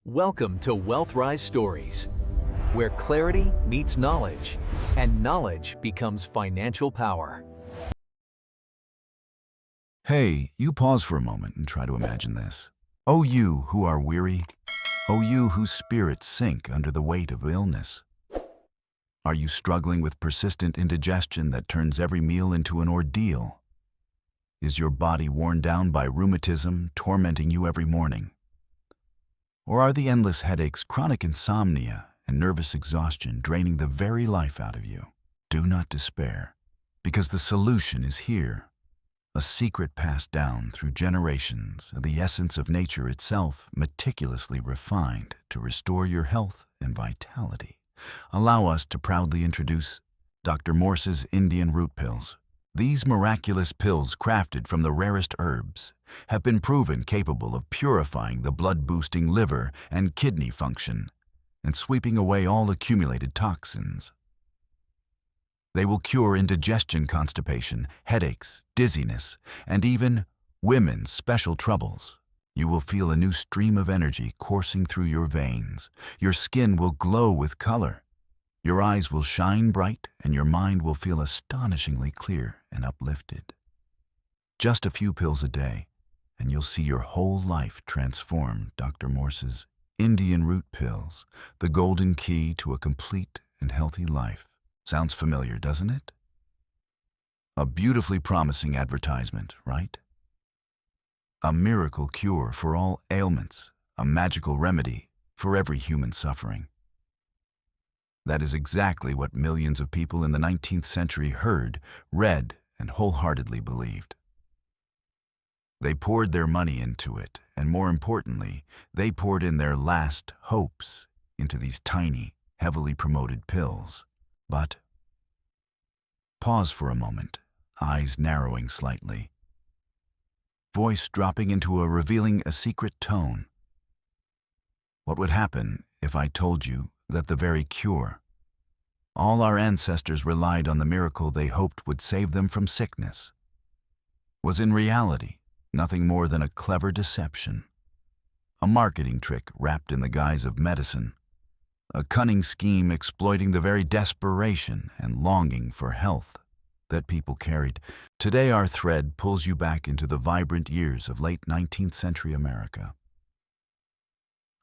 Welcome to WealthRise Stories, where clarity meets knowledge, and knowledge becomes financial power. Hey, you pause for a moment and try to imagine this. O you who are weary, O you whose spirits sink under the weight of illness. Are you struggling with persistent indigestion that turns every meal into an ordeal? Is your body worn down by rheumatism tormenting you every morning? Or are the endless headaches, chronic insomnia, and nervous exhaustion draining the very life out of you? Do not despair, because the solution is here. A secret passed down through generations, the essence of nature itself meticulously refined to restore your health and vitality. Allow us to proudly introduce Dr. Morse's Indian Root Pills. These miraculous pills, crafted from the rarest herbs, have been proven capable of purifying the blood-boosting liver and kidney function and sweeping away all accumulated toxins. They will cure indigestion, constipation, headaches, dizziness, and even women's special troubles. You will feel a new stream of energy coursing through your veins. Your skin will glow with color. Your eyes will shine bright, and your mind will feel astonishingly clear and uplifted. Just a few pills a day, and you'll see your whole life transform. Dr. Morse's Indian Root Pills, the golden key to a complete and healthy life. Sounds familiar, doesn't it? A beautifully promising advertisement, right? A miracle cure for all ailments, a magical remedy for every human suffering. That is exactly what millions of people in the 19th century heard, read, and wholeheartedly believed. They poured their money into it, and more importantly, they poured in their last hopes into these tiny, heavily promoted pills. But pause for a moment, eyes narrowing slightly, voice dropping into a secret tone. What would happen if I told you that the very cure all our ancestors relied on, the miracle they hoped would save them from sickness, was in reality nothing more than a clever deception, a marketing trick wrapped in the guise of medicine, a cunning scheme exploiting the very desperation and longing for health that people carried? Today our thread pulls you back into the vibrant years of late 19th century America,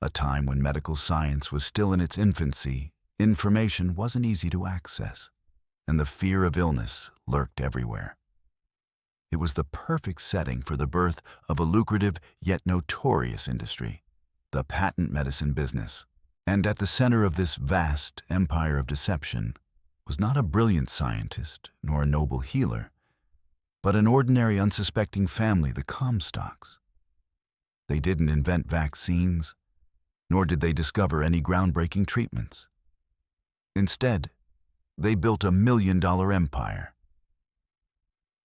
a time when medical science was still in its infancy, information wasn't easy to access, and the fear of illness lurked everywhere. It was the perfect setting for the birth of a lucrative yet notorious industry, the patent medicine business. And at the center of this vast empire of deception was not a brilliant scientist nor a noble healer, but an ordinary, unsuspecting family, the Comstocks. They didn't invent vaccines, nor did they discover any groundbreaking treatments. Instead, they built a million-dollar empire.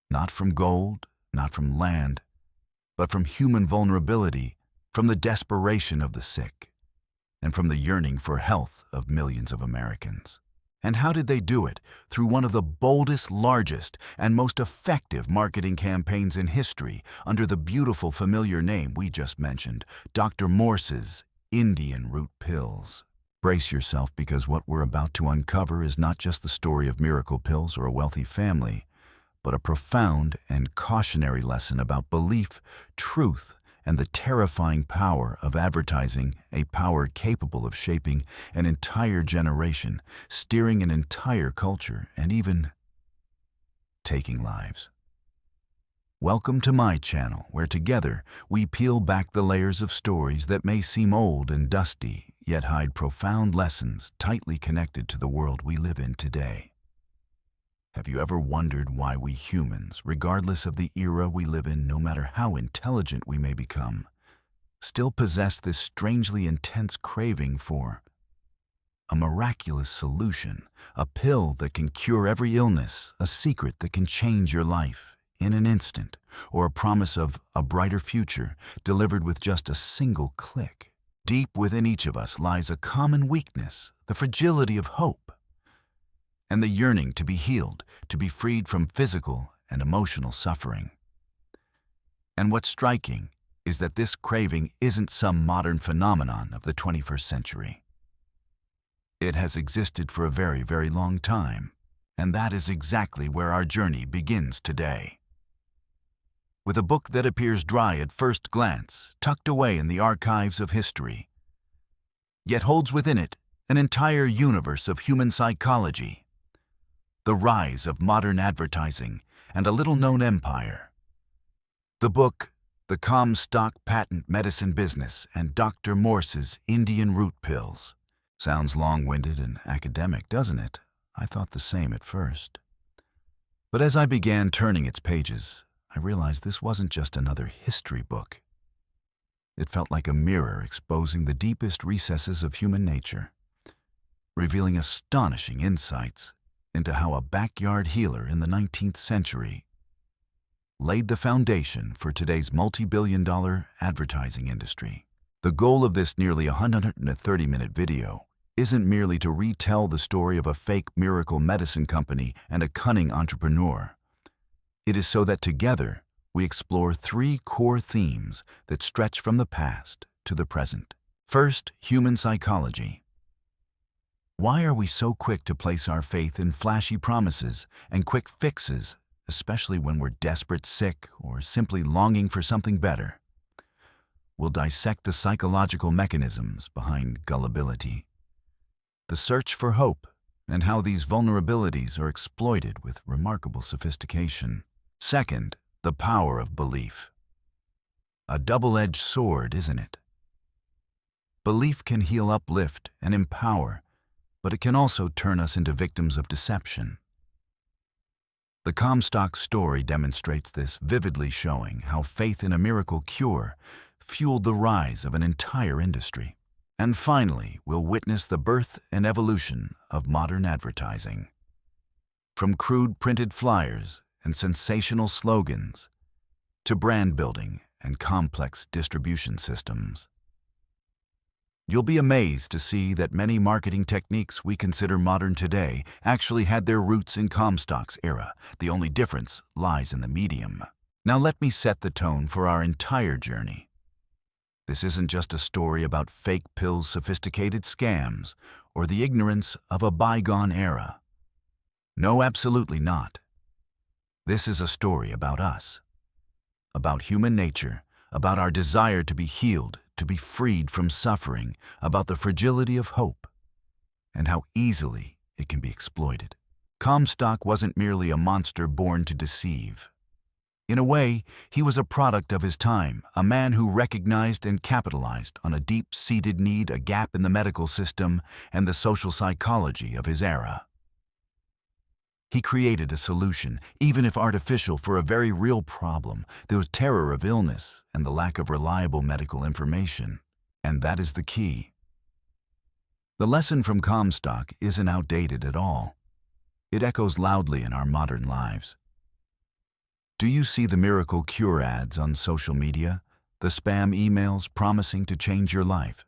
Not from gold, not from land, but from human vulnerability, from the desperation of the sick, and from the yearning for health of millions of Americans. And how did they do it? Through one of the boldest, largest, and most effective marketing campaigns in history, under the beautiful, familiar name we just mentioned, Dr. Morse's Indian Root Pills. Brace yourself, because what we're about to uncover is not just the story of miracle pills or a wealthy family, but a profound and cautionary lesson about belief, truth, and the terrifying power of advertising, a power capable of shaping an entire generation, steering an entire culture, and even taking lives. Welcome to my channel, where together we peel back the layers of stories that may seem old and dusty, yet hide profound lessons tightly connected to the world we live in today. Have you ever wondered why we humans, regardless of the era we live in, no matter how intelligent we may become, still possess this strangely intense craving for a miraculous solution, a pill that can cure every illness, a secret that can change your life in an instant, or a promise of a brighter future delivered with just a single click? Deep within each of us lies a common weakness, the fragility of hope, and the yearning to be healed, to be freed from physical and emotional suffering. And what's striking is that this craving isn't some modern phenomenon of the 21st century. It has existed for a very, very long time, and that is exactly where our journey begins today. With a book that appears dry at first glance, tucked away in the archives of history, yet holds within it an entire universe of human psychology, the rise of modern advertising, and a little-known empire. The book, The Comstock Patent Medicine Business and Dr. Morse's Indian Root Pills. Sounds long-winded and academic, doesn't it? I thought the same at first. But as I began turning its pages, I realized this wasn't just another history book. It felt like a mirror exposing the deepest recesses of human nature, revealing astonishing insights into how a backyard healer in the 19th century laid the foundation for today's multi-billion-dollar advertising industry. The goal of this nearly 130-minute video isn't merely to retell the story of a fake miracle medicine company and a cunning entrepreneur. It is so that together we explore three core themes that stretch from the past to the present. First, human psychology. Why are we so quick to place our faith in flashy promises and quick fixes, especially when we're desperate, sick, or simply longing for something better? We'll dissect the psychological mechanisms behind gullibility, the search for hope, and how these vulnerabilities are exploited with remarkable sophistication. Second, the power of belief. A double-edged sword, isn't it? Belief can heal, uplift, and empower, but it can also turn us into victims of deception. The Comstock story demonstrates this, vividly showing how faith in a miracle cure fueled the rise of an entire industry. And finally, we'll witness the birth and evolution of modern advertising. From crude printed flyers and sensational slogans to brand building and complex distribution systems. You'll be amazed to see that many marketing techniques we consider modern today actually had their roots in Comstock's era. The only difference lies in the medium. Now let me set the tone for our entire journey. This isn't just a story about fake pills, sophisticated scams, or the ignorance of a bygone era. No, absolutely not. This is a story about us, about human nature, about our desire to be healed, to be freed from suffering, about the fragility of hope, and how easily it can be exploited. Comstock wasn't merely a monster born to deceive. In a way, he was a product of his time, a man who recognized and capitalized on a deep-seated need, a gap in the medical system, and the social psychology of his era. He created a solution, even if artificial, for a very real problem, the terror of illness and the lack of reliable medical information. And that is the key. The lesson from Comstock isn't outdated at all. It echoes loudly in our modern lives. Do you see the miracle cure ads on social media? The spam emails promising to change your life?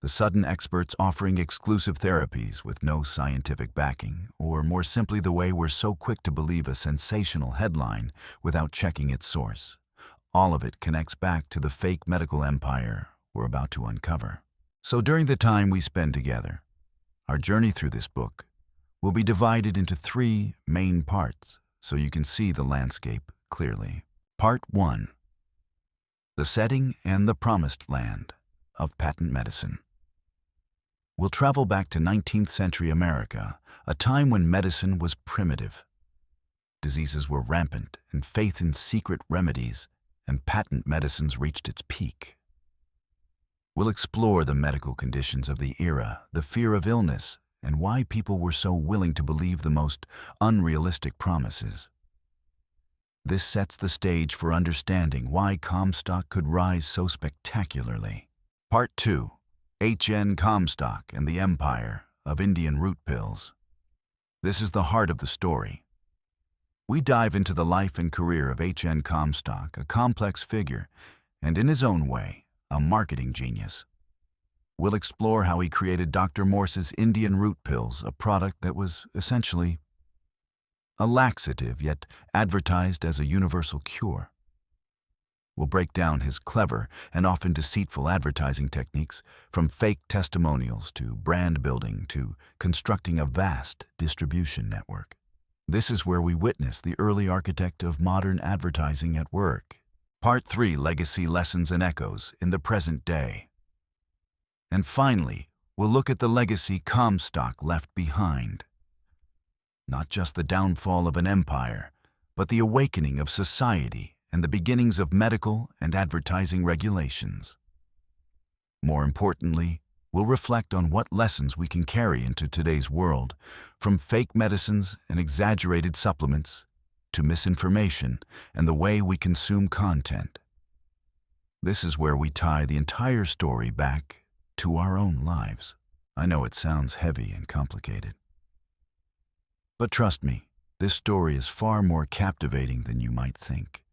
The sudden experts offering exclusive therapies with no scientific backing, or more simply the way we're so quick to believe a sensational headline without checking its source? All of it connects back to the fake medical empire we're about to uncover. So during the time we spend together, our journey through this book will be divided into three main parts so you can see the landscape clearly. Part 1. The setting and the promised land of patent medicine. We'll travel back to 19th century America, a time when medicine was primitive. Diseases were rampant, and faith in secret remedies and patent medicines reached its peak. We'll explore the medical conditions of the era, the fear of illness, and why people were so willing to believe the most unrealistic promises. This sets the stage for understanding why Comstock could rise so spectacularly. Part 2. H.N. Comstock and the Empire of Indian Root Pills. This is the heart of the story. We dive into the life and career of H.N. Comstock, a complex figure, and in his own way, a marketing genius. We'll explore how he created Dr. Morse's Indian Root Pills, a product that was essentially a laxative, yet advertised as a universal cure. We'll break down his clever and often deceitful advertising techniques, from fake testimonials to brand building to constructing a vast distribution network. This is where we witness the early architect of modern advertising at work. Part 3: Legacy Lessons and Echoes in the Present Day. And finally, we'll look at the legacy Comstock left behind. Not just the downfall of an empire, but the awakening of society and the beginnings of medical and advertising regulations. More importantly, we'll reflect on what lessons we can carry into today's world, from fake medicines and exaggerated supplements to misinformation and the way we consume content. This is where we tie the entire story back to our own lives. I know it sounds heavy and complicated. But trust me, this story is far more captivating than you might think.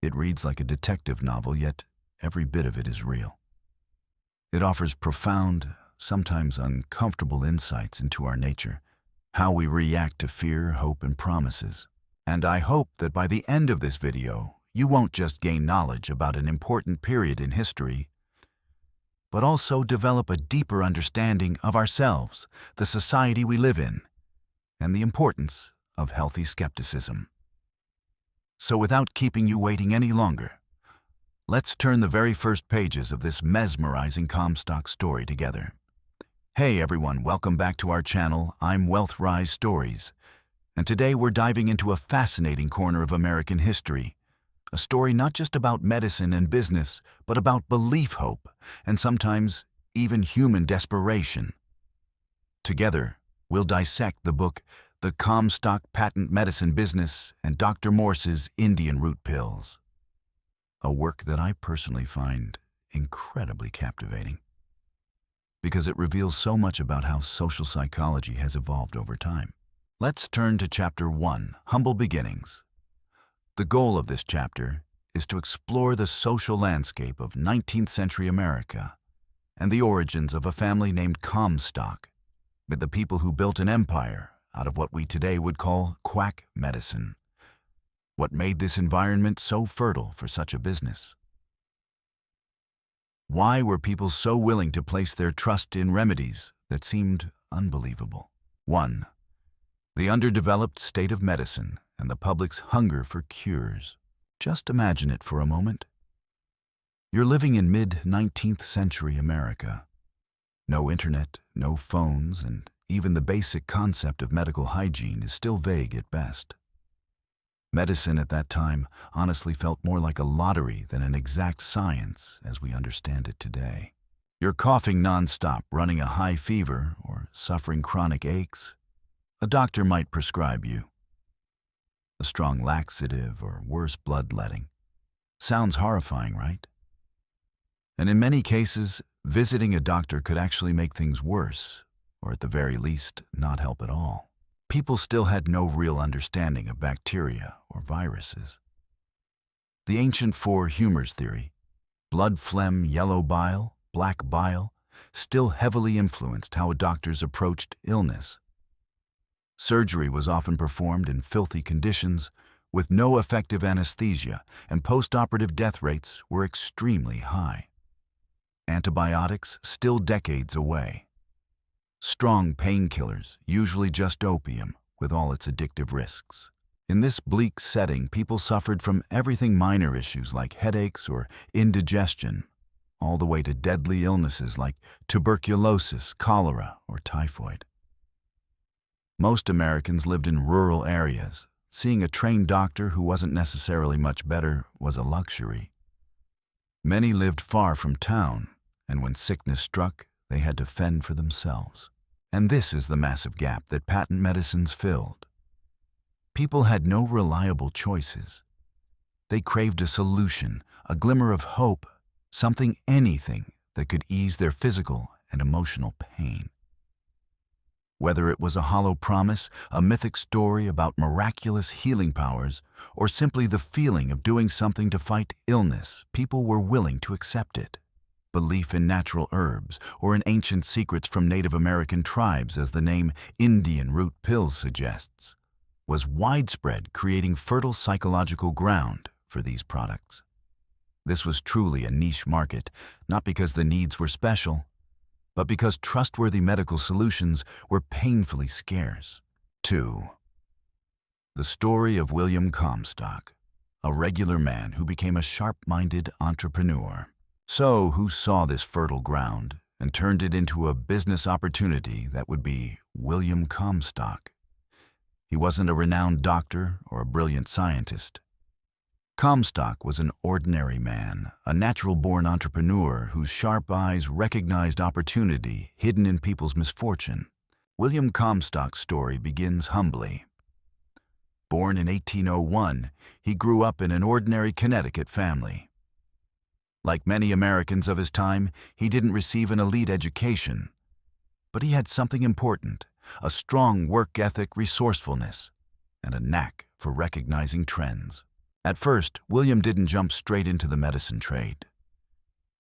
It reads like a detective novel, yet every bit of it is real. It offers profound, sometimes uncomfortable insights into our nature, how we react to fear, hope, and promises. And I hope that by the end of this video, you won't just gain knowledge about an important period in history, but also develop a deeper understanding of ourselves, the society we live in, and the importance of healthy skepticism. So without keeping you waiting any longer, let's turn the very first pages of this mesmerizing Comstock story together. Hey everyone, welcome back to our channel. I'm WealthRise Stories, and today we're diving into a fascinating corner of American history, a story not just about medicine and business, but about belief, hope, and sometimes even human desperation. Together, we'll dissect the book The Comstock Patent Medicine Business and Dr. Morse's Indian Root Pills, a work that I personally find incredibly captivating, because it reveals so much about how social psychology has evolved over time. Let's turn to Chapter 1, Humble Beginnings. The goal of this chapter is to explore the social landscape of 19th century America and the origins of a family named Comstock, with the people who built an empire out of what we today would call quack medicine. What made this environment so fertile for such a business? Why were people so willing to place their trust in remedies that seemed unbelievable? 1. The underdeveloped state of medicine and the public's hunger for cures. Just imagine it for a moment. You're living in mid-19th century America. No internet, no phones, and even the basic concept of medical hygiene is still vague at best. Medicine at that time honestly felt more like a lottery than an exact science as we understand it today. You're coughing nonstop, running a high fever, or suffering chronic aches. A doctor might prescribe you a strong laxative or worse, bloodletting. Sounds horrifying, right? And in many cases, visiting a doctor could actually make things worse, or at the very least, not help at all. People still had no real understanding of bacteria or viruses. The ancient four humors theory, blood, phlegm, yellow bile, black bile, still heavily influenced how doctors approached illness. Surgery was often performed in filthy conditions with no effective anesthesia, and post-operative death rates were extremely high. Antibiotics still decades away. Strong painkillers, usually just opium, with all its addictive risks. In this bleak setting, people suffered from everything minor issues like headaches or indigestion, all the way to deadly illnesses like tuberculosis, cholera, or typhoid. Most Americans lived in rural areas. Seeing a trained doctor who wasn't necessarily much better was a luxury. Many lived far from town, and when sickness struck, they had to fend for themselves. And this is the massive gap that patent medicines filled. People had no reliable choices. They craved a solution, a glimmer of hope, anything that could ease their physical and emotional pain. Whether it was a hollow promise, a mythic story about miraculous healing powers, or simply the feeling of doing something to fight illness, people were willing to accept it. Belief in natural herbs, or in ancient secrets from Native American tribes, as the name Indian Root Pills suggests, was widespread, creating fertile psychological ground for these products. This was truly a niche market, not because the needs were special, but because trustworthy medical solutions were painfully scarce. 2. The story of William Comstock, a regular man who became a sharp-minded entrepreneur. So, who saw this fertile ground and turned it into a business opportunity that would be William Comstock. He wasn't a renowned doctor or a brilliant scientist. Comstock was an ordinary man, a natural-born entrepreneur whose sharp eyes recognized opportunity hidden in people's misfortune. William Comstock's story begins humbly. Born in 1801, he grew up in an ordinary Connecticut family. Like many Americans of his time, he didn't receive an elite education. But he had something important, a strong work ethic, resourcefulness, and a knack for recognizing trends. At first, William didn't jump straight into the medicine trade.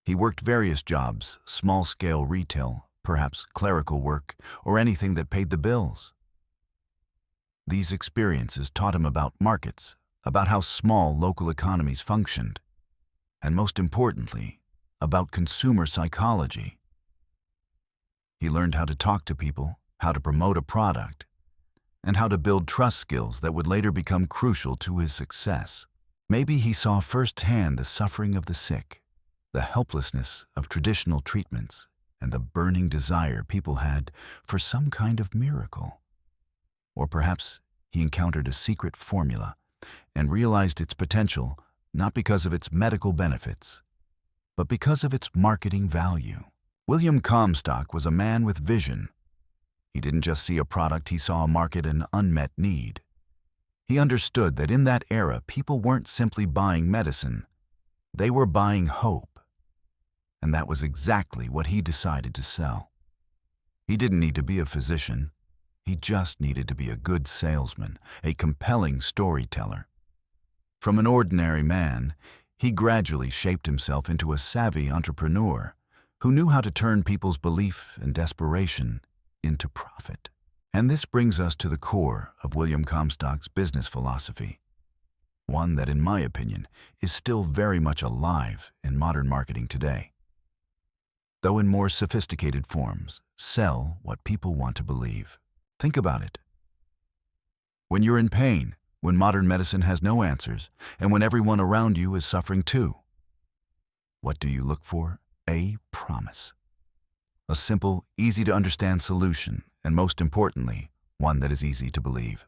He worked various jobs, small-scale retail, perhaps clerical work, or anything that paid the bills. These experiences taught him about markets, about how small local economies functioned, and most importantly, about consumer psychology. He learned how to talk to people, how to promote a product, and how to build trust skills that would later become crucial to his success. Maybe he saw firsthand the suffering of the sick, the helplessness of traditional treatments, and the burning desire people had for some kind of miracle. Or perhaps he encountered a secret formula and realized its potential not because of its medical benefits, but because of its marketing value. William Comstock was a man with vision. He didn't just see a product, he saw a market and unmet need. He understood that in that era, people weren't simply buying medicine, they were buying hope. And that was exactly what he decided to sell. He didn't need to be a physician. He just needed to be a good salesman, a compelling storyteller. From an ordinary man, he gradually shaped himself into a savvy entrepreneur who knew how to turn people's belief and desperation into profit. And this brings us to the core of William Comstock's business philosophy, one that, in my opinion, is still very much alive in modern marketing today. Though in more sophisticated forms, sell what people want to believe. Think about it. When you're in pain, when modern medicine has no answers, and when everyone around you is suffering too, what do you look for? A promise. A simple, easy-to-understand solution, and most importantly, one that is easy to believe.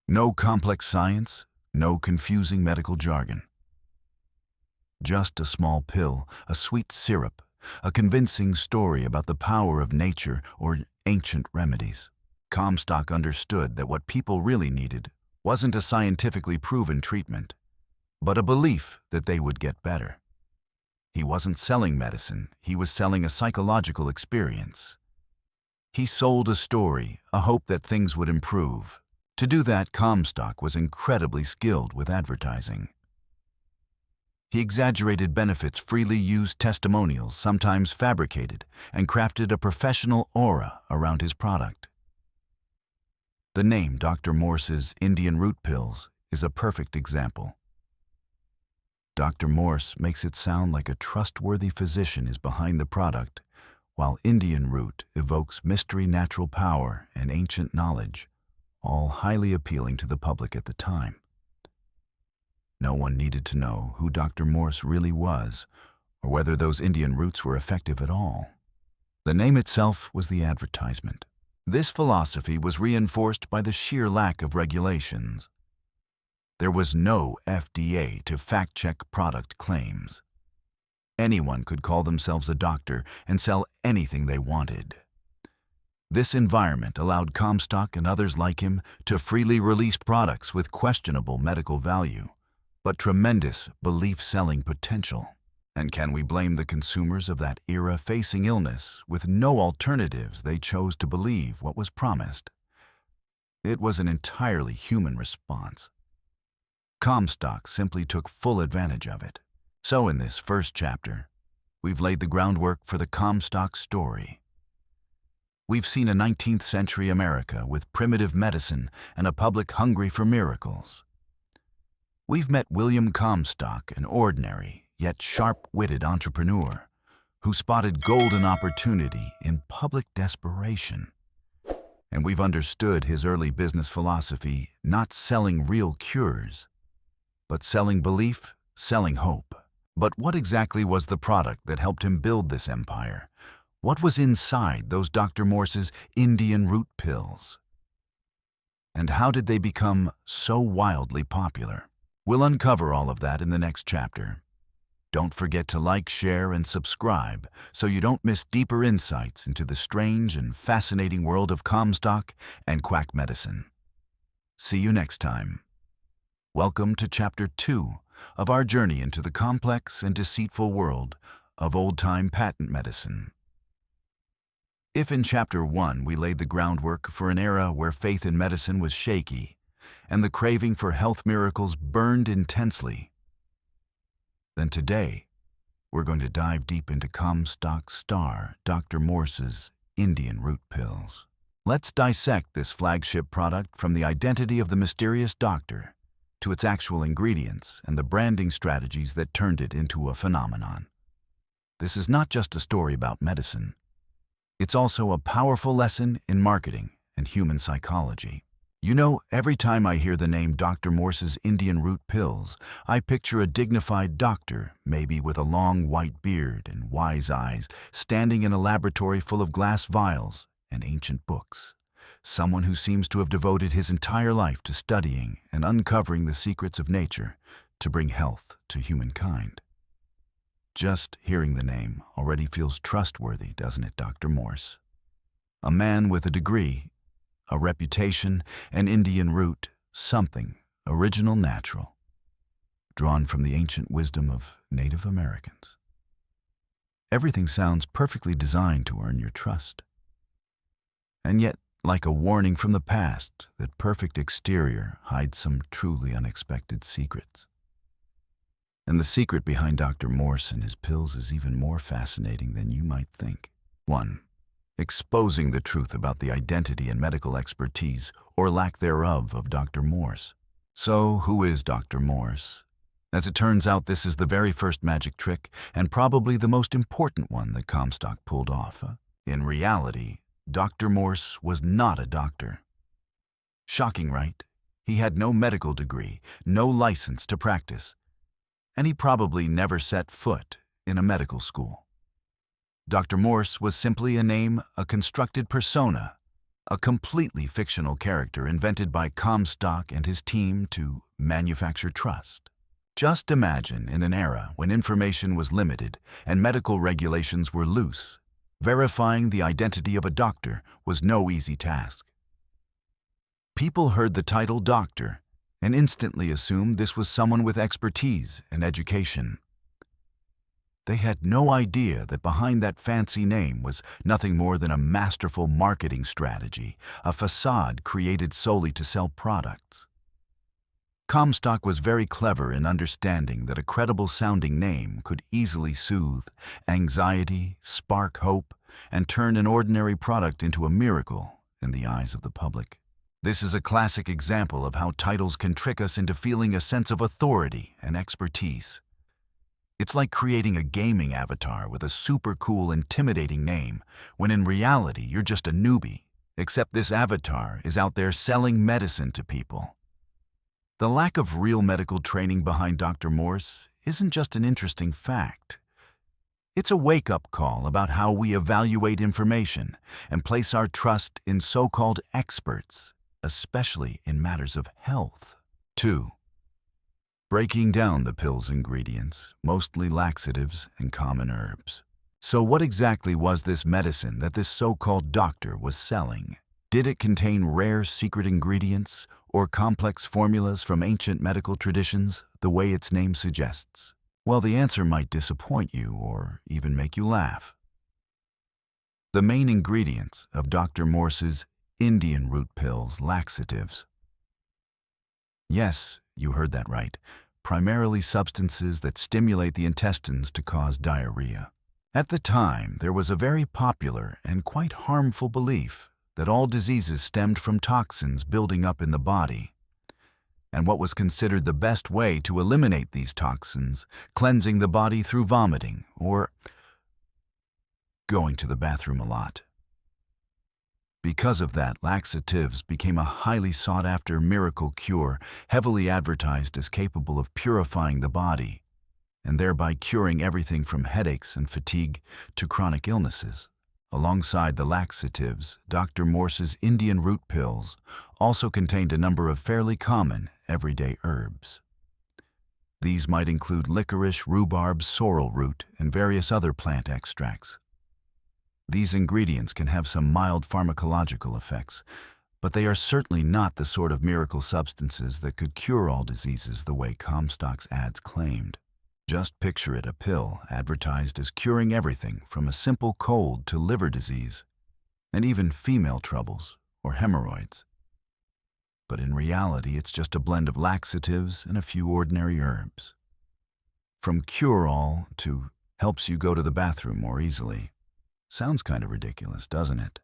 No complex science, no confusing medical jargon. Just a small pill, a sweet syrup, a convincing story about the power of nature or ancient remedies. Comstock understood that what people really needed wasn't a scientifically proven treatment, but a belief that they would get better. He wasn't selling medicine, he was selling a psychological experience. He sold a story, a hope that things would improve. To do that, Comstock was incredibly skilled with advertising. He exaggerated benefits, freely used testimonials, sometimes fabricated, and crafted a professional aura around his product. The name Dr. Morse's Indian Root Pills is a perfect example. Dr. Morse makes it sound like a trustworthy physician is behind the product, while Indian root evokes mystery, natural power, and ancient knowledge, all highly appealing to the public at the time. No one needed to know who Dr. Morse really was, or whether those Indian roots were effective at all. The name itself was the advertisement. This philosophy was reinforced by the sheer lack of regulations. There was no FDA to fact-check product claims. Anyone could call themselves a doctor and sell anything they wanted. This environment allowed Comstock and others like him to freely release products with questionable medical value, but tremendous belief-selling potential. And can we blame the consumers of that era facing illness with no alternatives? They chose to believe what was promised. It was an entirely human response. Comstock simply took full advantage of it. So in this first chapter, we've laid the groundwork for the Comstock story. We've seen a 19th century America with primitive medicine and a public hungry for miracles. We've met William Comstock, an ordinary yet sharp-witted entrepreneur who spotted golden opportunity in public desperation. And we've understood his early business philosophy, not selling real cures, but selling belief, selling hope. But what exactly was the product that helped him build this empire? What was inside those Dr. Morse's Indian Root Pills? And how did they become so wildly popular? We'll uncover all of that in the next chapter. Don't forget to like, share, and subscribe so you don't miss deeper insights into the strange and fascinating world of Comstock and Quack medicine. See you next time. Welcome to Chapter 2 of our journey into the complex and deceitful world of old-time patent medicine. If in Chapter 1 we laid the groundwork for an era where faith in medicine was shaky and the craving for health miracles burned intensely, then today we're going to dive deep into Comstock's star, Dr. Morse's Indian Root Pills. Let's dissect this flagship product from the identity of the mysterious doctor to its actual ingredients and the branding strategies that turned it into a phenomenon. This is not just a story about medicine. It's also a powerful lesson in marketing and human psychology. You know, every time I hear the name Dr. Morse's Indian Root Pills, I picture a dignified doctor, maybe with a long white beard and wise eyes, standing in a laboratory full of glass vials and ancient books. Someone who seems to have devoted his entire life to studying and uncovering the secrets of nature to bring health to humankind. Just hearing the name already feels trustworthy, doesn't it, Dr. Morse? A man with a degree, a reputation, an Indian root, something original, natural, drawn from the ancient wisdom of Native Americans. Everything sounds perfectly designed to earn your trust. And yet, like a warning from the past, that perfect exterior hides some truly unexpected secrets. And the secret behind Dr. Morse and his pills is even more fascinating than you might think. 1. Exposing the truth about the identity and medical expertise, or lack thereof, of Dr. Morse. So, who is Dr. Morse? As it turns out, this is the very first magic trick, and probably the most important one that Comstock pulled off. In reality, Dr. Morse was not a doctor. Shocking, right? He had no medical degree, no license to practice, and he probably never set foot in a medical school. Dr. Morse was simply a name, a constructed persona, a completely fictional character invented by Comstock and his team to manufacture trust. Just imagine in an era when information was limited and medical regulations were loose, verifying the identity of a doctor was no easy task. People heard the title doctor and instantly assumed this was someone with expertise and education. They had no idea that behind that fancy name was nothing more than a masterful marketing strategy, a facade created solely to sell products. Comstock was very clever in understanding that a credible-sounding name could easily soothe anxiety, spark hope, and turn an ordinary product into a miracle in the eyes of the public. This is a classic example of how titles can trick us into feeling a sense of authority and expertise. It's like creating a gaming avatar with a super cool, intimidating name, when in reality you're just a newbie, except this avatar is out there selling medicine to people. The lack of real medical training behind Dr. Morse isn't just an interesting fact. It's a wake-up call about how we evaluate information and place our trust in so-called experts, especially in matters of health. 2. Breaking down the pill's ingredients, mostly laxatives and common herbs. So what exactly was this medicine that this so-called doctor was selling? Did it contain rare secret ingredients or complex formulas from ancient medical traditions, the way its name suggests? Well, the answer might disappoint you or even make you laugh. The main ingredients of Dr. Morse's Indian Root Pills laxatives. Yes, you heard that right. Primarily substances that stimulate the intestines to cause diarrhea. At the time, there was a very popular and quite harmful belief that all diseases stemmed from toxins building up in the body. and what was considered the best way to eliminate these toxins, cleansing the body through vomiting or going to the bathroom a lot. Because of that, laxatives became a highly sought-after miracle cure, heavily advertised as capable of purifying the body, and thereby curing everything from headaches and fatigue to chronic illnesses. Alongside the laxatives, Dr. Morse's Indian Root Pills also contained a number of fairly common, everyday herbs. These might include licorice, rhubarb, sorrel root, and various other plant extracts. These ingredients can have some mild pharmacological effects, but they are certainly not the sort of miracle substances that could cure all diseases the way Comstock's ads claimed. Just picture it, a pill advertised as curing everything from a simple cold to liver disease, and even female troubles or hemorrhoids. But in reality, it's just a blend of laxatives and a few ordinary herbs. From cure-all to helps you go to the bathroom more easily. Sounds kind of ridiculous, doesn't it?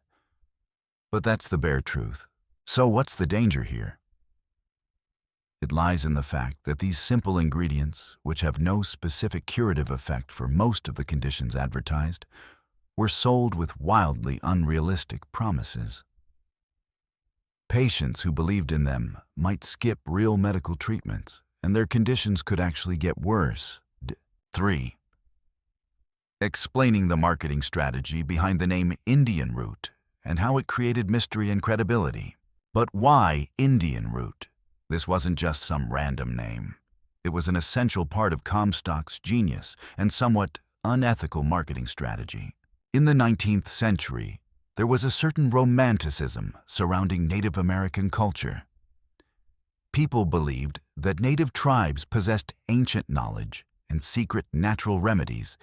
But that's the bare truth. So what's the danger here? It lies in the fact that these simple ingredients, which have no specific curative effect for most of the conditions advertised, were sold with wildly unrealistic promises. Patients who believed in them might skip real medical treatments, and their conditions could actually get worse. 3. Explaining the marketing strategy behind the name Indian Root and how it created mystery and credibility. But why Indian Root? This wasn't just some random name. It was an essential part of Comstock's genius and somewhat unethical marketing strategy. In the 19th century, there was a certain romanticism surrounding Native American culture. People believed that native tribes possessed ancient knowledge and secret natural remedies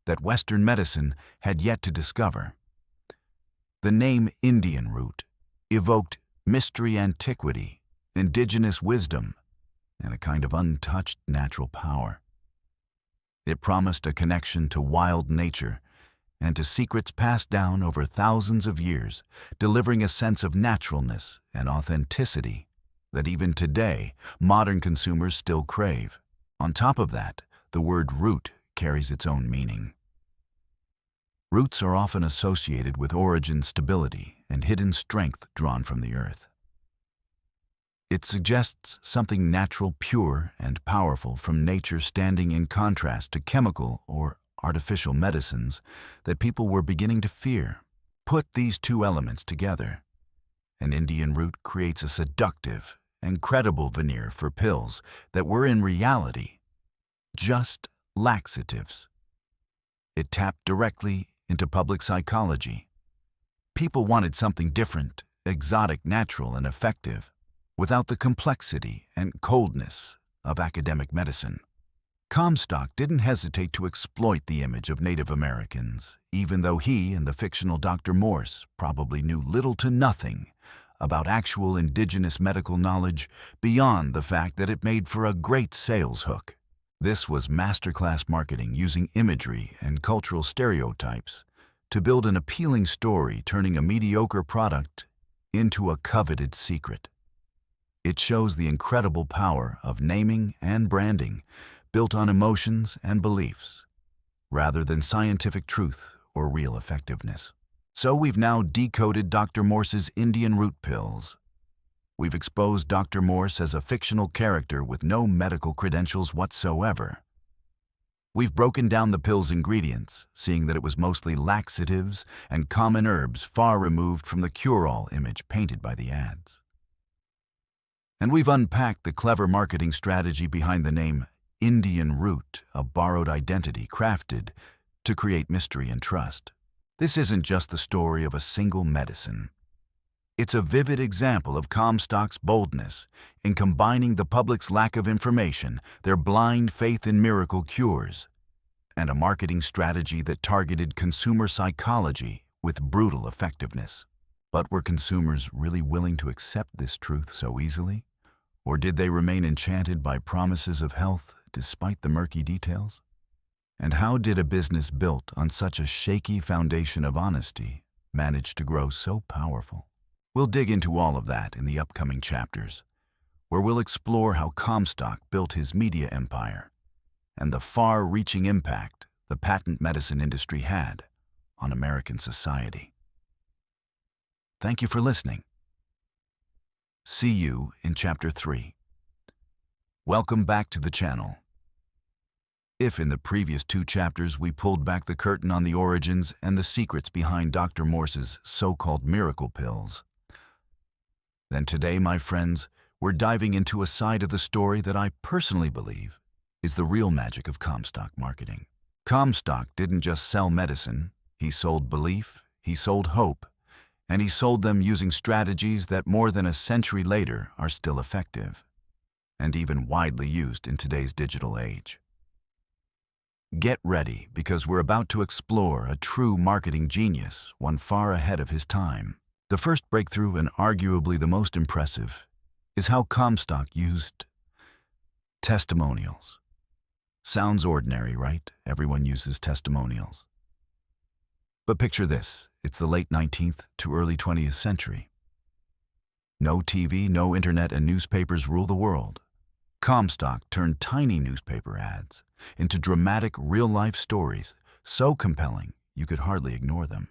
that Western medicine had yet to discover. The name Indian Root evoked mystery, antiquity, indigenous wisdom, and a kind of untouched natural power. It promised a connection to wild nature and to secrets passed down over thousands of years, delivering a sense of naturalness and authenticity that even today modern consumers still crave. On top of that, the word root carries its own meaning. Roots are often associated with origin stability and hidden strength drawn from the earth. It suggests something natural, pure, and powerful from nature, standing in contrast to chemical or artificial medicines that people were beginning to fear. Put these two elements together, and Indian Root creates a seductive and credible veneer for pills that were in reality just laxatives. It tapped directly into public psychology. People wanted something different, exotic, natural, and effective, without the complexity and coldness of academic medicine. Comstock didn't hesitate to exploit the image of Native Americans, even though he and the fictional Dr. Morse probably knew little to nothing about actual indigenous medical knowledge beyond the fact that it made for a great sales hook. This was masterclass marketing using imagery and cultural stereotypes to build an appealing story, turning a mediocre product into a coveted secret. It shows the incredible power of naming and branding built on emotions and beliefs, rather than scientific truth or real effectiveness. So we've now decoded Dr. Morse's Indian Root Pills. We've exposed Dr. Morse as a fictional character with no medical credentials whatsoever. We've broken down the pill's ingredients, seeing that it was mostly laxatives and common herbs far removed from the cure-all image painted by the ads. And we've unpacked the clever marketing strategy behind the name Indian Root, a borrowed identity crafted to create mystery and trust. This isn't just the story of a single medicine. It's a vivid example of Comstock's boldness in combining the public's lack of information, their blind faith in miracle cures, and a marketing strategy that targeted consumer psychology with brutal effectiveness. But were consumers really willing to accept this truth so easily? Or did they remain enchanted by promises of health despite the murky details? And how did a business built on such a shaky foundation of honesty manage to grow so powerful? We'll dig into all of that in the upcoming chapters, where we'll explore how Comstock built his media empire and the far-reaching impact the patent medicine industry had on American society. Thank you for listening. See you in Chapter 3. Welcome back to the channel. If in the previous 2 chapters we pulled back the curtain on the origins and the secrets behind Dr. Morse's so-called miracle pills, then today, my friends, we're diving into a side of the story that I personally believe is the real magic of Comstock marketing. Comstock didn't just sell medicine, he sold belief, he sold hope, and he sold them using strategies that more than a century later are still effective, and even widely used in today's digital age. Get ready, because we're about to explore a true marketing genius, one far ahead of his time. The first breakthrough, and arguably the most impressive, is how Comstock used testimonials. Sounds ordinary, right? Everyone uses testimonials. But picture this, it's the late 19th to early 20th century. No TV, no internet, and newspapers rule the world. Comstock turned tiny newspaper ads into dramatic real-life stories, so compelling you could hardly ignore them.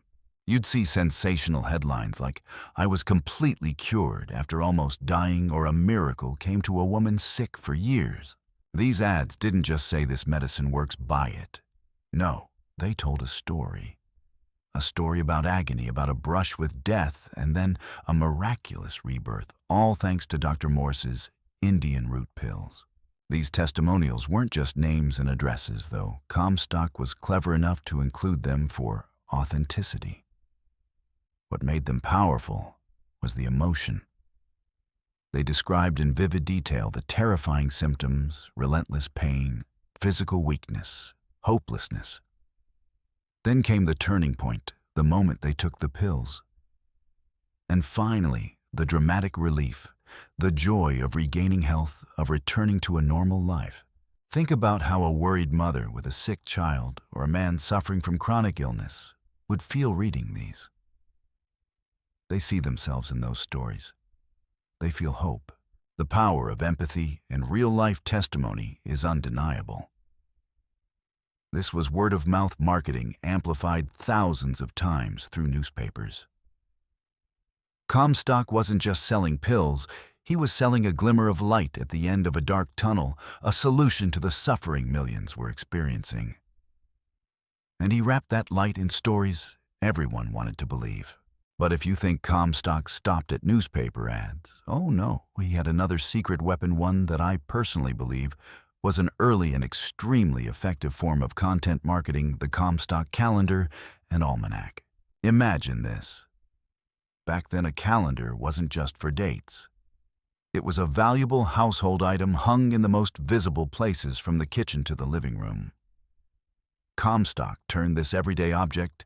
You'd see sensational headlines like, "I was completely cured after almost dying," or "A miracle came to a woman sick for years." These ads didn't just say this medicine works, buy it. No, they told a story. A story about agony, about a brush with death, and then a miraculous rebirth, all thanks to Dr. Morse's Indian Root Pills. These testimonials weren't just names and addresses, though. Comstock was clever enough to include them for authenticity. What made them powerful was the emotion. They described in vivid detail the terrifying symptoms, relentless pain, physical weakness, hopelessness. Then came the turning point, the moment they took the pills. And finally, the dramatic relief, the joy of regaining health, of returning to a normal life. Think about how a worried mother with a sick child or a man suffering from chronic illness would feel reading these. They see themselves in those stories. They feel hope. The power of empathy and real-life testimony is undeniable. This was word-of-mouth marketing amplified thousands of times through newspapers. Comstock wasn't just selling pills, he was selling a glimmer of light at the end of a dark tunnel, a solution to the suffering millions were experiencing. And he wrapped that light in stories everyone wanted to believe. But if you think Comstock stopped at newspaper ads, oh no, he had another secret weapon, one that I personally believe was an early and extremely effective form of content marketing: the Comstock calendar and almanac. Imagine this. Back then, a calendar wasn't just for dates. It was a valuable household item hung in the most visible places, from the kitchen to the living room. Comstock turned this everyday object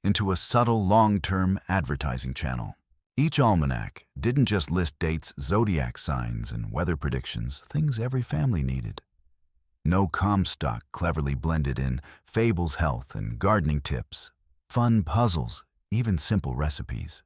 into a subtle, long-term advertising channel. Each almanac didn't just list dates, zodiac signs, and weather predictions, things every family needed. No, Comstock cleverly blended in fables, health, and gardening tips, fun puzzles, even simple recipes.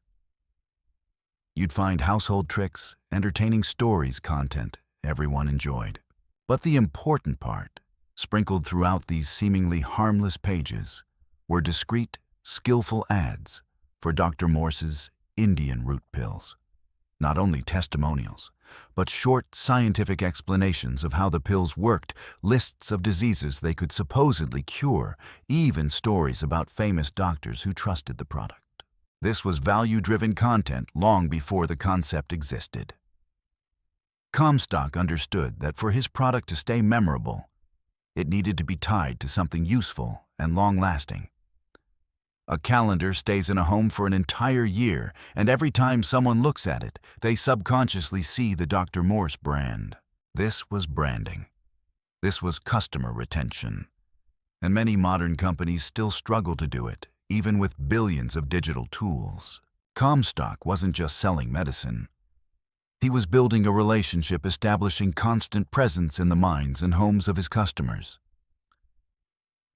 You'd find household tricks, entertaining stories, content everyone enjoyed. But the important part, sprinkled throughout these seemingly harmless pages, were discreet, skillful ads for Dr. Morse's Indian Root Pills. Not only testimonials, but short scientific explanations of how the pills worked, lists of diseases they could supposedly cure, even stories about famous doctors who trusted the product. This was value-driven content long before the concept existed. Comstock understood that for his product to stay memorable, it needed to be tied to something useful and long-lasting. A calendar stays in a home for an entire year, and every time someone looks at it, they subconsciously see the Dr. Morse brand. This was branding. This was customer retention. And many modern companies still struggle to do it, even with billions of digital tools. Comstock wasn't just selling medicine. He was building a relationship, establishing constant presence in the minds and homes of his customers.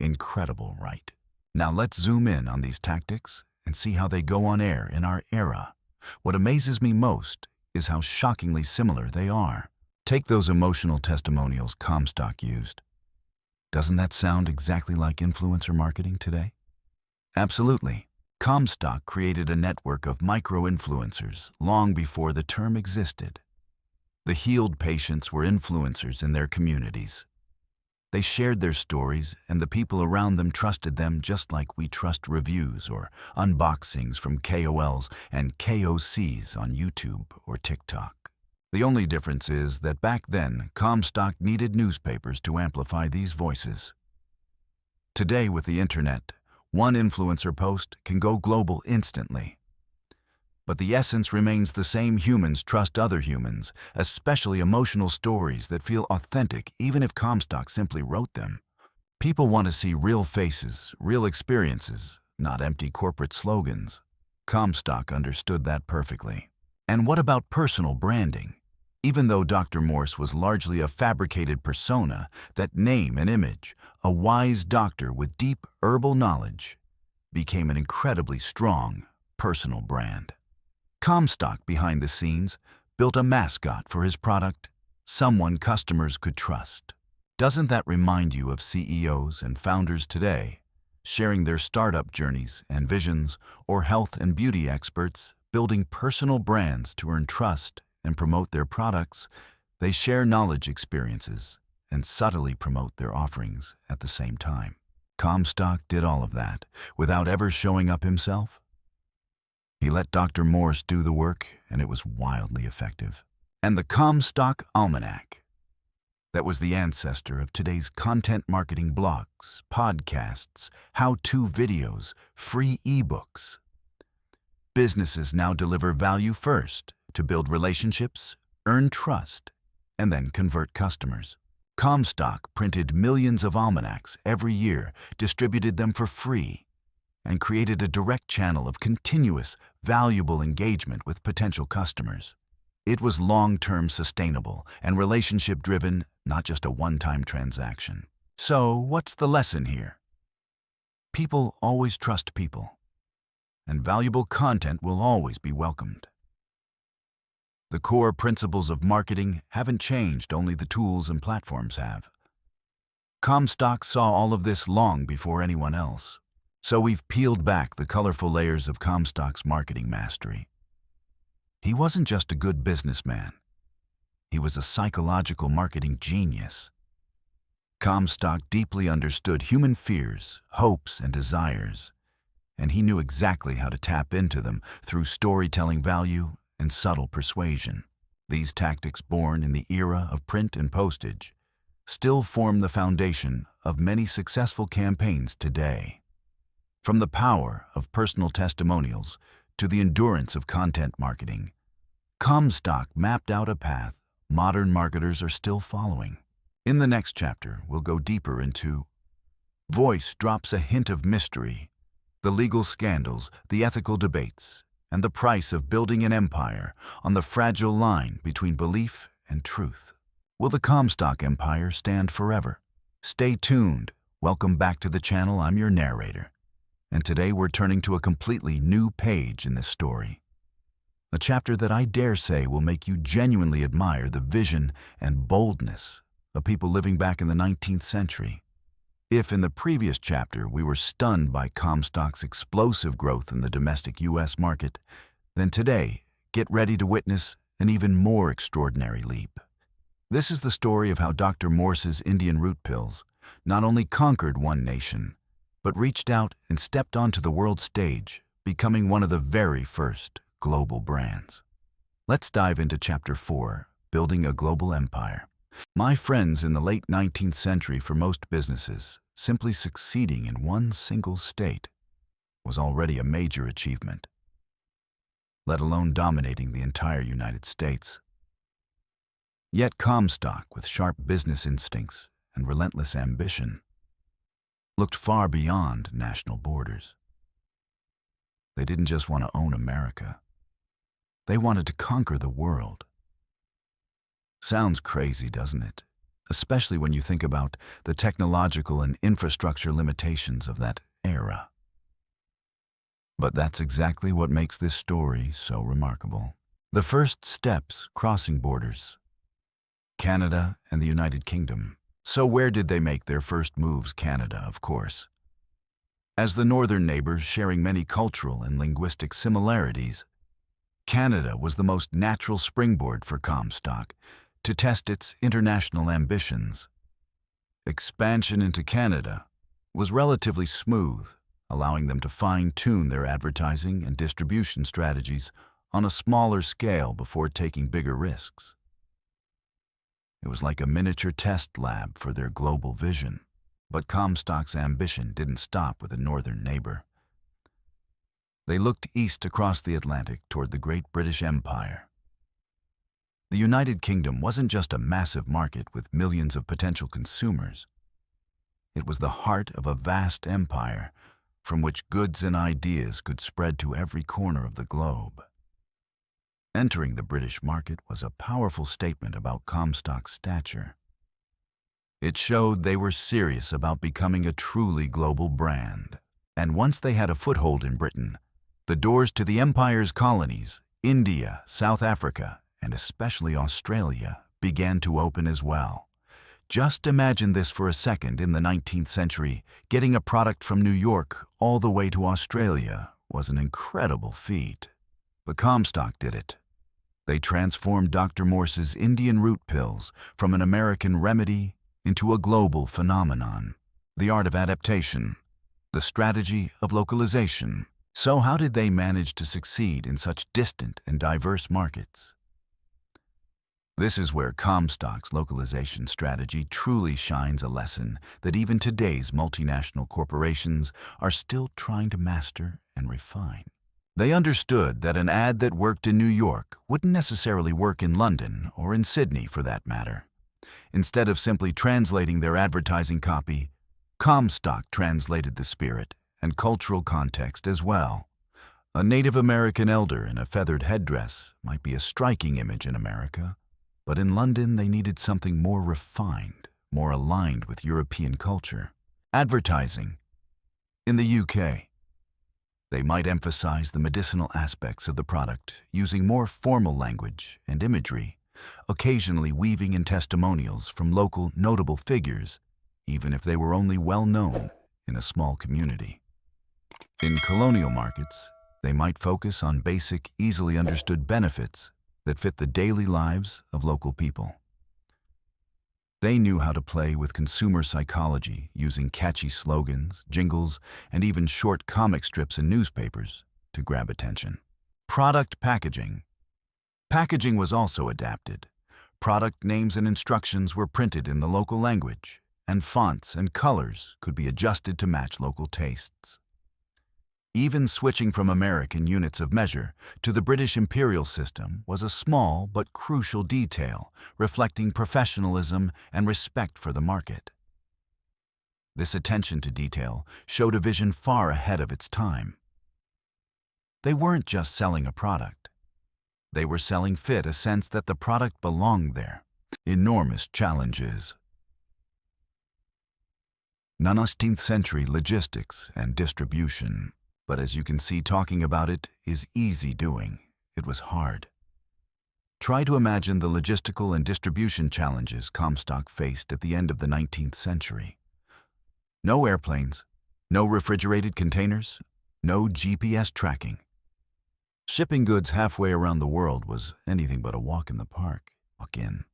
Incredible, right? Now let's zoom in on these tactics and see how they go on air in our era. What amazes me most is how shockingly similar they are. Take those emotional testimonials Comstock used. Doesn't that sound exactly like influencer marketing today? Absolutely. Comstock created a network of micro-influencers long before the term existed. The healed patients were influencers in their communities. They shared their stories, and the people around them trusted them just like we trust reviews or unboxings from KOLs and KOCs on YouTube or TikTok. The only difference is that back then, Comstock needed newspapers to amplify these voices. Today, with the internet, one influencer post can go global instantly. But the essence remains the same: humans trust other humans, especially emotional stories that feel authentic even if Comstock simply wrote them. People want to see real faces, real experiences, not empty corporate slogans. Comstock understood that perfectly. And what about personal branding? Even though Dr. Morse was largely a fabricated persona, that name and image, a wise doctor with deep herbal knowledge, became an incredibly strong personal brand. Comstock, behind the scenes, built a mascot for his product, someone customers could trust. Doesn't that remind you of CEOs and founders today, sharing their startup journeys and visions, or health and beauty experts building personal brands to earn trust and promote their products? They share knowledge, experiences, and subtly promote their offerings at the same time. Comstock did all of that without ever showing up himself. He let Dr. Morse do the work, and it was wildly effective. And the Comstock Almanac, that was the ancestor of today's content marketing blogs, podcasts, how-to videos, free ebooks. Businesses now deliver value first to build relationships, earn trust, and then convert customers. Comstock printed millions of almanacs every year, distributed them for free, and created a direct channel of continuous, valuable engagement with potential customers. It was long-term sustainable and relationship-driven, not just a one-time transaction. So, what's the lesson here? People always trust people, and valuable content will always be welcomed. The core principles of marketing haven't changed, only the tools and platforms have. Comstock saw all of this long before anyone else. So we've peeled back the colorful layers of Comstock's marketing mastery. He wasn't just a good businessman. He was a psychological marketing genius. Comstock deeply understood human fears, hopes, and desires, and he knew exactly how to tap into them through storytelling value and subtle persuasion. These tactics, born in the era of print and postage, still form the foundation of many successful campaigns today. From the power of personal testimonials to the endurance of content marketing, Comstock mapped out a path modern marketers are still following. In the next chapter, we'll go deeper into voice drops a hint of mystery, the legal scandals, the ethical debates, and the price of building an empire on the fragile line between belief and truth. Will the Comstock empire stand forever? Stay tuned. Welcome back to the channel. I'm your narrator. And today we're turning to a completely new page in this story. A chapter that I dare say will make you genuinely admire the vision and boldness of people living back in the 19th century. If in the previous chapter we were stunned by Comstock's explosive growth in the domestic U.S. market, then today, get ready to witness an even more extraordinary leap. This is the story of how Dr. Morse's Indian Root Pills not only conquered one nation, but reached out and stepped onto the world stage, becoming one of the very first global brands. Let's dive into Chapter 4, Building a Global Empire. My friends, in the late 19th century, for most businesses, simply succeeding in one single state was already a major achievement, let alone dominating the entire United States. Yet Comstock, with sharp business instincts and relentless ambition, looked far beyond national borders. They didn't just want to own America. They wanted to conquer the world. Sounds crazy, doesn't it? Especially when you think about the technological and infrastructure limitations of that era. But that's exactly what makes this story so remarkable. The first steps, crossing borders. Canada and the United Kingdom. So where did they make their first moves? Canada, of course. As the northern neighbors sharing many cultural and linguistic similarities, Canada was the most natural springboard for Comstock to test its international ambitions. Expansion into Canada was relatively smooth, allowing them to fine-tune their advertising and distribution strategies on a smaller scale before taking bigger risks. It was like a miniature test lab for their global vision. But Comstock's ambition didn't stop with a northern neighbor. They looked east across the Atlantic toward the great British Empire. The United Kingdom wasn't just a massive market with millions of potential consumers. It was the heart of a vast empire from which goods and ideas could spread to every corner of the globe. Entering the British market was a powerful statement about Comstock's stature. It showed they were serious about becoming a truly global brand. And once they had a foothold in Britain, the doors to the empire's colonies, India, South Africa, and especially Australia, began to open as well. Just imagine this for a second. In the 19th century, getting a product from New York all the way to Australia was an incredible feat. But Comstock did it. They transformed Dr. Morse's Indian Root Pills from an American remedy into a global phenomenon. The art of adaptation, the strategy of localization. So how did they manage to succeed in such distant and diverse markets? This is where Comstock's localization strategy truly shines a lesson that even today's multinational corporations are still trying to master and refine. They understood that an ad that worked in New York wouldn't necessarily work in London or in Sydney for that matter. Instead of simply translating their advertising copy, Comstock translated the spirit and cultural context as well. A Native American elder in a feathered headdress might be a striking image in America, but in London they needed something more refined, more aligned with European culture. Advertising. In the UK, they might emphasize the medicinal aspects of the product using more formal language and imagery, occasionally weaving in testimonials from local notable figures, even if they were only well known in a small community. In colonial markets, they might focus on basic, easily understood benefits that fit the daily lives of local people. They knew how to play with consumer psychology using catchy slogans, jingles, and even short comic strips in newspapers to grab attention. Product packaging. Packaging was also adapted. Product names and instructions were printed in the local language, and fonts and colors could be adjusted to match local tastes. Even switching from American units of measure to the British imperial system was a small but crucial detail, reflecting professionalism and respect for the market. This attention to detail showed a vision far ahead of its time. They weren't just selling a product. They were selling fit, a sense that the product belonged there. Enormous challenges. 19th century logistics and distribution. But as you can see, talking about it is easy doing. It was hard. Try to imagine the logistical and distribution challenges Comstock faced at the end of the 19th century. No airplanes, no refrigerated containers, no GPS tracking. Shipping goods halfway around the world was anything but a walk in the park. Walk in.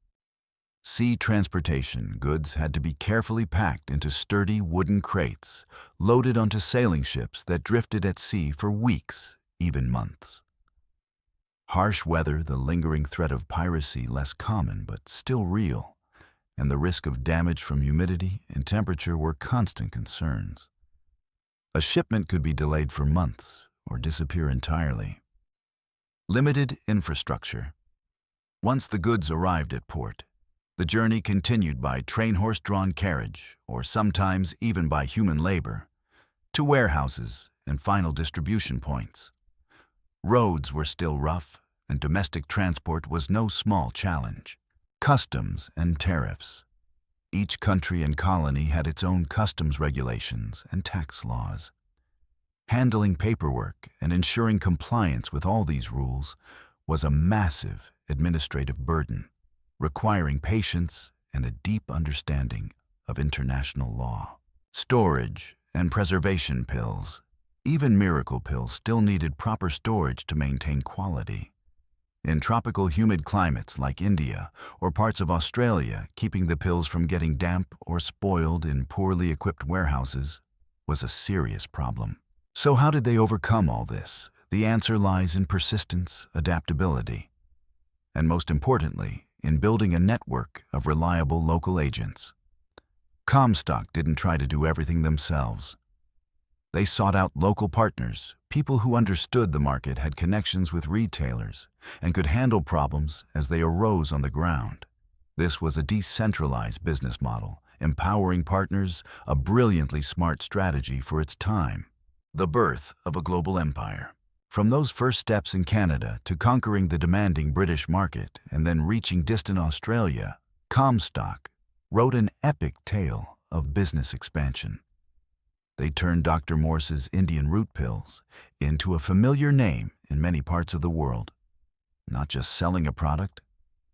Sea transportation goods had to be carefully packed into sturdy wooden crates, loaded onto sailing ships that drifted at sea for weeks, even months. Harsh weather, the lingering threat of piracy less common but still real, and the risk of damage from humidity and temperature were constant concerns. A shipment could be delayed for months or disappear entirely. Limited infrastructure. Once the goods arrived at port, the journey continued by train horse-drawn carriage, or sometimes even by human labor, to warehouses and final distribution points. Roads were still rough, and domestic transport was no small challenge. Customs and tariffs. Each country and colony had its own customs regulations and tax laws. Handling paperwork and ensuring compliance with all these rules was a massive administrative burden. requiring patience and a deep understanding of international law. Storage and preservation pills. Even miracle pills still needed proper storage to maintain quality. In tropical humid climates like India or parts of Australia, keeping the pills from getting damp or spoiled in poorly equipped warehouses was a serious problem. So how did they overcome all this? The answer lies in persistence, adaptability, and most importantly, in building a network of reliable local agents. Comstock didn't try to do everything themselves. They sought out local partners, people who understood the market, had connections with retailers, and could handle problems as they arose on the ground. This was a decentralized business model, empowering partners, a brilliantly smart strategy for its time. The birth of a global empire. From those first steps in Canada to conquering the demanding British market and then reaching distant Australia, Comstock wrote an epic tale of business expansion. They turned Dr. Morse's Indian Root Pills into a familiar name in many parts of the world, not just selling a product,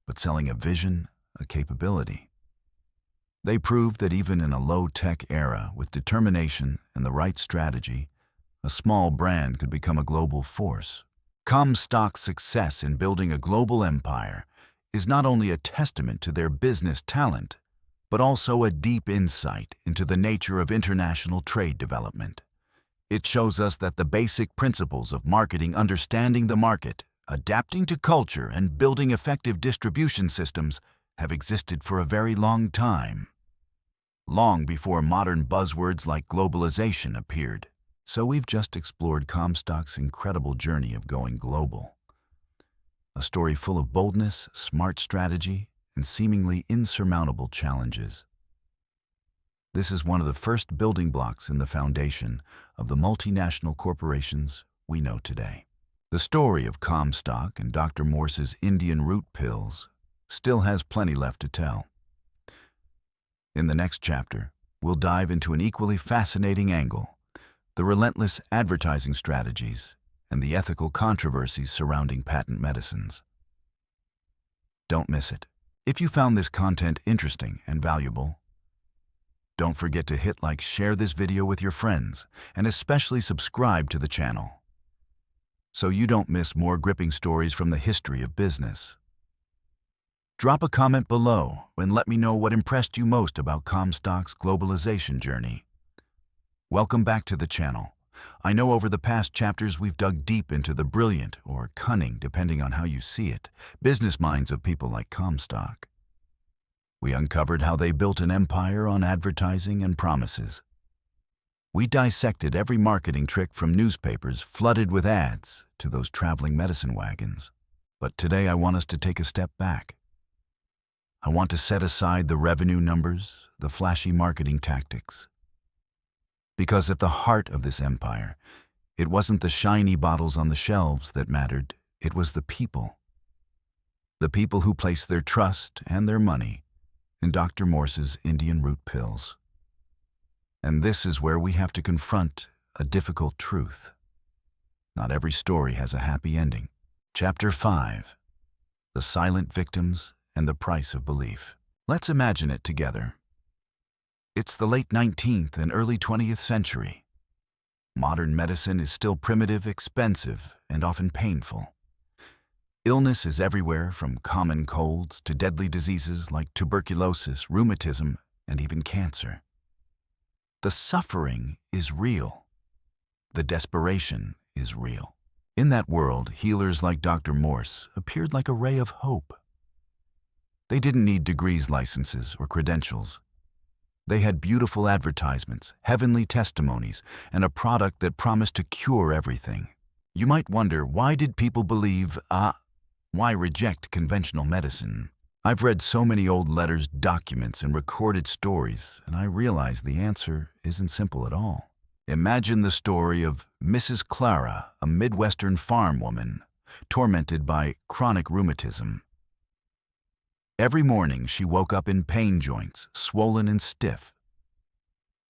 but selling a vision, a capability. They proved that even in a low-tech era, with determination and the right strategy, a small brand could become a global force. Comstock's success in building a global empire is not only a testament to their business talent, but also a deep insight into the nature of international trade development. It shows us that the basic principles of marketing, understanding the market, adapting to culture, and building effective distribution systems have existed for a very long time, long before modern buzzwords like globalization appeared. So we've just explored Comstock's incredible journey of going global. A story full of boldness, smart strategy, and seemingly insurmountable challenges. This is one of the first building blocks in the foundation of the multinational corporations we know today. The story of Comstock and Dr. Morse's Indian Root Pills still has plenty left to tell. In the next chapter, we'll dive into an equally fascinating angle: the relentless advertising strategies and the ethical controversies surrounding patent medicines. Don't miss it. If you found this content interesting and valuable, don't forget to hit like, share this video with your friends, and especially subscribe to the channel so you don't miss more gripping stories from the history of business. Drop a comment below and let me know what impressed you most about Comstock's globalization journey. Welcome back to the channel. I know over the past chapters we've dug deep into the brilliant, or cunning depending on how you see it, business minds of people like Comstock. We uncovered how they built an empire on advertising and promises. We dissected every marketing trick from newspapers flooded with ads to those traveling medicine wagons. But today I want us to take a step back. I want to set aside the revenue numbers, the flashy marketing tactics. Because at the heart of this empire, it wasn't the shiny bottles on the shelves that mattered, it was the people. The people who placed their trust and their money in Dr. Morse's Indian Root Pills. And this is where we have to confront a difficult truth. Not every story has a happy ending. Chapter 5. The Silent Victims and the Price of Belief. Let's imagine it together. It's the late 19th and early 20th century. Modern medicine is still primitive, expensive, and often painful. Illness is everywhere, from common colds to deadly diseases like tuberculosis, rheumatism, and even cancer. The suffering is real. The desperation is real. In that world, healers like Dr. Morse appeared like a ray of hope. They didn't need degrees, licenses, or credentials. They had beautiful advertisements, heavenly testimonies, and a product that promised to cure everything. You might wonder, why did people believe, why reject conventional medicine? I've read so many old letters, documents, and recorded stories, and I realize the answer isn't simple at all. Imagine the story of Mrs. Clara, a Midwestern farm woman, tormented by chronic rheumatism. Every morning she woke up in pain joints, swollen and stiff.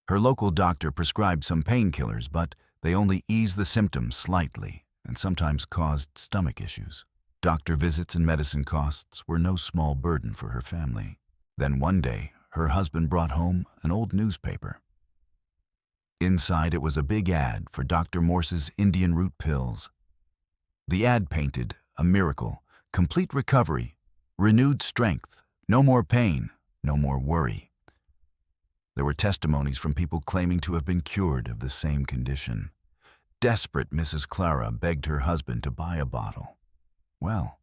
Her local doctor prescribed some painkillers, but they only eased the symptoms slightly and sometimes caused stomach issues. Doctor visits and medicine costs were no small burden for her family. Then one day, her husband brought home an old newspaper. Inside it was a big ad for Dr. Morse's Indian Root Pills. The ad painted a miracle, complete recovery, renewed strength, no more pain, no more worry. There were testimonies from people claiming to have been cured of the same condition. Desperate Mrs. Clara begged her husband to buy a bottle. Well,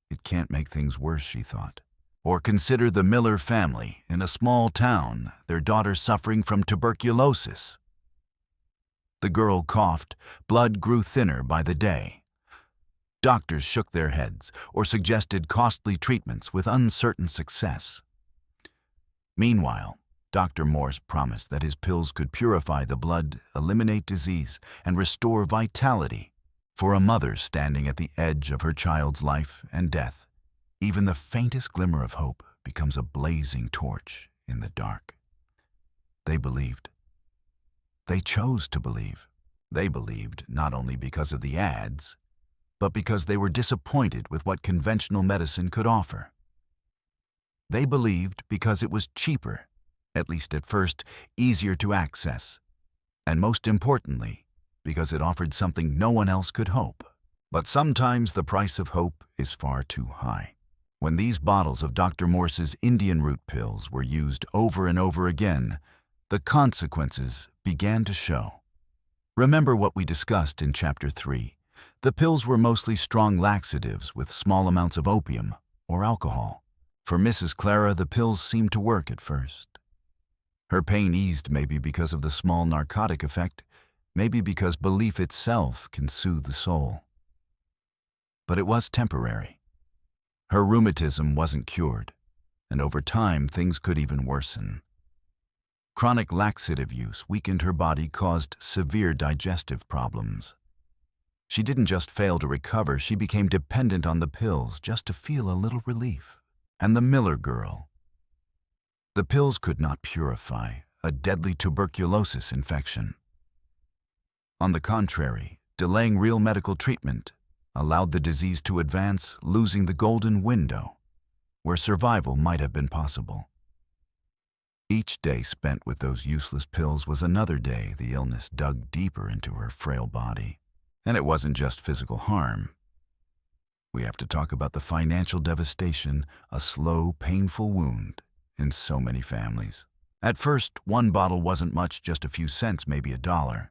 it can't make things worse, she thought. Or consider the Miller family in a small town, their daughter suffering from tuberculosis. The girl coughed, blood grew thinner by the day. Doctors shook their heads or suggested costly treatments with uncertain success. Meanwhile, Dr. Morse promised that his pills could purify the blood, eliminate disease, and restore vitality. For a mother standing at the edge of her child's life and death, even the faintest glimmer of hope becomes a blazing torch in the dark. They believed. They chose to believe. They believed not only because of the ads, but because they were disappointed with what conventional medicine could offer. They believed because it was cheaper, at least at first, easier to access, and most importantly, because it offered something no one else could hope. But sometimes the price of hope is far too high. When these bottles of Dr. Morse's Indian Root Pills were used over and over again, the consequences began to show. Remember what we discussed in Chapter 3. The pills were mostly strong laxatives with small amounts of opium or alcohol. For Mrs. Clara, the pills seemed to work at first. Her pain eased maybe because of the small narcotic effect, maybe because belief itself can soothe the soul. But it was temporary. Her rheumatism wasn't cured, and over time things could even worsen. Chronic laxative use weakened her body, caused severe digestive problems. She didn't just fail to recover, she became dependent on the pills just to feel a little relief. And the Miller girl. The pills could not purify a deadly tuberculosis infection. On the contrary, delaying real medical treatment allowed the disease to advance, losing the golden window where survival might have been possible. Each day spent with those useless pills was another day the illness dug deeper into her frail body. And it wasn't just physical harm. We have to talk about the financial devastation, a slow, painful wound in so many families. At first, one bottle wasn't much, just a few cents, maybe $1.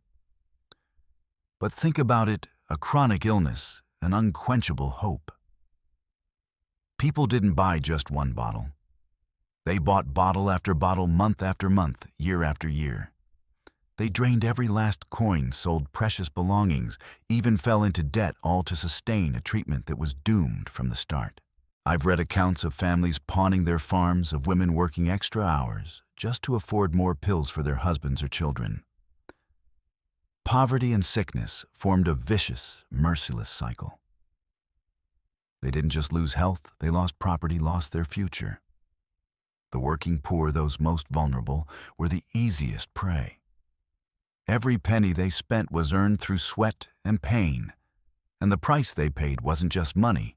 But think about it, a chronic illness, an unquenchable hope. People didn't buy just one bottle. They bought bottle after bottle, month after month, year after year. They drained every last coin, sold precious belongings, even fell into debt, all to sustain a treatment that was doomed from the start. I've read accounts of families pawning their farms, of women working extra hours just to afford more pills for their husbands or children. Poverty and sickness formed a vicious, merciless cycle. They didn't just lose health, they lost property, lost their future. The working poor, those most vulnerable, were the easiest prey. Every penny they spent was earned through sweat and pain, and the price they paid wasn't just money,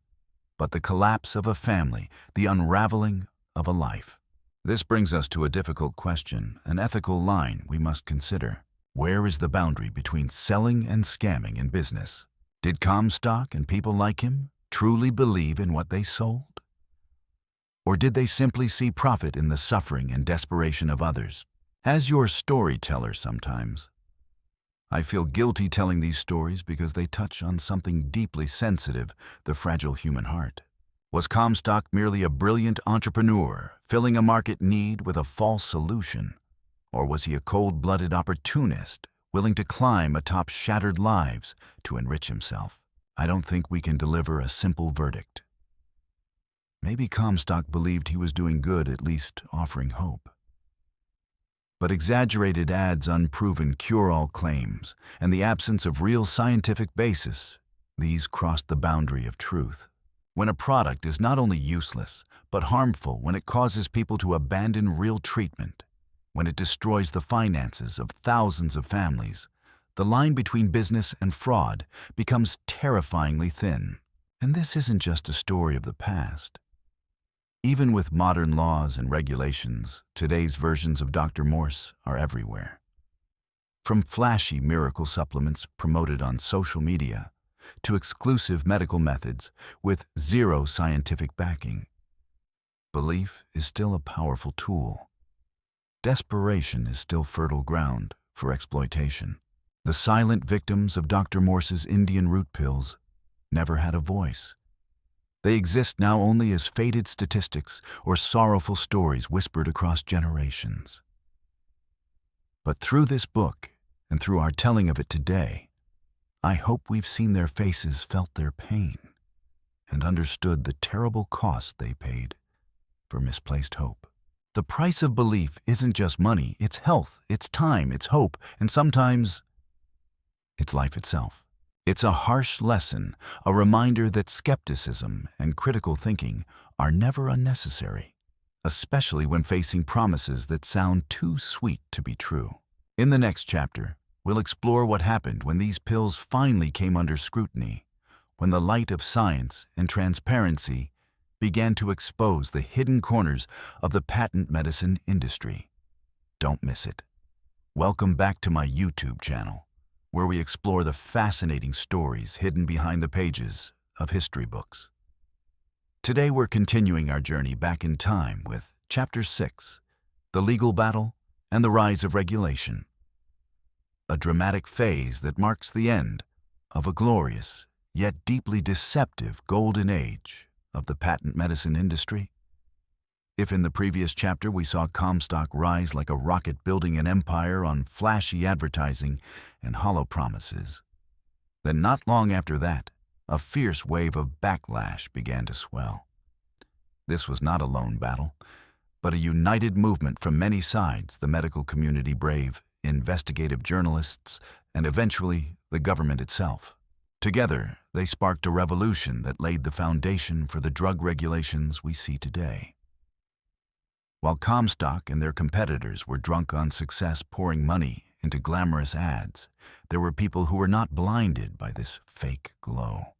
but the collapse of a family, the unraveling of a life. This brings us to a difficult question, an ethical line we must consider. Where is the boundary between selling and scamming in business? Did Comstock and people like him truly believe in what they sold? Or did they simply see profit in the suffering and desperation of others? As your storyteller sometimes, I feel guilty telling these stories because they touch on something deeply sensitive, the fragile human heart. Was Comstock merely a brilliant entrepreneur, filling a market need with a false solution? Or was he a cold-blooded opportunist, willing to climb atop shattered lives to enrich himself? I don't think we can deliver a simple verdict. Maybe Comstock believed he was doing good, at least offering hope. But exaggerated ads, unproven cure-all claims, and the absence of real scientific basis, these crossed the boundary of truth. When a product is not only useless, but harmful, when it causes people to abandon real treatment, when it destroys the finances of thousands of families, the line between business and fraud becomes terrifyingly thin. And this isn't just a story of the past. Even with modern laws and regulations, today's versions of Dr. Morse are everywhere. From flashy miracle supplements promoted on social media to exclusive medical methods with zero scientific backing, belief is still a powerful tool. Desperation is still fertile ground for exploitation. The silent victims of Dr. Morse's Indian Root Pills never had a voice. They exist now only as faded statistics or sorrowful stories whispered across generations. But through this book, and through our telling of it today, I hope we've seen their faces, felt their pain, and understood the terrible cost they paid for misplaced hope. The price of belief isn't just money, it's health, it's time, it's hope, and sometimes it's life itself. It's a harsh lesson, a reminder that skepticism and critical thinking are never unnecessary, especially when facing promises that sound too sweet to be true. In the next chapter, we'll explore what happened when these pills finally came under scrutiny, when the light of science and transparency began to expose the hidden corners of the patent medicine industry. Don't miss it. Welcome back to my YouTube channel, where we explore the fascinating stories hidden behind the pages of history books. Today we're continuing our journey back in time with Chapter 6, The Legal Battle and the Rise of Regulation. A dramatic phase that marks the end of a glorious, yet deeply deceptive golden age of the patent medicine industry. If in the previous chapter we saw Comstock rise like a rocket building an empire on flashy advertising and hollow promises, then not long after that, a fierce wave of backlash began to swell. This was not a lone battle, but a united movement from many sides: the medical community brave, investigative journalists, and eventually the government itself. Together, they sparked a revolution that laid the foundation for the drug regulations we see today. While Comstock and their competitors were drunk on success, pouring money into glamorous ads, there were people who were not blinded by this fake glow.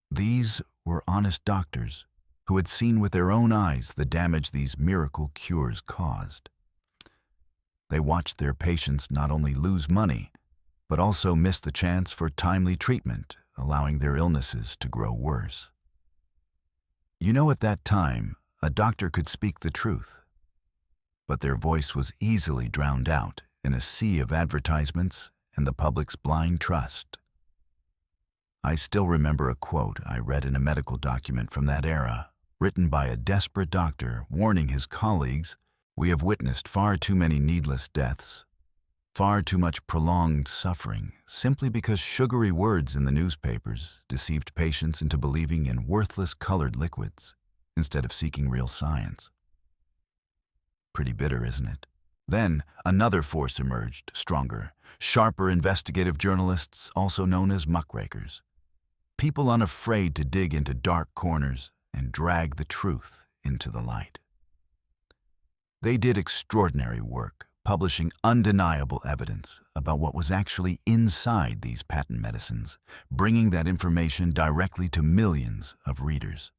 These were honest doctors who had seen with their own eyes the damage these miracle cures caused. They watched their patients not only lose money, but also miss the chance for timely treatment, allowing their illnesses to grow worse. At that time, a doctor could speak the truth, but their voice was easily drowned out in a sea of advertisements and the public's blind trust. I still remember a quote I read in a medical document from that era, written by a desperate doctor warning his colleagues, "We have witnessed far too many needless deaths, far too much prolonged suffering, simply because sugary words in the newspapers deceived patients into believing in worthless colored liquids instead of seeking real science." Pretty bitter, isn't it? Then another force emerged, stronger, sharper investigative journalists, also known as muckrakers. People unafraid to dig into dark corners and drag the truth into the light. They did extraordinary work, publishing undeniable evidence about what was actually inside these patent medicines, bringing that information directly to millions of readers.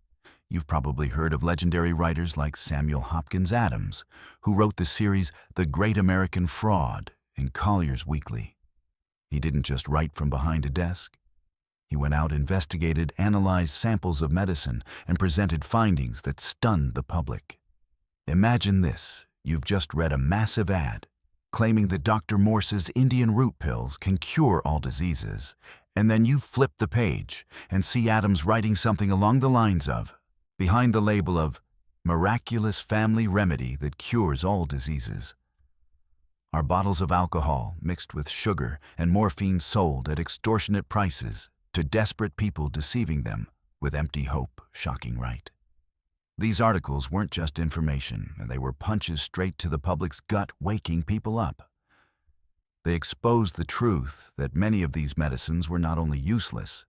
You've probably heard of legendary writers like Samuel Hopkins Adams, who wrote the series The Great American Fraud in Collier's Weekly. He didn't just write from behind a desk. He went out, investigated, analyzed samples of medicine, and presented findings that stunned the public. Imagine this: you've just read a massive ad claiming that Dr. Morse's Indian Root Pills can cure all diseases, and then you flip the page and see Adams writing something along the lines of, behind the label of miraculous family remedy that cures all diseases, are bottles of alcohol mixed with sugar and morphine sold at extortionate prices to desperate people, deceiving them with empty hope. Shocking, right? These articles weren't just information, they were punches straight to the public's gut, waking people up. They exposed the truth that many of these medicines were not only useless,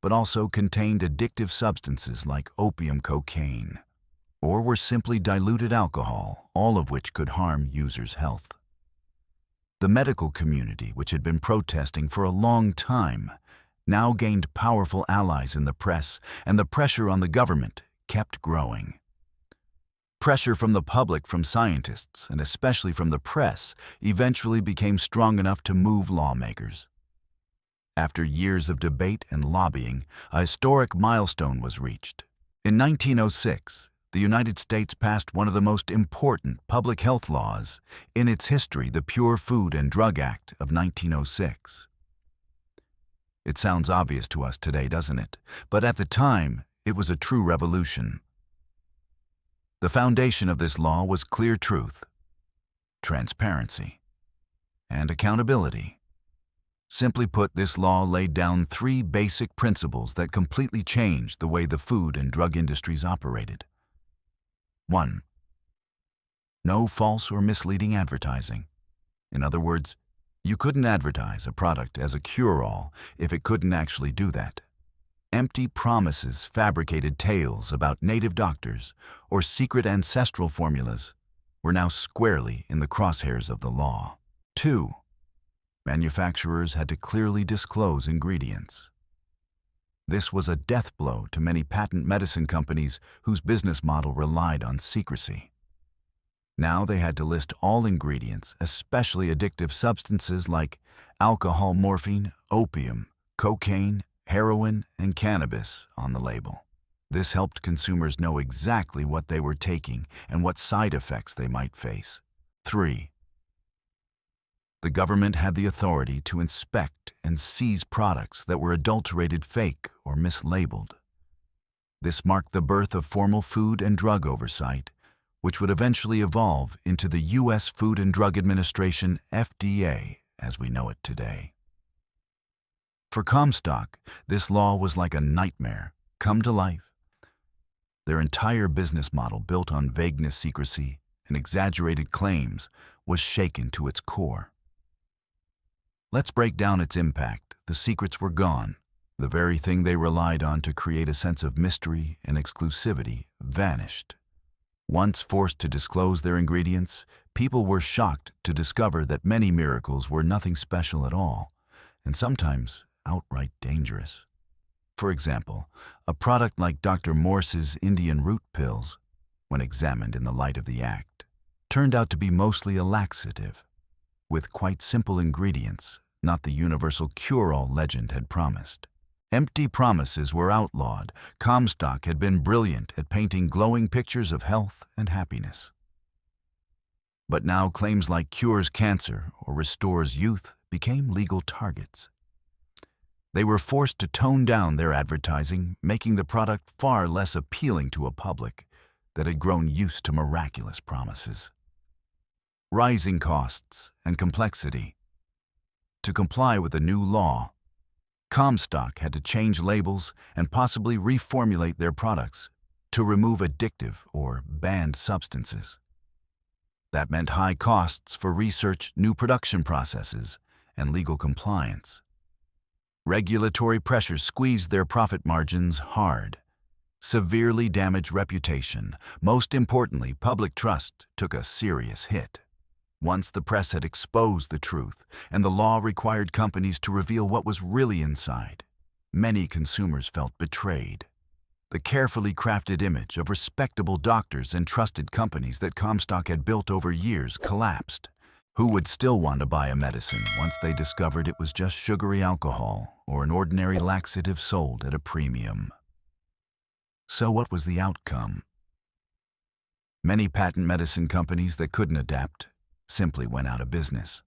but also contained addictive substances like opium cocaine, or were simply diluted alcohol, all of which could harm users' health. The medical community, which had been protesting for a long time, now gained powerful allies in the press, and the pressure on the government kept growing. Pressure from the public, from scientists, and especially from the press, eventually became strong enough to move lawmakers. After years of debate and lobbying, a historic milestone was reached. In 1906, the United States passed one of the most important public health laws in its history, the Pure Food and Drug Act of 1906. It sounds obvious to us today, doesn't it? But at the time, it was a true revolution. The foundation of this law was clear truth, transparency, and accountability. Simply put, this law laid down three basic principles that completely changed the way the food and drug industries operated. 1. No false or misleading advertising. In other words, you couldn't advertise a product as a cure-all if it couldn't actually do that. Empty promises, fabricated tales about native doctors, or secret ancestral formulas were now squarely in the crosshairs of the law. 2. Manufacturers had to clearly disclose ingredients. This was a death blow to many patent medicine companies whose business model relied on secrecy. Now they had to list all ingredients, especially addictive substances like alcohol, morphine, opium, cocaine, heroin, and cannabis on the label. This helped consumers know exactly what they were taking and what side effects they might face. 3. The government had the authority to inspect and seize products that were adulterated, fake, or mislabeled. This marked the birth of formal food and drug oversight, which would eventually evolve into the U.S. Food and Drug Administration, FDA, as we know it today. For Comstock, this law was like a nightmare come to life. Their entire business model, built on vagueness, secrecy, and exaggerated claims, was shaken to its core. Let's break down its impact. The secrets were gone. The very thing they relied on to create a sense of mystery and exclusivity vanished. Once forced to disclose their ingredients, people were shocked to discover that many miracles were nothing special at all, and sometimes outright dangerous. For example, a product like Dr. Morse's Indian Root Pills, when examined in the light of the Act, turned out to be mostly a laxative, with quite simple ingredients, not the universal cure-all legend had promised. Empty promises were outlawed. Comstock had been brilliant at painting glowing pictures of health and happiness. But now claims like cures cancer or restores youth became legal targets. They were forced to tone down their advertising, making the product far less appealing to a public that had grown used to miraculous promises. Rising costs and complexity. To comply with the new law, Comstock had to change labels and possibly reformulate their products to remove addictive or banned substances. That meant high costs for research, new production processes, and legal compliance. Regulatory pressures squeezed their profit margins hard, severely damaged reputation. Most importantly, public trust took a serious hit. Once the press had exposed the truth, and the law required companies to reveal what was really inside, many consumers felt betrayed. The carefully crafted image of respectable doctors and trusted companies that Comstock had built over years collapsed. Who would still want to buy a medicine once they discovered it was just sugary alcohol or an ordinary laxative sold at a premium? So what was the outcome? Many patent medicine companies that couldn't adapt simply went out of business.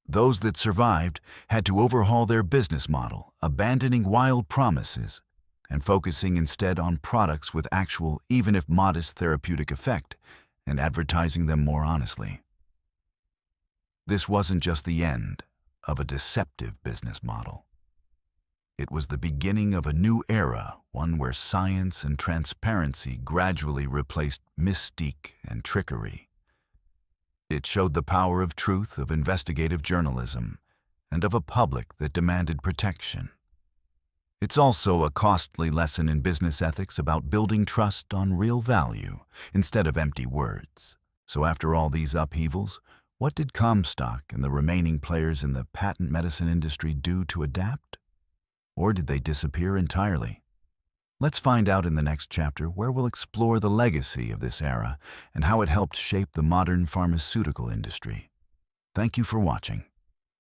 Those that survived had to overhaul their business model, abandoning wild promises and focusing instead on products with actual, even if modest, therapeutic effect, and advertising them more honestly. This wasn't just the end of a deceptive business model. It was the beginning of a new era, one where science and transparency gradually replaced mystique and trickery. It showed the power of truth, of investigative journalism, and of a public that demanded protection. It's also a costly lesson in business ethics about building trust on real value instead of empty words. So after all these upheavals, what did Comstock and the remaining players in the patent medicine industry do to adapt? Or did they disappear entirely? Let's find out in the next chapter, where we'll explore the legacy of this era and how it helped shape the modern pharmaceutical industry. Thank you for watching.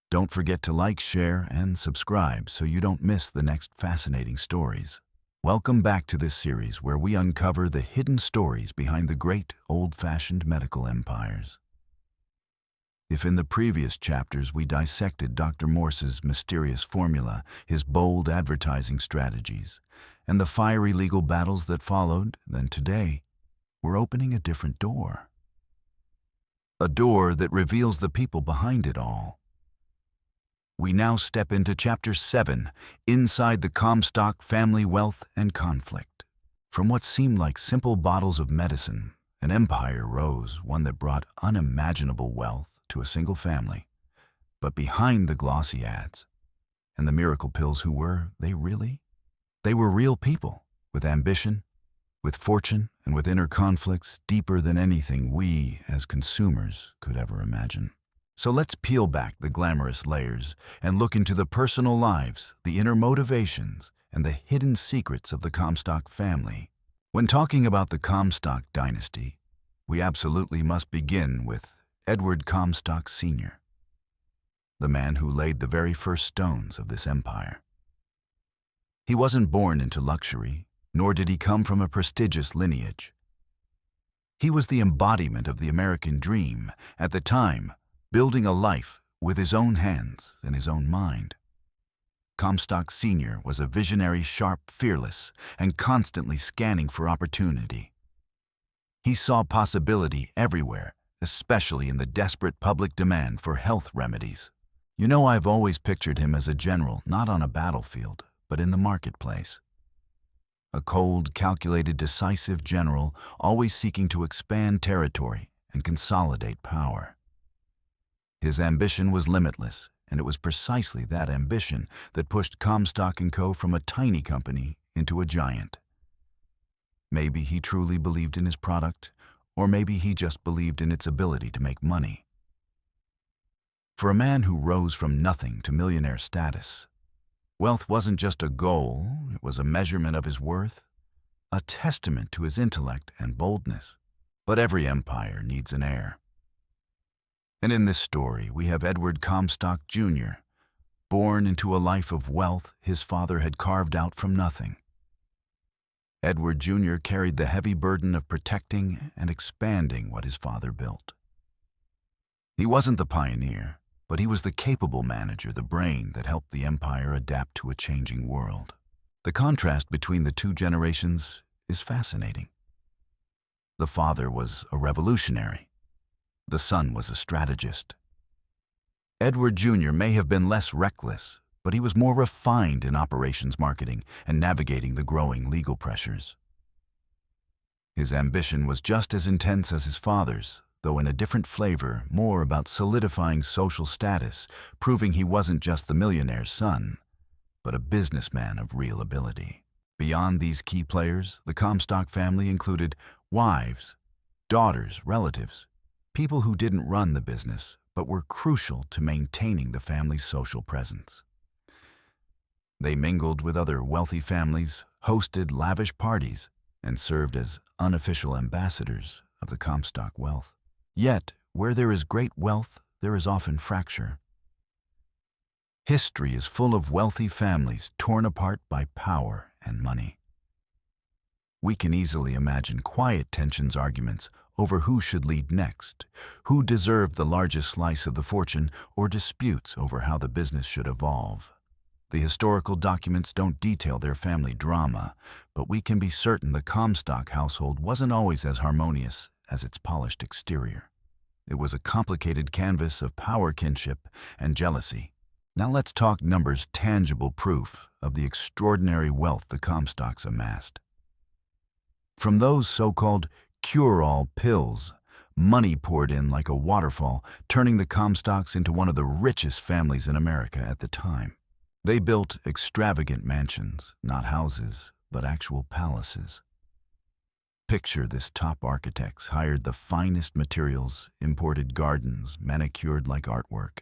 Don't forget to like, share, and subscribe so you don't miss the next fascinating stories. Welcome back to this series where we uncover the hidden stories behind the great old-fashioned medical empires. If in the previous chapters we dissected Dr. Morse's mysterious formula, his bold advertising strategies, and the fiery legal battles that followed, then today we're opening a different door. A door that reveals the people behind it all. We now step into Chapter 7, Inside the Comstock Family Wealth and Conflict. From what seemed like simple bottles of medicine, an empire rose, one that brought unimaginable wealth to a single family. But behind the glossy ads and the miracle pills, who were they really? They were real people, with ambition, with fortune, and with inner conflicts deeper than anything we, as consumers, could ever imagine. So let's peel back the glamorous layers and look into the personal lives, the inner motivations, and the hidden secrets of the Comstock family. When talking about the Comstock dynasty, we absolutely must begin with Edward Comstock Sr., the man who laid the very first stones of this empire. He wasn't born into luxury, nor did he come from a prestigious lineage. He was the embodiment of the American dream, at the time, building a life with his own hands and his own mind. Comstock Sr. was a visionary, sharp, fearless, and constantly scanning for opportunity. He saw possibility everywhere, especially in the desperate public demand for health remedies. You know, I've always pictured him as a general, not on a battlefield, but in the marketplace. A cold, calculated, decisive general, always seeking to expand territory and consolidate power. His ambition was limitless, and it was precisely that ambition that pushed Comstock & Co. from a tiny company into a giant. Maybe he truly believed in his product, or maybe he just believed in its ability to make money. For a man who rose from nothing to millionaire status, wealth wasn't just a goal, it was a measurement of his worth, a testament to his intellect and boldness. But every empire needs an heir. And in this story, we have Edward Comstock Jr., born into a life of wealth his father had carved out from nothing. Edward Jr. carried the heavy burden of protecting and expanding what his father built. He wasn't the pioneer, but he was the capable manager, the brain that helped the empire adapt to a changing world. The contrast between the two generations is fascinating. The father was a revolutionary. The son was a strategist. Edward Jr. may have been less reckless, but he was more refined in operations marketing and navigating the growing legal pressures. His ambition was just as intense as his father's, though in a different flavor, more about solidifying social status, proving he wasn't just the millionaire's son, but a businessman of real ability. Beyond these key players, the Comstock family included wives, daughters, relatives, people who didn't run the business, but were crucial to maintaining the family's social presence. They mingled with other wealthy families, hosted lavish parties, and served as unofficial ambassadors of the Comstock wealth. Yet, where there is great wealth, there is often fracture. History is full of wealthy families torn apart by power and money. We can easily imagine quiet tensions, arguments over who should lead next, who deserved the largest slice of the fortune, or disputes over how the business should evolve. The historical documents don't detail their family drama, but we can be certain the Comstock household wasn't always as harmonious as its polished exterior. It was a complicated canvas of power, kinship, and jealousy. Now let's talk numbers, tangible proof of the extraordinary wealth the Comstocks amassed. From those so-called cure-all pills, money poured in like a waterfall, turning the Comstocks into one of the richest families in America at the time. They built extravagant mansions, not houses, but actual palaces. Picture this: top architects hired the finest materials, imported gardens, manicured like artwork.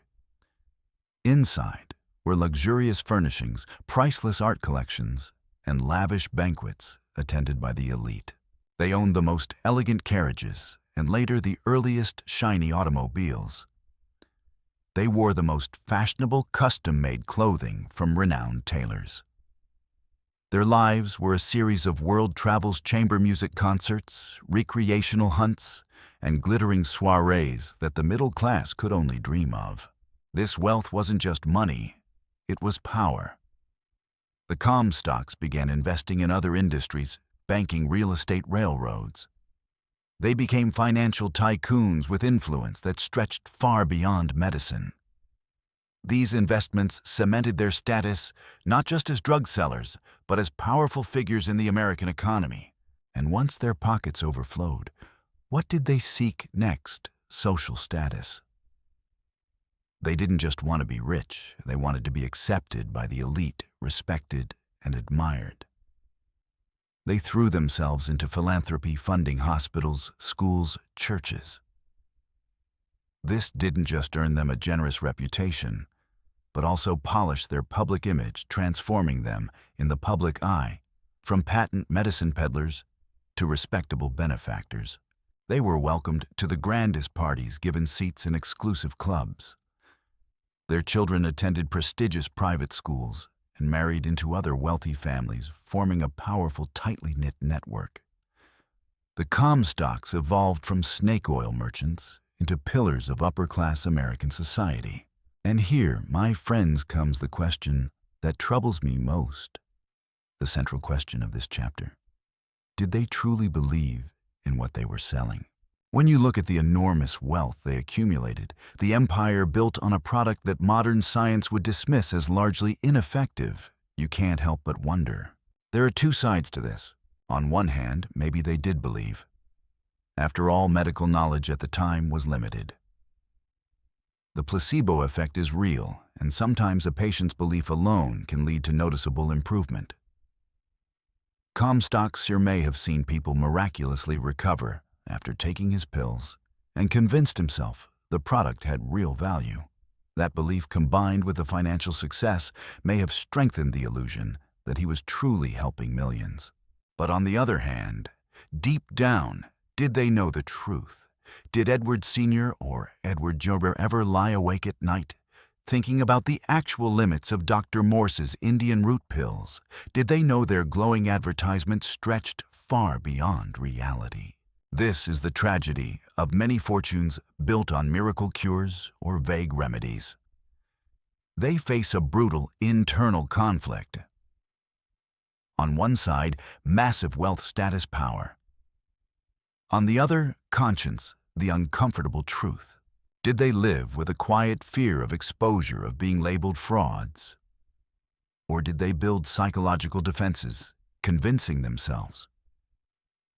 Inside were luxurious furnishings, priceless art collections, and lavish banquets attended by the elite. They owned the most elegant carriages and later the earliest shiny automobiles. They wore the most fashionable custom-made clothing from renowned tailors. Their lives were a series of world travels, chamber music concerts, recreational hunts, and glittering soirees that the middle class could only dream of. This wealth wasn't just money, it was power. The Comstocks began investing in other industries, banking, real estate, railroads. They became financial tycoons with influence that stretched far beyond medicine. These investments cemented their status not just as drug sellers, but as powerful figures in the American economy. And once their pockets overflowed, what did they seek next? Social status. They didn't just want to be rich, they wanted to be accepted by the elite, respected and admired. They threw themselves into philanthropy, funding hospitals, schools, churches. This didn't just earn them a generous reputation, but also polished their public image, transforming them in the public eye, from patent medicine peddlers to respectable benefactors. They were welcomed to the grandest parties, given seats in exclusive clubs. Their children attended prestigious private schools and married into other wealthy families, forming a powerful, tightly knit network. The Comstocks evolved from snake oil merchants into pillars of upper-class American society. And here, my friends, comes the question that troubles me most, the central question of this chapter. Did they truly believe in what they were selling? When you look at the enormous wealth they accumulated, the empire built on a product that modern science would dismiss as largely ineffective, you can't help but wonder. There are two sides to this. On one hand, maybe they did believe. After all, medical knowledge at the time was limited. The placebo effect is real, and sometimes a patient's belief alone can lead to noticeable improvement. Comstock may have seen people miraculously recover after taking his pills and convinced himself the product had real value. That belief, combined with the financial success, may have strengthened the illusion that he was truly helping millions. But on the other hand, deep down, did they know the truth? Did Edward Sr. or Edward Jr. ever lie awake at night, thinking about the actual limits of Dr. Morse's Indian Root Pills? Did they know their glowing advertisements stretched far beyond reality? This is the tragedy of many fortunes built on miracle cures or vague remedies. They face a brutal internal conflict. On one side, massive wealth, status, power. On the other, conscience, the uncomfortable truth. Did they live with a quiet fear of exposure, of being labeled frauds? Or did they build psychological defenses, convincing themselves,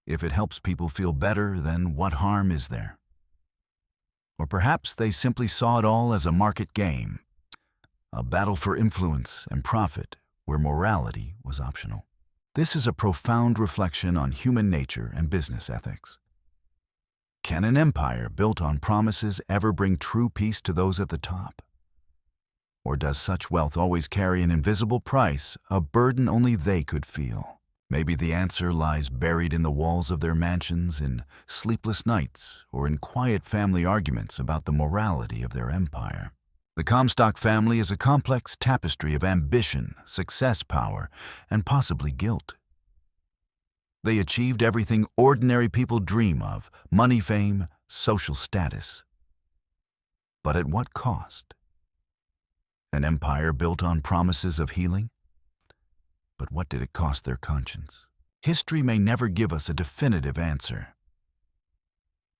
if it helps people feel better, then what harm is there? Or perhaps they simply saw it all as a market game, a battle for influence and profit where morality was optional. This is a profound reflection on human nature and business ethics. Can an empire built on promises ever bring true peace to those at the top? Or does such wealth always carry an invisible price, a burden only they could feel? Maybe the answer lies buried in the walls of their mansions, in sleepless nights, or in quiet family arguments about the morality of their empire. The Comstock family is a complex tapestry of ambition, success, power, and possibly guilt. They achieved everything ordinary people dream of: money, fame, social status. But at what cost? An empire built on promises of healing? But what did it cost their conscience? History may never give us a definitive answer,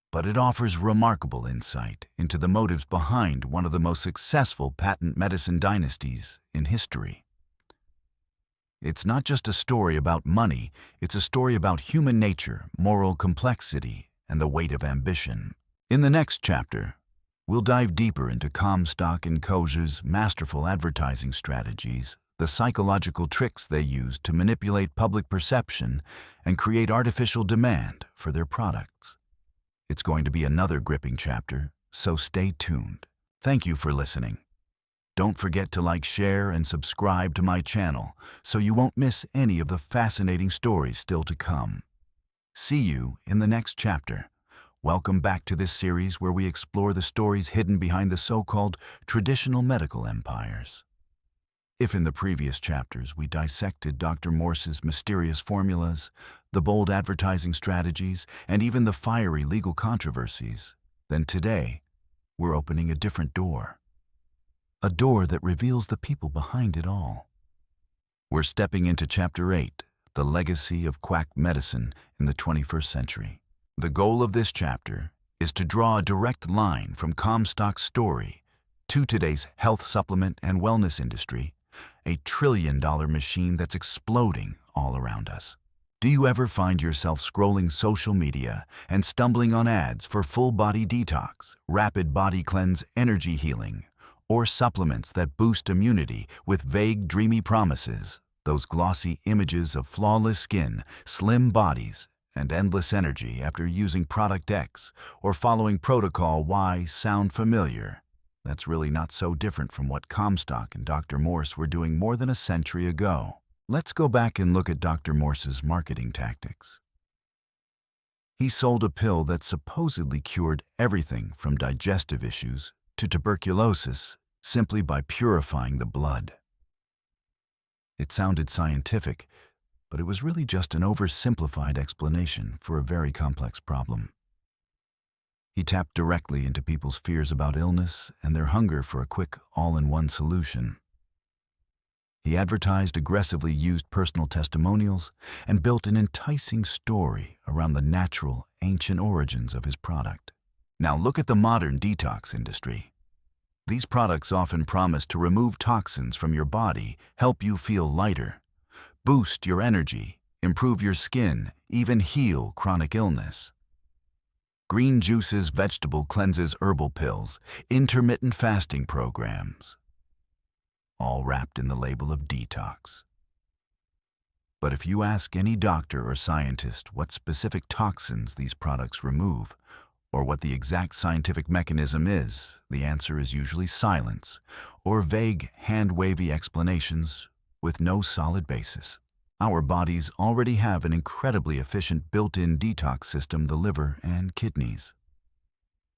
but it offers remarkable insight into the motives behind one of the most successful patent medicine dynasties in history. It's not just a story about money, it's a story about human nature, moral complexity, and the weight of ambition. In the next chapter, we'll dive deeper into Comstock and Co's masterful advertising strategies, the psychological tricks they used to manipulate public perception and create artificial demand for their products. It's going to be another gripping chapter, so stay tuned. Thank you for listening. Don't forget to like, share, and subscribe to my channel so you won't miss any of the fascinating stories still to come. See you in the next chapter. Welcome back to this series where we explore the stories hidden behind the so-called traditional medical empires. If in the previous chapters we dissected Dr. Morse's mysterious formulas, the bold advertising strategies, and even the fiery legal controversies, then today we're opening a different door. A door that reveals the people behind it all. We're stepping into Chapter 8, the legacy of quack medicine in the 21st century. The goal of this chapter is to draw a direct line from Comstock's story to today's health supplement and wellness industry, a trillion-dollar machine that's exploding all around us. Do you ever find yourself scrolling social media and stumbling on ads for full-body detox, rapid body cleanse, energy healing, or supplements that boost immunity with vague, dreamy promises? Those glossy images of flawless skin, slim bodies, and endless energy after using Product X or following Protocol Y sound familiar. That's really not so different from what Comstock and Dr. Morse were doing more than a century ago. Let's go back and look at Dr. Morse's marketing tactics. He sold a pill that supposedly cured everything from digestive issues to tuberculosis simply by purifying the blood. It sounded scientific, but it was really just an oversimplified explanation for a very complex problem. He tapped directly into people's fears about illness and their hunger for a quick, all-in-one solution. He advertised aggressively, used personal testimonials, and built an enticing story around the natural, ancient origins of his product. Now look at the modern detox industry. These products often promise to remove toxins from your body, help you feel lighter, boost your energy, improve your skin, even heal chronic illness. Green juices, vegetable cleanses, herbal pills, intermittent fasting programs, all wrapped in the label of detox. But if you ask any doctor or scientist what specific toxins these products remove, or what the exact scientific mechanism is, the answer is usually silence or vague, hand-wavy explanations with no solid basis. Our bodies already have an incredibly efficient built-in detox system, the liver and kidneys.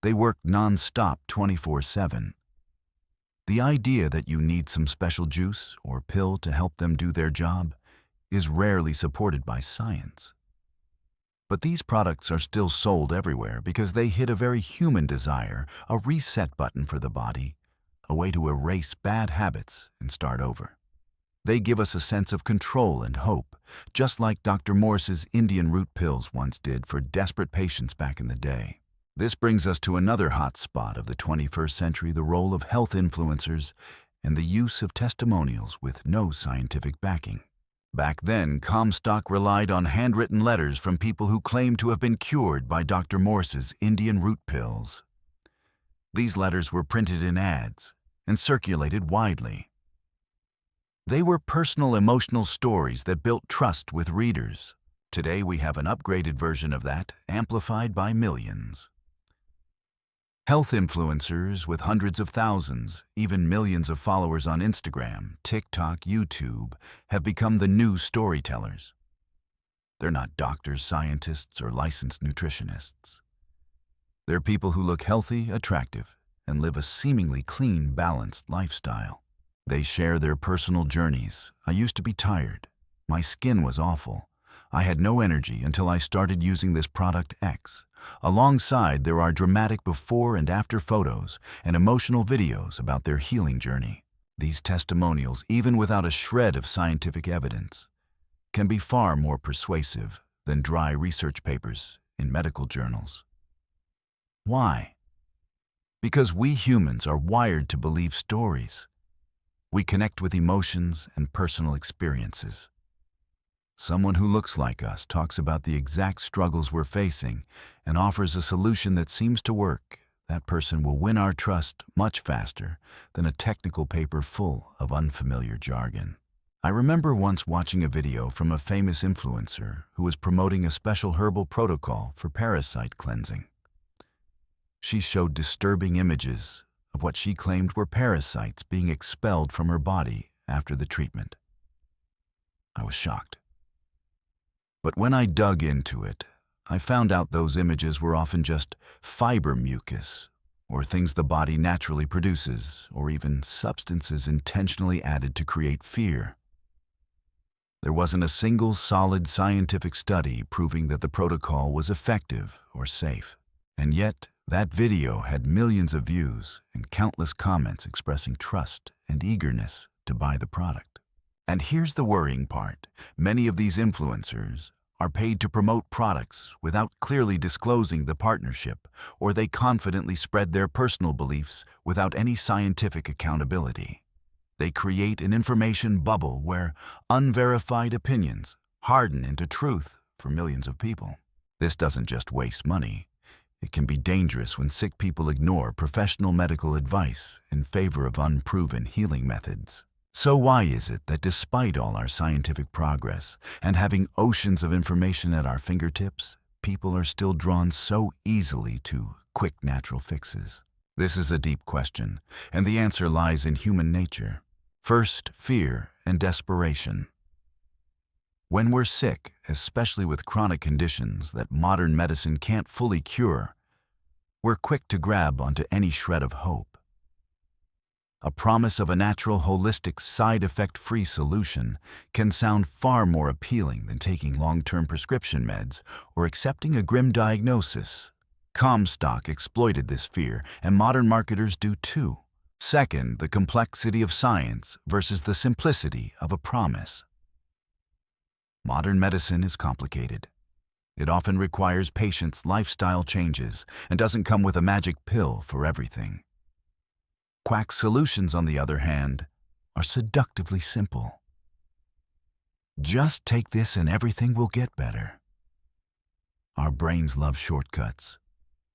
They work non-stop 24/7. The idea that you need some special juice or pill to help them do their job is rarely supported by science. But these products are still sold everywhere because they hit a very human desire, a reset button for the body, a way to erase bad habits and start over. They give us a sense of control and hope, just like Dr. Morse's Indian Root Pills once did for desperate patients back in the day. This brings us to another hot spot of the 21st century, the role of health influencers and the use of testimonials with no scientific backing. Back then, Comstock relied on handwritten letters from people who claimed to have been cured by Dr. Morse's Indian Root Pills. These letters were printed in ads and circulated widely. They were personal, emotional stories that built trust with readers. Today, we have an upgraded version of that, amplified by millions. Health influencers with hundreds of thousands, even millions of followers on Instagram, TikTok, YouTube, have become the new storytellers. They're not doctors, scientists, or licensed nutritionists. They're people who look healthy, attractive, and live a seemingly clean, balanced lifestyle. They share their personal journeys. I used to be tired. My skin was awful. I had no energy until I started using this product X. Alongside, there are dramatic before and after photos and emotional videos about their healing journey. These testimonials, even without a shred of scientific evidence, can be far more persuasive than dry research papers in medical journals. Why? Because we humans are wired to believe stories. We connect with emotions and personal experiences. Someone who looks like us talks about the exact struggles we're facing and offers a solution that seems to work. That person will win our trust much faster than a technical paper full of unfamiliar jargon. I remember once watching a video from a famous influencer who was promoting a special herbal protocol for parasite cleansing. She showed disturbing images of what she claimed were parasites being expelled from her body after the treatment. I was shocked. But when I dug into it, I found out those images were often just fiber mucus, or things the body naturally produces, or even substances intentionally added to create fear. There wasn't a single solid scientific study proving that the protocol was effective or safe. And yet, that video had millions of views and countless comments expressing trust and eagerness to buy the product. And here's the worrying part. Many of these influencers are paid to promote products without clearly disclosing the partnership, or they confidently spread their personal beliefs without any scientific accountability. They create an information bubble where unverified opinions harden into truth for millions of people. This doesn't just waste money. It can be dangerous when sick people ignore professional medical advice in favor of unproven healing methods. So why is it that despite all our scientific progress and having oceans of information at our fingertips, people are still drawn so easily to quick natural fixes? This is a deep question, and the answer lies in human nature. First, fear and desperation. When we're sick, especially with chronic conditions that modern medicine can't fully cure, we're quick to grab onto any shred of hope. A promise of a natural, holistic, side effect-free solution can sound far more appealing than taking long-term prescription meds or accepting a grim diagnosis. Comstock exploited this fear, and modern marketers do too. Second, the complexity of science versus the simplicity of a promise. Modern medicine is complicated. It often requires patients' lifestyle changes and doesn't come with a magic pill for everything. Quack solutions, on the other hand, are seductively simple. Just take this and everything will get better. Our brains love shortcuts.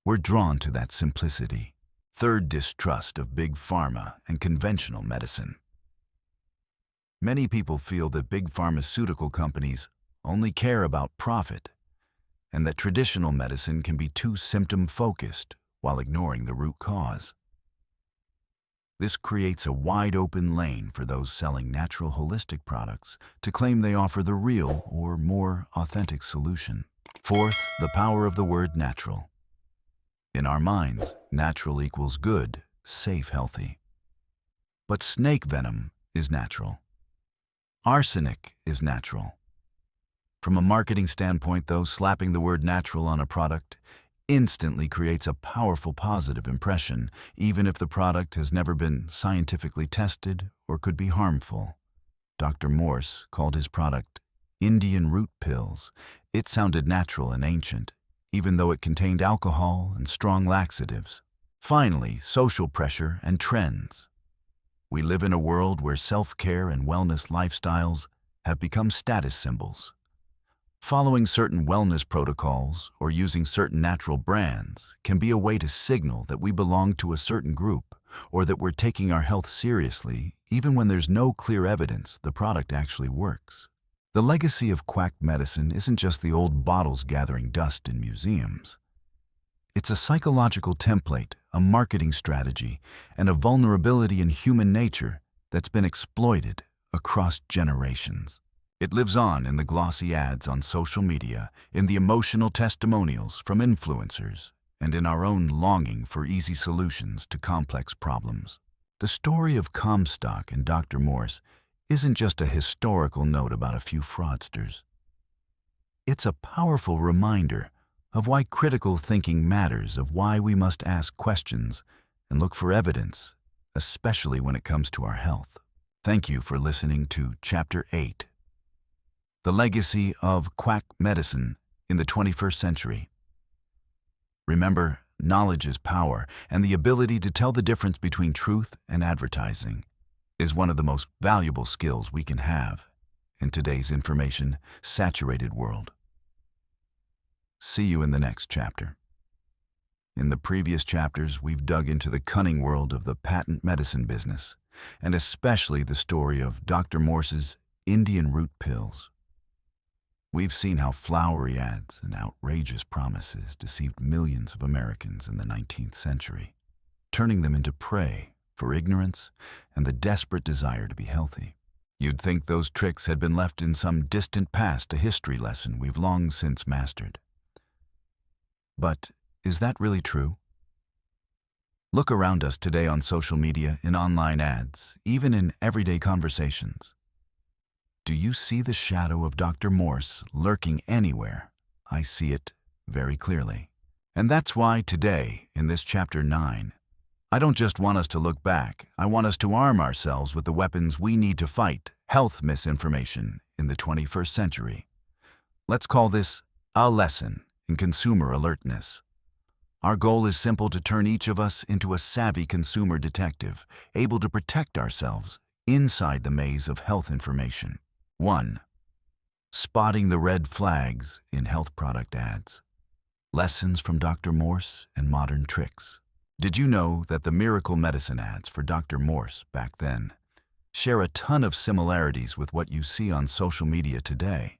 We're drawn to that simplicity. Third, distrust of big pharma and conventional medicine. Many people feel that big pharmaceutical companies only care about profit, and that traditional medicine can be too symptom-focused while ignoring the root cause. This creates a wide-open lane for those selling natural holistic products to claim they offer the real or more authentic solution. Fourth, the power of the word natural. In our minds, natural equals good, safe, healthy. But snake venom is natural. Arsenic is natural. From a marketing standpoint, though, slapping the word natural on a product instantly creates a powerful positive impression, even if the product has never been scientifically tested or could be harmful. Dr. Morse called his product Indian Root Pills. It sounded natural and ancient, even though it contained alcohol and strong laxatives. Finally, social pressure and trends. We live in a world where self-care and wellness lifestyles have become status symbols. Following certain wellness protocols or using certain natural brands can be a way to signal that we belong to a certain group or that we're taking our health seriously, even when there's no clear evidence the product actually works. The legacy of quack medicine isn't just the old bottles gathering dust in museums. It's a psychological template, a marketing strategy, and a vulnerability in human nature that's been exploited across generations. It lives on in the glossy ads on social media, in the emotional testimonials from influencers, and in our own longing for easy solutions to complex problems. The story of Comstock and Dr. Morse isn't just a historical note about a few fraudsters. It's a powerful reminder of why critical thinking matters, of why we must ask questions and look for evidence, especially when it comes to our health. Thank you for listening to Chapter 8. The Legacy of Quack Medicine in the 21st Century. Remember, knowledge is power, and the ability to tell the difference between truth and advertising is one of the most valuable skills we can have in today's information-saturated world. See you in the next chapter. In the previous chapters, we've dug into the cunning world of the patent medicine business, and especially the story of Dr. Morse's Indian Root Pills. We've seen how flowery ads and outrageous promises deceived millions of Americans in the 19th century. turning them into prey for ignorance and the desperate desire to be healthy. You'd think those tricks had been left in some distant past, a history lesson we've long since mastered. But is that really true? Look around us today on social media, in online ads, even in everyday conversations. Do you see the shadow of Dr. Morse lurking anywhere? I see it very clearly. And that's why today, in this chapter 9, I don't just want us to look back, I want us to arm ourselves with the weapons we need to fight health misinformation in the 21st century. Let's call this a lesson in consumer alertness. Our goal is simple: to turn each of us into a savvy consumer detective, able to protect ourselves inside the maze of health information. 1. Spotting the red flags in health product ads. Lessons from Dr. Morse and modern tricks. Did you know that the miracle medicine ads for Dr. Morse back then share a ton of similarities with what you see on social media today?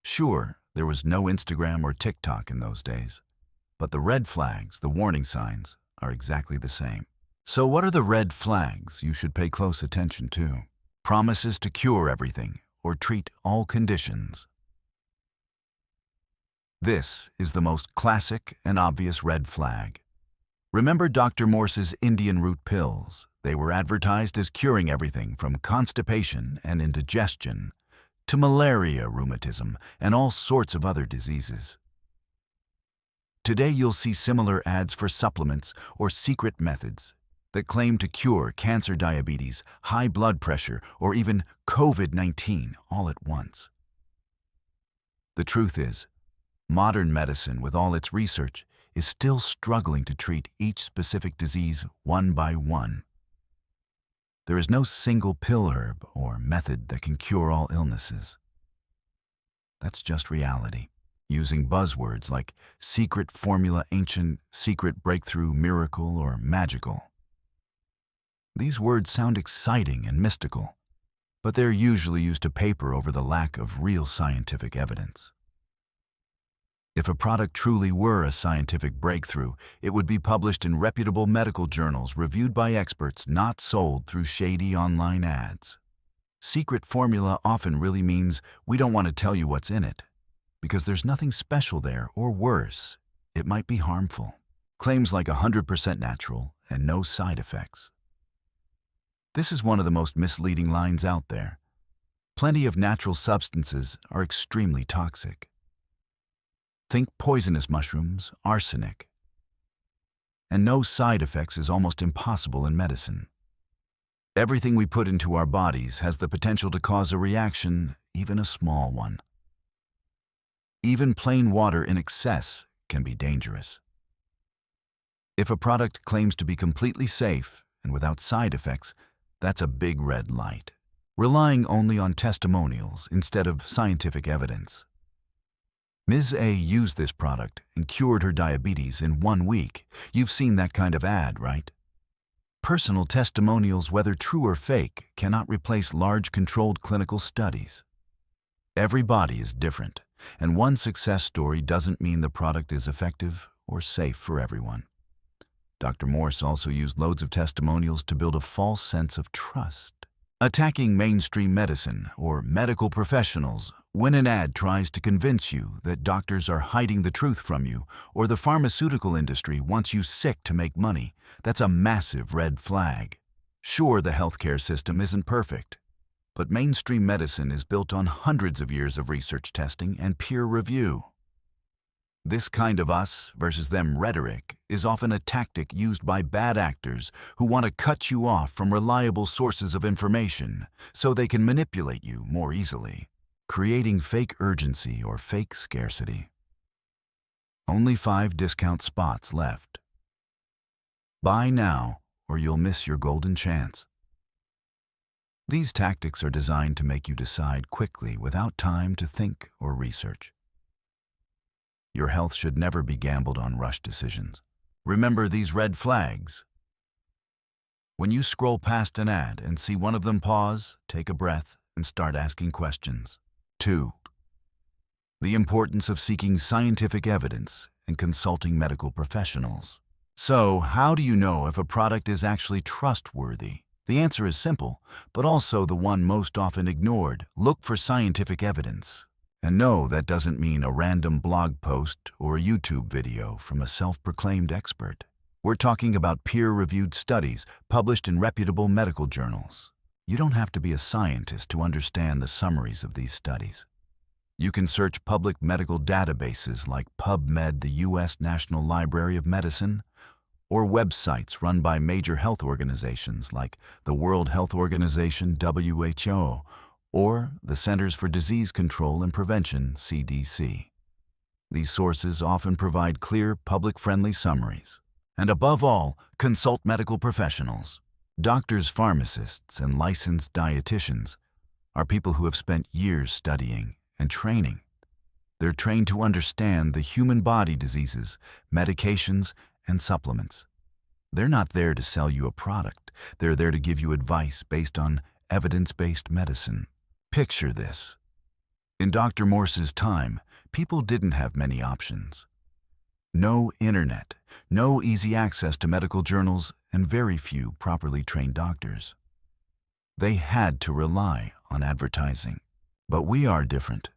Sure, there was no Instagram or TikTok in those days, but the red flags, the warning signs, are exactly the same. So what are the red flags you should pay close attention to? Promises to cure everything or treat all conditions. This is the most classic and obvious red flag. Remember Dr. Morse's Indian Root Pills? They were advertised as curing everything from constipation and indigestion to malaria, rheumatism, and all sorts of other diseases. Today you'll see similar ads for supplements or secret methods that claim to cure cancer, diabetes, high blood pressure, or even COVID-19 all at once. The truth is, modern medicine, with all its research, is still struggling to treat each specific disease one by one. There is no single pill, herb, or method that can cure all illnesses. That's just reality. Using buzzwords like secret formula, ancient, secret breakthrough, miracle, or magical. These words sound exciting and mystical, but they're usually used to paper over the lack of real scientific evidence. If a product truly were a scientific breakthrough, it would be published in reputable medical journals, reviewed by experts, not sold through shady online ads. Secret formula often really means we don't want to tell you what's in it, because there's nothing special there, or worse, it might be harmful. Claims like 100% natural and no side effects. This is one of the most misleading lines out there. Plenty of natural substances are extremely toxic. Think poisonous mushrooms, arsenic. And no side effects is almost impossible in medicine. Everything we put into our bodies has the potential to cause a reaction, even a small one. Even plain water in excess can be dangerous. If a product claims to be completely safe and without side effects, that's a big red light. Relying only on testimonials instead of scientific evidence. Ms. A used this product and cured her diabetes in 1 week. You've seen that kind of ad, right? Personal testimonials, whether true or fake, cannot replace large controlled clinical studies. Every body is different, and one success story doesn't mean the product is effective or safe for everyone. Dr. Morse also used loads of testimonials to build a false sense of trust. Attacking mainstream medicine or medical professionals when an ad tries to convince you that doctors are hiding the truth from you, or the pharmaceutical industry wants you sick to make money, that's a massive red flag. Sure, the healthcare system isn't perfect, but mainstream medicine is built on hundreds of years of research testing and peer review. This kind of us versus them rhetoric is often a tactic used by bad actors who want to cut you off from reliable sources of information so they can manipulate you more easily, creating fake urgency or fake scarcity. Only 5 discount spots left. Buy now or you'll miss your golden chance. These tactics are designed to make you decide quickly without time to think or research. Your health should never be gambled on rushed decisions. Remember these red flags. When you scroll past an ad and see one of them, pause, take a breath, and start asking questions. 2. The importance of seeking scientific evidence and consulting medical professionals. So, how do you know if a product is actually trustworthy? The answer is simple, but also the one most often ignored. Look for scientific evidence. And no, that doesn't mean a random blog post or a YouTube video from a self-proclaimed expert. We're talking about peer-reviewed studies published in reputable medical journals. You don't have to be a scientist to understand the summaries of these studies. You can search public medical databases like PubMed, the U.S. National Library of Medicine, or websites run by major health organizations like the World Health Organization, WHO, or the Centers for Disease Control and Prevention, CDC. These sources often provide clear, public-friendly summaries. And above all, consult medical professionals. Doctors, pharmacists, and licensed dietitians are people who have spent years studying and training. They're trained to understand the human body diseases, medications, and supplements. They're not there to sell you a product. They're there to give you advice based on evidence-based medicine. Picture this. In Dr. Morse's time, people didn't have many options. No internet, no easy access to medical journals, and very few properly trained doctors. They had to rely on advertising. But we are different.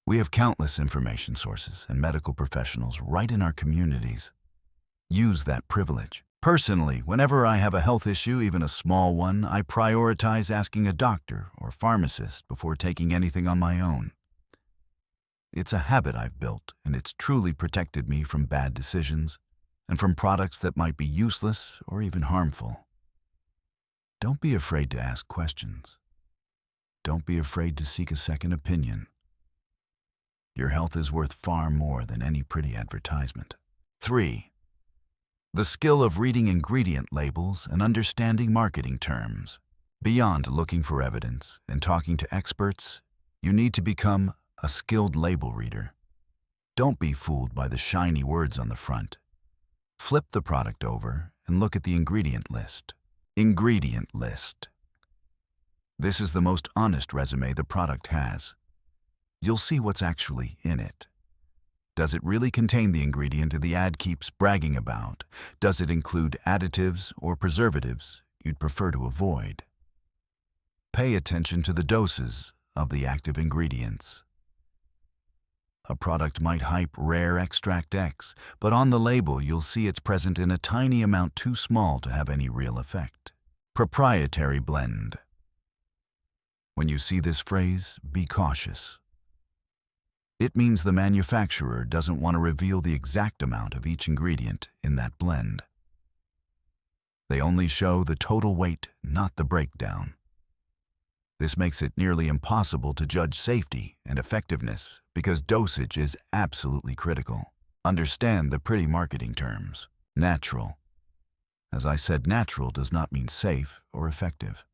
We have countless information sources and medical professionals right in our communities. Use that privilege. Personally, whenever I have a health issue, even a small one, I prioritize asking a doctor or pharmacist before taking anything on my own. It's a habit I've built, and it's truly protected me from bad decisions and from products that might be useless or even harmful. Don't be afraid to ask questions. Don't be afraid to seek a second opinion. Your health is worth far more than any pretty advertisement. 3. The skill of reading ingredient labels and understanding marketing terms. Beyond looking for evidence and talking to experts, you need to become a skilled label reader. Don't be fooled by the shiny words on the front. Flip the product over and look at the ingredient list. Ingredient list. This is the most honest resume the product has. You'll see what's actually in it. Does it really contain the ingredient the ad keeps bragging about? Does it include additives or preservatives you'd prefer to avoid? Pay attention to the doses of the active ingredients. A product might hype rare extract X, but on the label you'll see it's present in a tiny amount too small to have any real effect. Proprietary blend. When you see this phrase, be cautious. It means the manufacturer doesn't want to reveal the exact amount of each ingredient in that blend. They only show the total weight, not the breakdown. This makes it nearly impossible to judge safety and effectiveness because dosage is absolutely critical. Understand the pretty marketing terms. Natural. As I said, natural does not mean safe or effective.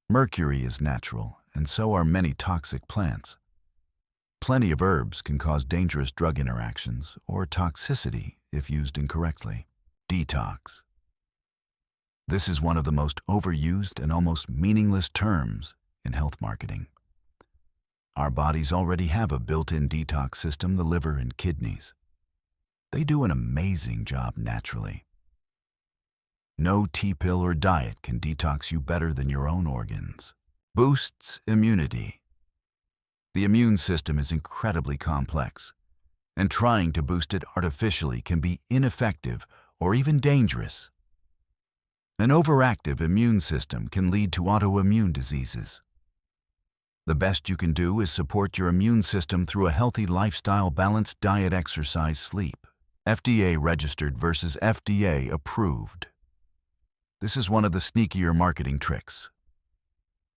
Mercury is natural, and so are many toxic plants. Plenty of herbs can cause dangerous drug interactions or toxicity if used incorrectly. Detox. This is one of the most overused and almost meaningless terms in health marketing. Our bodies already have a built-in detox system, the liver and kidneys. They do an amazing job naturally. No tea pill or diet can detox you better than your own organs. Boosts immunity. The immune system is incredibly complex, and trying to boost it artificially can be ineffective or even dangerous. An overactive immune system can lead to autoimmune diseases. The best you can do is support your immune system through a healthy lifestyle, balanced diet, exercise, sleep. FDA registered versus FDA approved. This is one of the sneakier marketing tricks.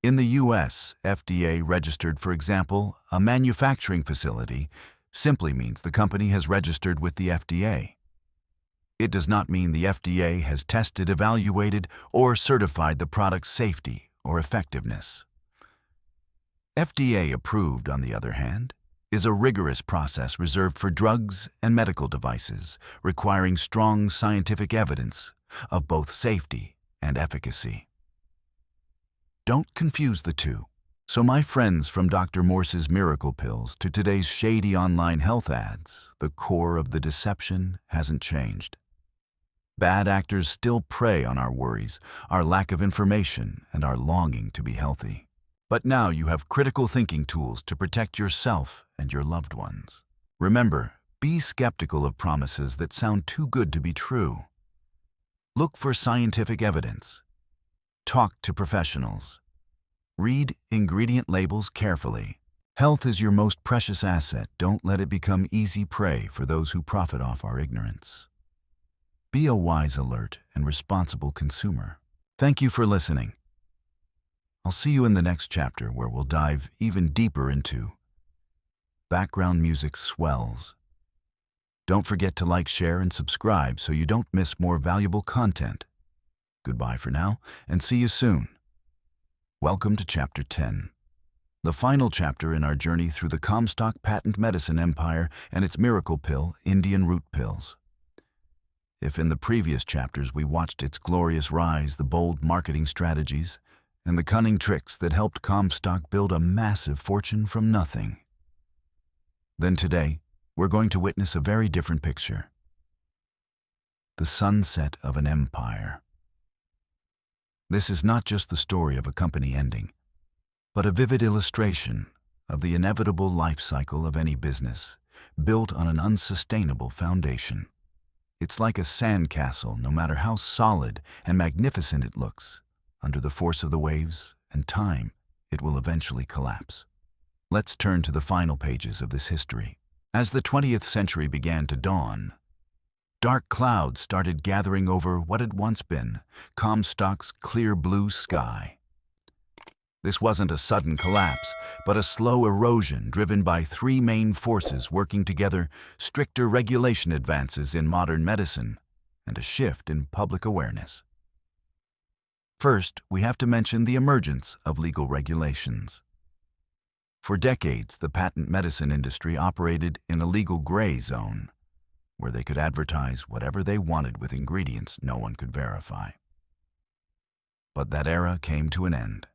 In the US, FDA registered, for example, a manufacturing facility simply means the company has registered with the FDA. It does not mean the FDA has tested, evaluated, or certified the product's safety or effectiveness. FDA approved, on the other hand, is a rigorous process reserved for drugs and medical devices, requiring strong scientific evidence of both safety and efficacy. Don't confuse the two. So my friends, from Dr. Morse's miracle pills to today's shady online health ads, the core of the deception hasn't changed. Bad actors still prey on our worries, our lack of information, and our longing to be healthy. But now you have critical thinking tools to protect yourself and your loved ones. Remember, be skeptical of promises that sound too good to be true. Look for scientific evidence. Talk to professionals. Read ingredient labels carefully. Health is your most precious asset. Don't let it become easy prey for those who profit off our ignorance. Be a wise, alert, and responsible consumer. Thank you for listening. I'll see you in the next chapter where we'll dive even deeper into background music swells. Don't forget to like, share, and subscribe so you don't miss more valuable content. Goodbye for now, and see you soon. Welcome to Chapter 10, the final chapter in our journey through the Comstock patent medicine empire and its miracle pill, Indian Root Pills. If in the previous chapters we watched its glorious rise, the bold marketing strategies, and the cunning tricks that helped Comstock build a massive fortune from nothing, then today we're going to witness a very different picture. The sunset of an empire. This is not just the story of a company ending, but a vivid illustration of the inevitable life cycle of any business built on an unsustainable foundation. It's like a sandcastle. No matter how solid and magnificent it looks, under the force of the waves and time, it will eventually collapse. Let's turn to the final pages of this history. As the 20th century began to dawn, dark clouds started gathering over what had once been Comstock's clear blue sky. This wasn't a sudden collapse, but a slow erosion driven by three main forces working together: stricter regulation advances in modern medicine and a shift in public awareness. First, we have to mention the emergence of legal regulations. For decades, the patent medicine industry operated in a legal gray zone, where they could advertise whatever they wanted with ingredients no one could verify. But that era came to an end.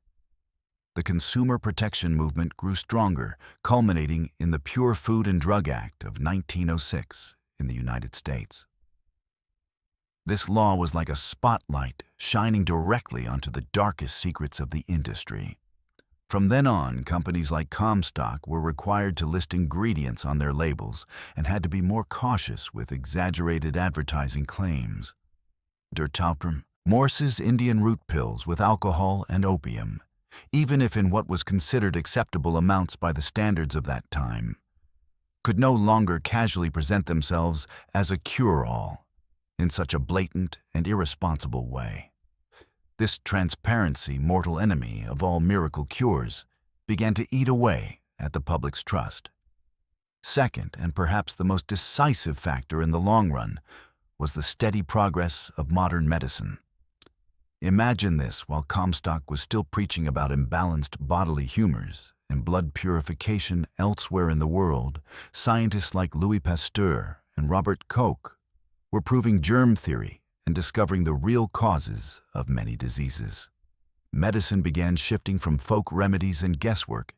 The consumer protection movement grew stronger, culminating in the Pure Food and Drug Act of 1906 in the United States. This law was like a spotlight shining directly onto the darkest secrets of the industry. From then on, companies like Comstock were required to list ingredients on their labels and had to be more cautious with exaggerated advertising claims. Durtalprum, Morse's Indian Root Pills with alcohol and opium, even if in what was considered acceptable amounts by the standards of that time, could no longer casually present themselves as a cure-all in such a blatant and irresponsible way. This transparency, mortal enemy of all miracle cures, began to eat away at the public's trust. Second, and perhaps the most decisive factor in the long run, was the steady progress of modern medicine. Imagine this: while Comstock was still preaching about imbalanced bodily humors and blood purification elsewhere in the world, scientists like Louis Pasteur and Robert Koch were proving germ theory and discovering the real causes of many diseases. Medicine began shifting from folk remedies and guesswork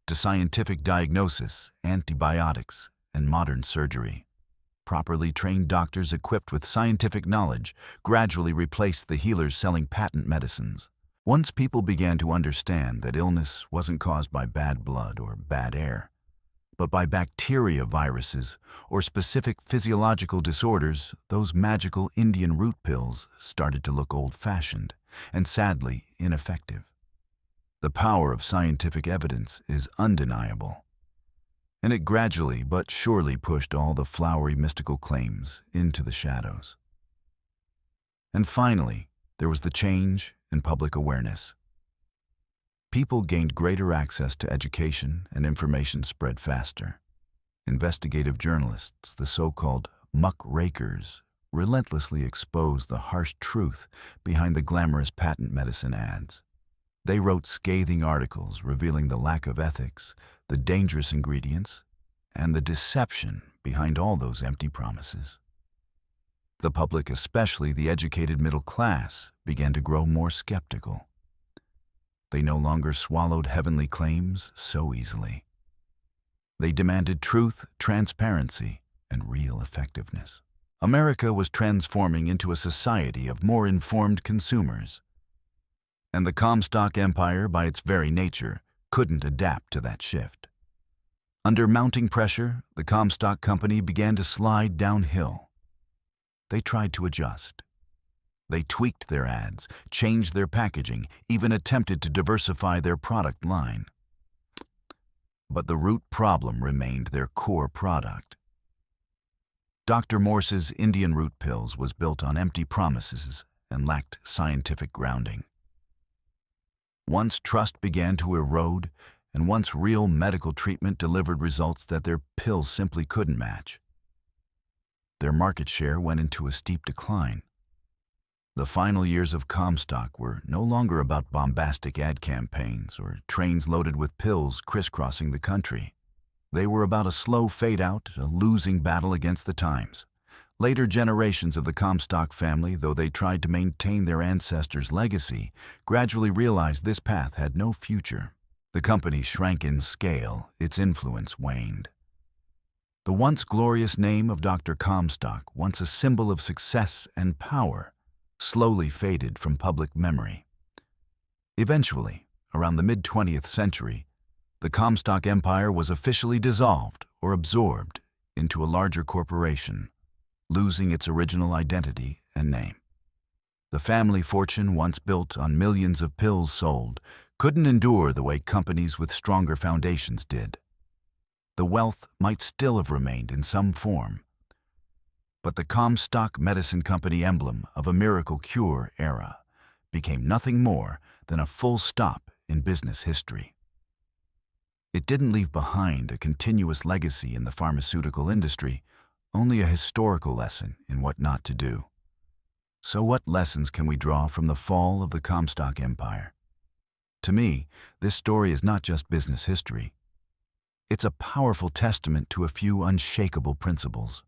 to scientific diagnosis, antibiotics, and modern surgery. Properly trained doctors equipped with scientific knowledge gradually replaced the healers selling patent medicines. Once people began to understand that illness wasn't caused by bad blood or bad air, but by bacteria, viruses, or specific physiological disorders, those magical Indian root pills started to look old-fashioned and sadly ineffective. The power of scientific evidence is undeniable, and it gradually but surely pushed all the flowery mystical claims into the shadows. And finally, there was the change in public awareness. People gained greater access to education, and information spread faster. Investigative journalists, the so-called muckrakers, relentlessly exposed the harsh truth behind the glamorous patent medicine ads. They wrote scathing articles revealing the lack of ethics, the dangerous ingredients, and the deception behind all those empty promises. The public, especially the educated middle class, began to grow more skeptical. They no longer swallowed heavenly claims so easily. They demanded truth, transparency, and real effectiveness. America was transforming into a society of more informed consumers. And the Comstock Empire, by its very nature, couldn't adapt to that shift. Under mounting pressure, the Comstock Company began to slide downhill. They tried to adjust. They tweaked their ads, changed their packaging, even attempted to diversify their product line. But the root problem remained their core product. Dr. Morse's Indian Root Pills was built on empty promises and lacked scientific grounding. Once trust began to erode, and once real medical treatment delivered results that their pills simply couldn't match, their market share went into a steep decline. The final years of Comstock were no longer about bombastic ad campaigns or trains loaded with pills crisscrossing the country. They were about a slow fade-out, a losing battle against the times. Later generations of the Comstock family, though they tried to maintain their ancestors' legacy, gradually realized this path had no future. The company shrank in scale, its influence waned. The once glorious name of Dr. Comstock, once a symbol of success and power, slowly faded from public memory. Eventually, around the mid-20th century, the Comstock Empire was officially dissolved or absorbed into a larger corporation, losing its original identity and name. The family fortune, once built on millions of pills sold, couldn't endure the way companies with stronger foundations did. The wealth might still have remained in some form, but the Comstock Medicine Company emblem of a miracle cure era became nothing more than a full stop in business history. It didn't leave behind a continuous legacy in the pharmaceutical industry, only a historical lesson in what not to do. So what lessons can we draw from the fall of the Comstock Empire? To me, this story is not just business history. It's a powerful testament to a few unshakable principles.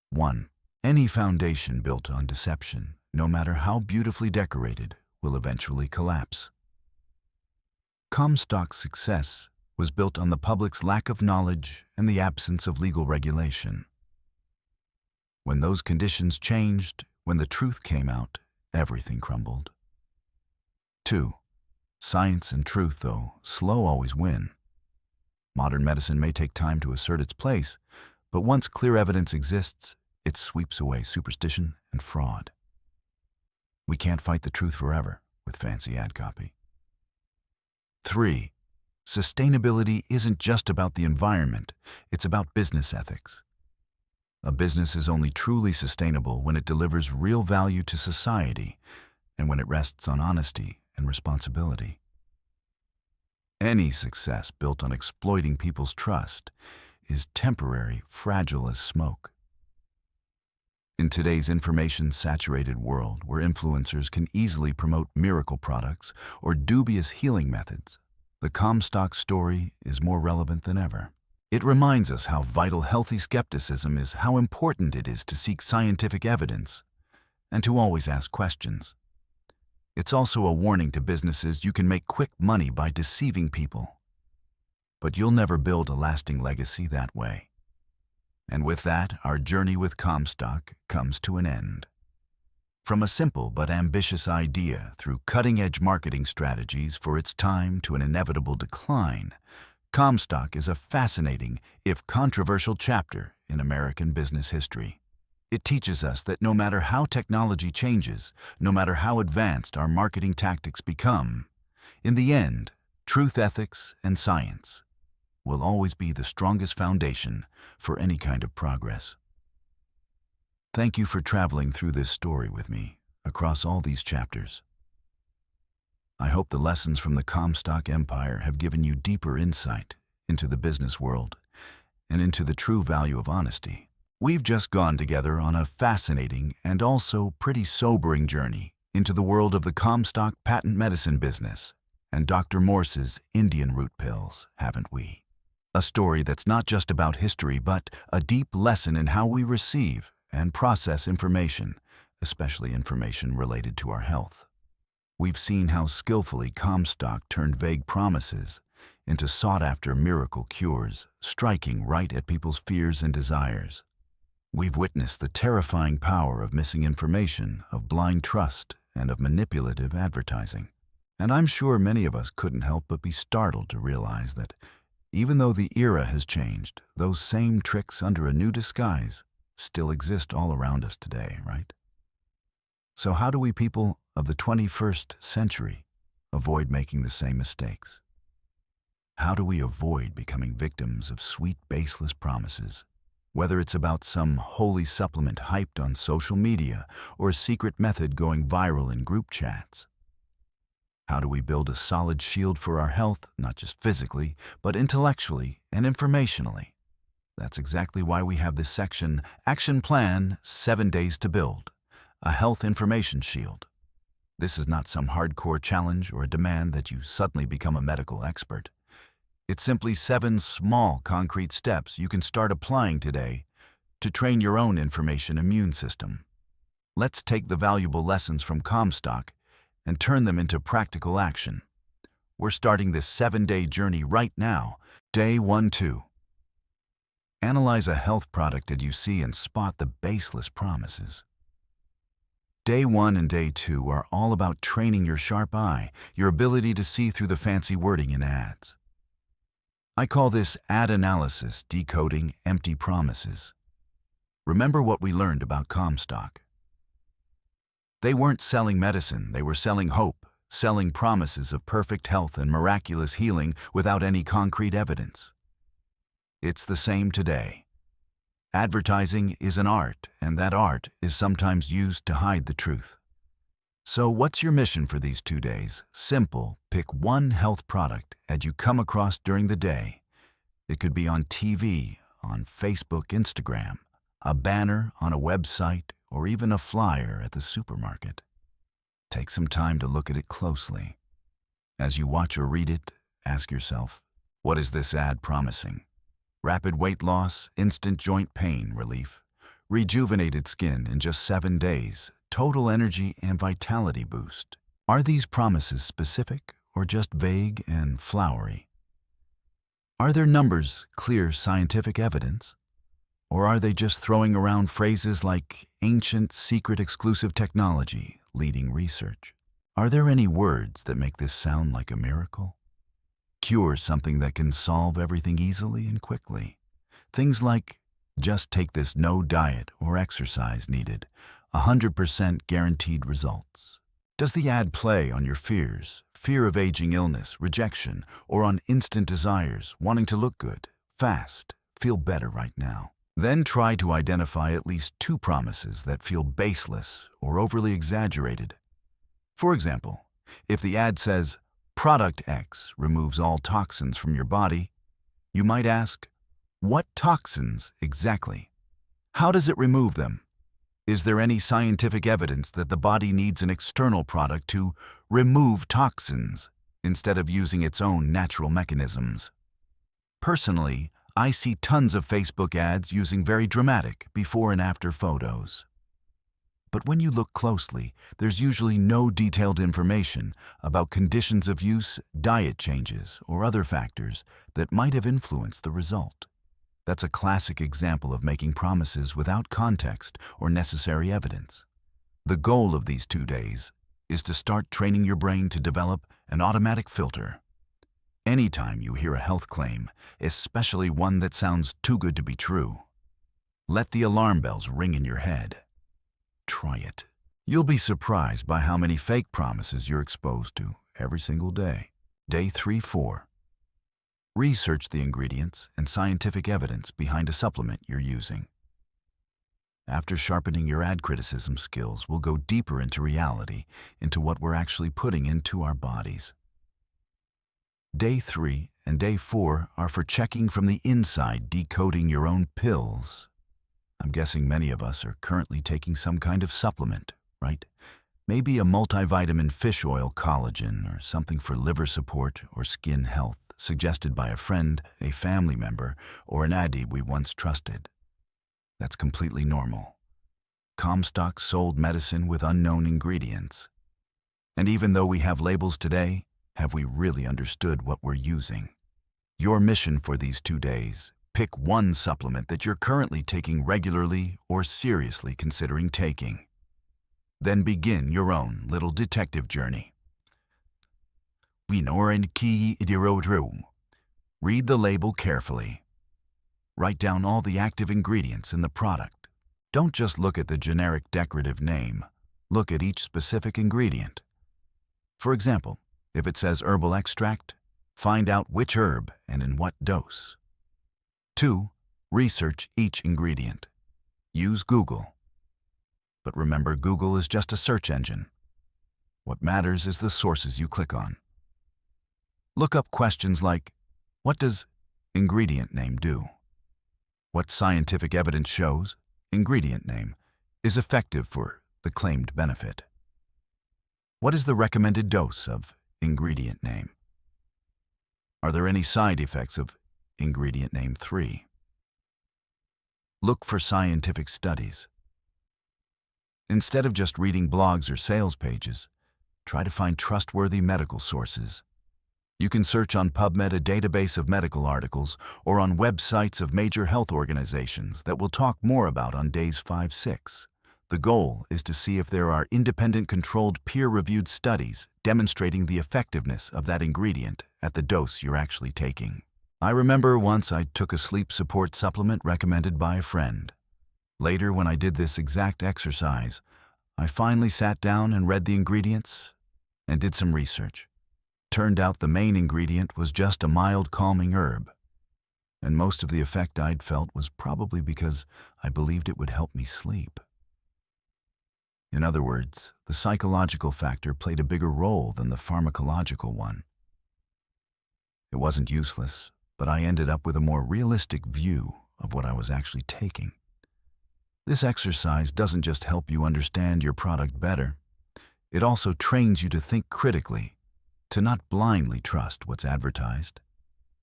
1. Any foundation built on deception, no matter how beautifully decorated, will eventually collapse. Comstock's success was built on the public's lack of knowledge and the absence of legal regulation. When those conditions changed, when the truth came out, everything crumbled. 2. Science and truth, though slow, always win. Modern medicine may take time to assert its place, but once clear evidence exists, it sweeps away superstition and fraud. We can't fight the truth forever with fancy ad copy. 3. Sustainability isn't just about the environment, it's about business ethics. A business is only truly sustainable when it delivers real value to society and when it rests on honesty and responsibility. Any success built on exploiting people's trust is temporary, fragile as smoke. In today's information-saturated world, where influencers can easily promote miracle products or dubious healing methods, the Comstock story is more relevant than ever. It reminds us how vital healthy skepticism is, how important it is to seek scientific evidence, and to always ask questions. It's also a warning to businesses: you can make quick money by deceiving people, but you'll never build a lasting legacy that way. And with that, our journey with Comstock comes to an end. From a simple but ambitious idea through cutting-edge marketing strategies for its time to an inevitable decline, Comstock is a fascinating, if controversial, chapter in American business history. It teaches us that no matter how technology changes, no matter how advanced our marketing tactics become, in the end, truth, ethics, and science will always be the strongest foundation for any kind of progress. Thank you for traveling through this story with me across all these chapters. I hope the lessons from the Comstock Empire have given you deeper insight into the business world and into the true value of honesty. We've just gone together on a fascinating and also pretty sobering journey into the world of the Comstock patent medicine business and Dr. Morse's Indian Root Pills, haven't we? A story that's not just about history, but a deep lesson in how we receive and process information, especially information related to our health. We've seen how skillfully Comstock turned vague promises into sought-after miracle cures, striking right at people's fears and desires. We've witnessed the terrifying power of missing information, of blind trust, and of manipulative advertising. And I'm sure many of us couldn't help but be startled to realize that even though the era has changed, those same tricks under a new disguise still exist all around us today, right? So how do we people of the 21st century avoid making the same mistakes? How do we avoid becoming victims of sweet, baseless promises? Whether it's about some holy supplement hyped on social media or a secret method going viral in group chats. How do we build a solid shield for our health, not just physically, but intellectually and informationally? That's exactly why we have this section, Action Plan, 7 Days to Build, a health information shield. This is not some hardcore challenge or a demand that you suddenly become a medical expert. It's simply 7 small, concrete steps you can start applying today to train your own information immune system. Let's take the valuable lessons from Comstock and turn them into practical action. We're starting this 7-day journey right now. Day 1-2. Analyze a health product that you see and spot the baseless promises. Day 1 and Day 2 are all about training your sharp eye, your ability to see through the fancy wording in ads. I call this ad analysis, decoding empty promises. Remember what we learned about Comstock. They weren't selling medicine, they were selling hope, selling promises of perfect health and miraculous healing without any concrete evidence. It's the same today. Advertising is an art, and that art is sometimes used to hide the truth. So what's your mission for these 2 days? Simple, pick one health product ad you come across during the day. It could be on TV, on Facebook, Instagram, a banner on a website, or even a flyer at the supermarket. Take some time to look at it closely. As you watch or read it, ask yourself, what is this ad promising? Rapid weight loss, instant joint pain relief, rejuvenated skin in just 7 days, total energy and vitality boost. Are these promises specific or just vague and flowery? Are their numbers clear scientific evidence? Or are they just throwing around phrases like ancient, secret, exclusive technology, leading research? Are there any words that make this sound like a miracle? Cure something that can solve everything easily and quickly. Things like, just take this no diet or exercise needed, 100% guaranteed results. Does the ad play on your fears, fear of aging illness, rejection, or on instant desires, wanting to look good, fast, feel better right now? Then try to identify at least 2 promises that feel baseless or overly exaggerated. For example, if the ad says, Product X removes all toxins from your body, you might ask, what toxins exactly? How does it remove them? Is there any scientific evidence that the body needs an external product to remove toxins instead of using its own natural mechanisms? Personally, I see tons of Facebook ads using very dramatic before and after photos. But when you look closely, there's usually no detailed information about conditions of use, diet changes, or other factors that might have influenced the result. That's a classic example of making promises without context or necessary evidence. The goal of these 2 days is to start training your brain to develop an automatic filter. Anytime you hear a health claim, especially one that sounds too good to be true, let the alarm bells ring in your head. Try it. You'll be surprised by how many fake promises you're exposed to every single day. Day 3-4. Research the ingredients and scientific evidence behind a supplement you're using. After sharpening your ad criticism skills, we'll go deeper into reality, into what we're actually putting into our bodies. Day 3 and Day 4 are for checking from the inside, decoding your own pills. I'm guessing many of us are currently taking some kind of supplement, right? Maybe a multivitamin fish oil collagen or something for liver support or skin health, suggested by a friend, a family member, or an addie we once trusted. That's completely normal. Comstock sold medicine with unknown ingredients. And even though we have labels today, have we really understood what we're using? Your mission for these 2 days Pick one supplement that you're currently taking regularly or seriously considering taking. Then begin your own little detective journey. Read the label carefully. Write down all the active ingredients in the product. Don't just look at the generic decorative name. Look at each specific ingredient. For example, if it says herbal extract, find out which herb and in what dose. 2. Research each ingredient. Use Google. But remember, Google is just a search engine. What matters is the sources you click on. Look up questions like, what does ingredient name do? What scientific evidence shows ingredient name is effective for the claimed benefit? What is the recommended dose of ingredient name? Are there any side effects of ingredient name 3? Look for scientific studies. Instead of just reading blogs or sales pages, try to find trustworthy medical sources. You can search on PubMed, a database of medical articles, or on websites of major health organizations that we'll talk more about on days 5-6. The goal is to see if there are independent, controlled, peer-reviewed studies demonstrating the effectiveness of that ingredient at the dose you're actually taking. I remember once I took a sleep support supplement recommended by a friend. Later, when I did this exact exercise, I finally sat down and read the ingredients and did some research. Turned out the main ingredient was just a mild calming herb, and most of the effect I'd felt was probably because I believed it would help me sleep. In other words, the psychological factor played a bigger role than the pharmacological one. It wasn't useless, but I ended up with a more realistic view of what I was actually taking. This exercise doesn't just help you understand your product better, it also trains you to think critically, to not blindly trust what's advertised,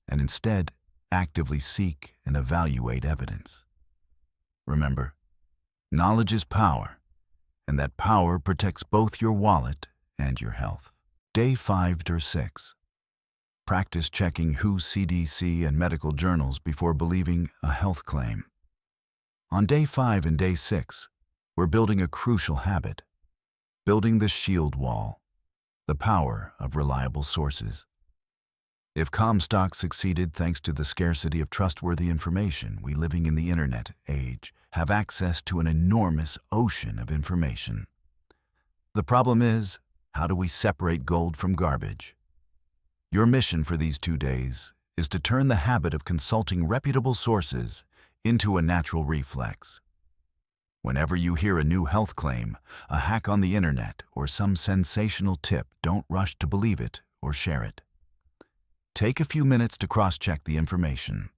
and instead actively seek and evaluate evidence. Remember, knowledge is power, and that power protects both your wallet and your health. Day 5 or 6. Practice checking WHO, CDC, and medical journals before believing a health claim. On day 5 and day 6, we're building a crucial habit, building the shield wall, the power of reliable sources. If Comstock succeeded thanks to the scarcity of trustworthy information, we living in the internet age have access to an enormous ocean of information. The problem is, how do we separate gold from garbage? Your mission for these 2 days is to turn the habit of consulting reputable sources into a natural reflex. Whenever you hear a new health claim, a hack on the internet, or some sensational tip, don't rush to believe it or share it. Take a few minutes to cross-check the information.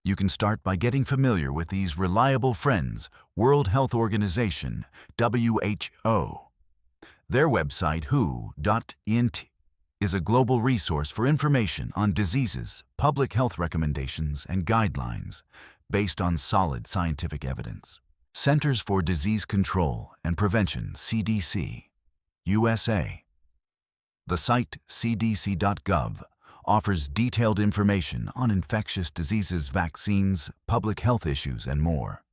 You can start by getting familiar with these reliable friends, World Health Organization, WHO. Their website, who.int, is a global resource for information on diseases, public health recommendations, and guidelines based on solid scientific evidence. Centers for Disease Control and Prevention, CDC, USA. The site cdc.gov offers detailed information on infectious diseases, vaccines, public health issues, and more.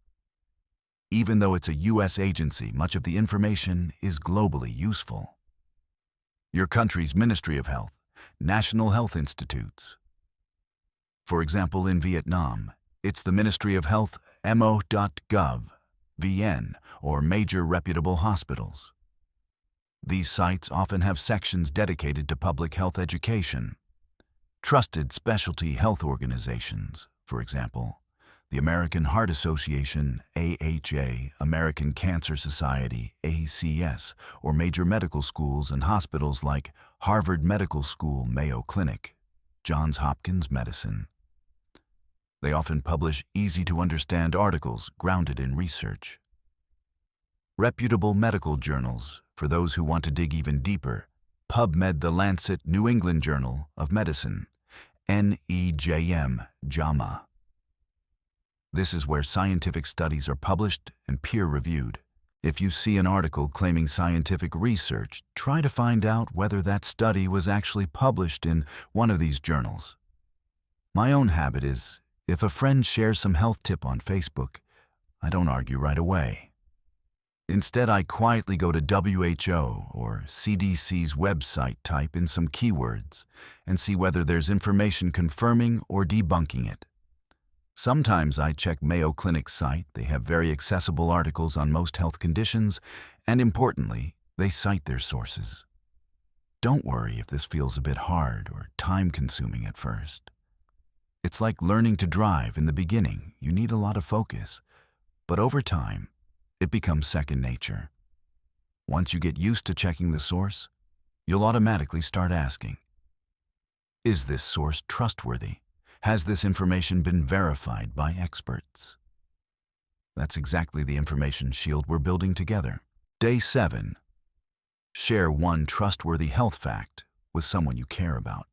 Even though it's a U.S. agency, much of the information is globally useful. Your country's Ministry of Health, National Health Institutes. For example, in Vietnam, it's the Ministry of Health, mo.gov, VN, or major reputable hospitals. These sites often have sections dedicated to public health education. Trusted specialty health organizations, for example, the American Heart Association, AHA, American Cancer Society, ACS, or major medical schools and hospitals like Harvard Medical School, Mayo Clinic, Johns Hopkins Medicine. They often publish easy-to-understand articles grounded in research. Reputable medical journals, for those who want to dig even deeper, PubMed, The Lancet, New England Journal of Medicine, NEJM, JAMA. This is where scientific studies are published and peer-reviewed. If you see an article claiming scientific research, try to find out whether that study was actually published in one of these journals. My own habit is, If a friend shares some health tip on Facebook, I don't argue right away. Instead, I quietly go to WHO or CDC's website, type in some keywords, and see whether there's information confirming or debunking it. Sometimes I check Mayo Clinic's site. They have very accessible articles on most health conditions, and importantly, they cite their sources. Don't worry if this feels a bit hard or time-consuming at first. It's like learning to drive. In the beginning, you need a lot of focus, but over time, it becomes second nature. Once you get used to checking the source, you'll automatically start asking, is this source trustworthy? Has this information been verified by experts? That's exactly the information shield we're building together. Day 7. Share one trustworthy health fact with someone you care about.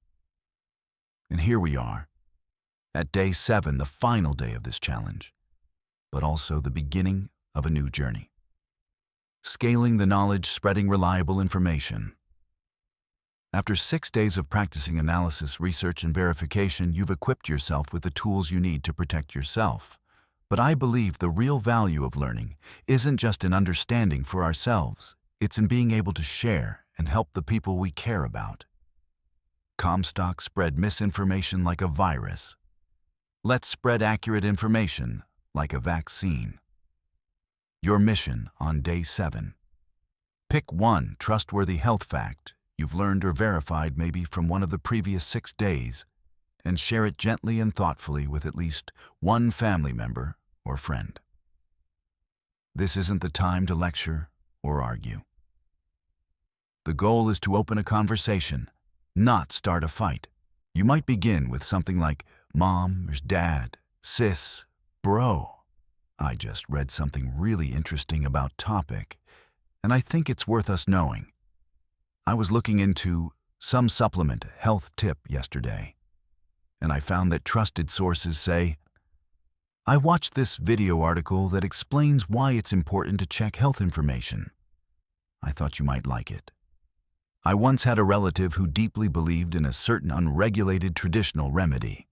And here we are, at day 7, the final day of this challenge, but also the beginning of a new journey. Scaling the knowledge, spreading reliable information. After 6 days of practicing analysis, research, and verification, you've equipped yourself with the tools you need to protect yourself. But I believe the real value of learning isn't just in understanding for ourselves, it's in being able to share and help the people we care about. Comstock spread misinformation like a virus. Let's spread accurate information like a vaccine. Your mission on day 7. Pick one trustworthy health fact you've learned or verified, maybe from one of the previous 6 days, and share it gently and thoughtfully with at least one family member or friend. This isn't the time to lecture or argue. The goal is to open a conversation, not start a fight. You might begin with something like, Mom, or Dad, Sis, Bro, I just read something really interesting about topic, and I think it's worth us knowing. I was looking into some supplement health tip yesterday, and I found that trusted sources say, I watched this video article that explains why it's important to check health information. I thought you might like it. I once had a relative who deeply believed in a certain unregulated traditional remedy.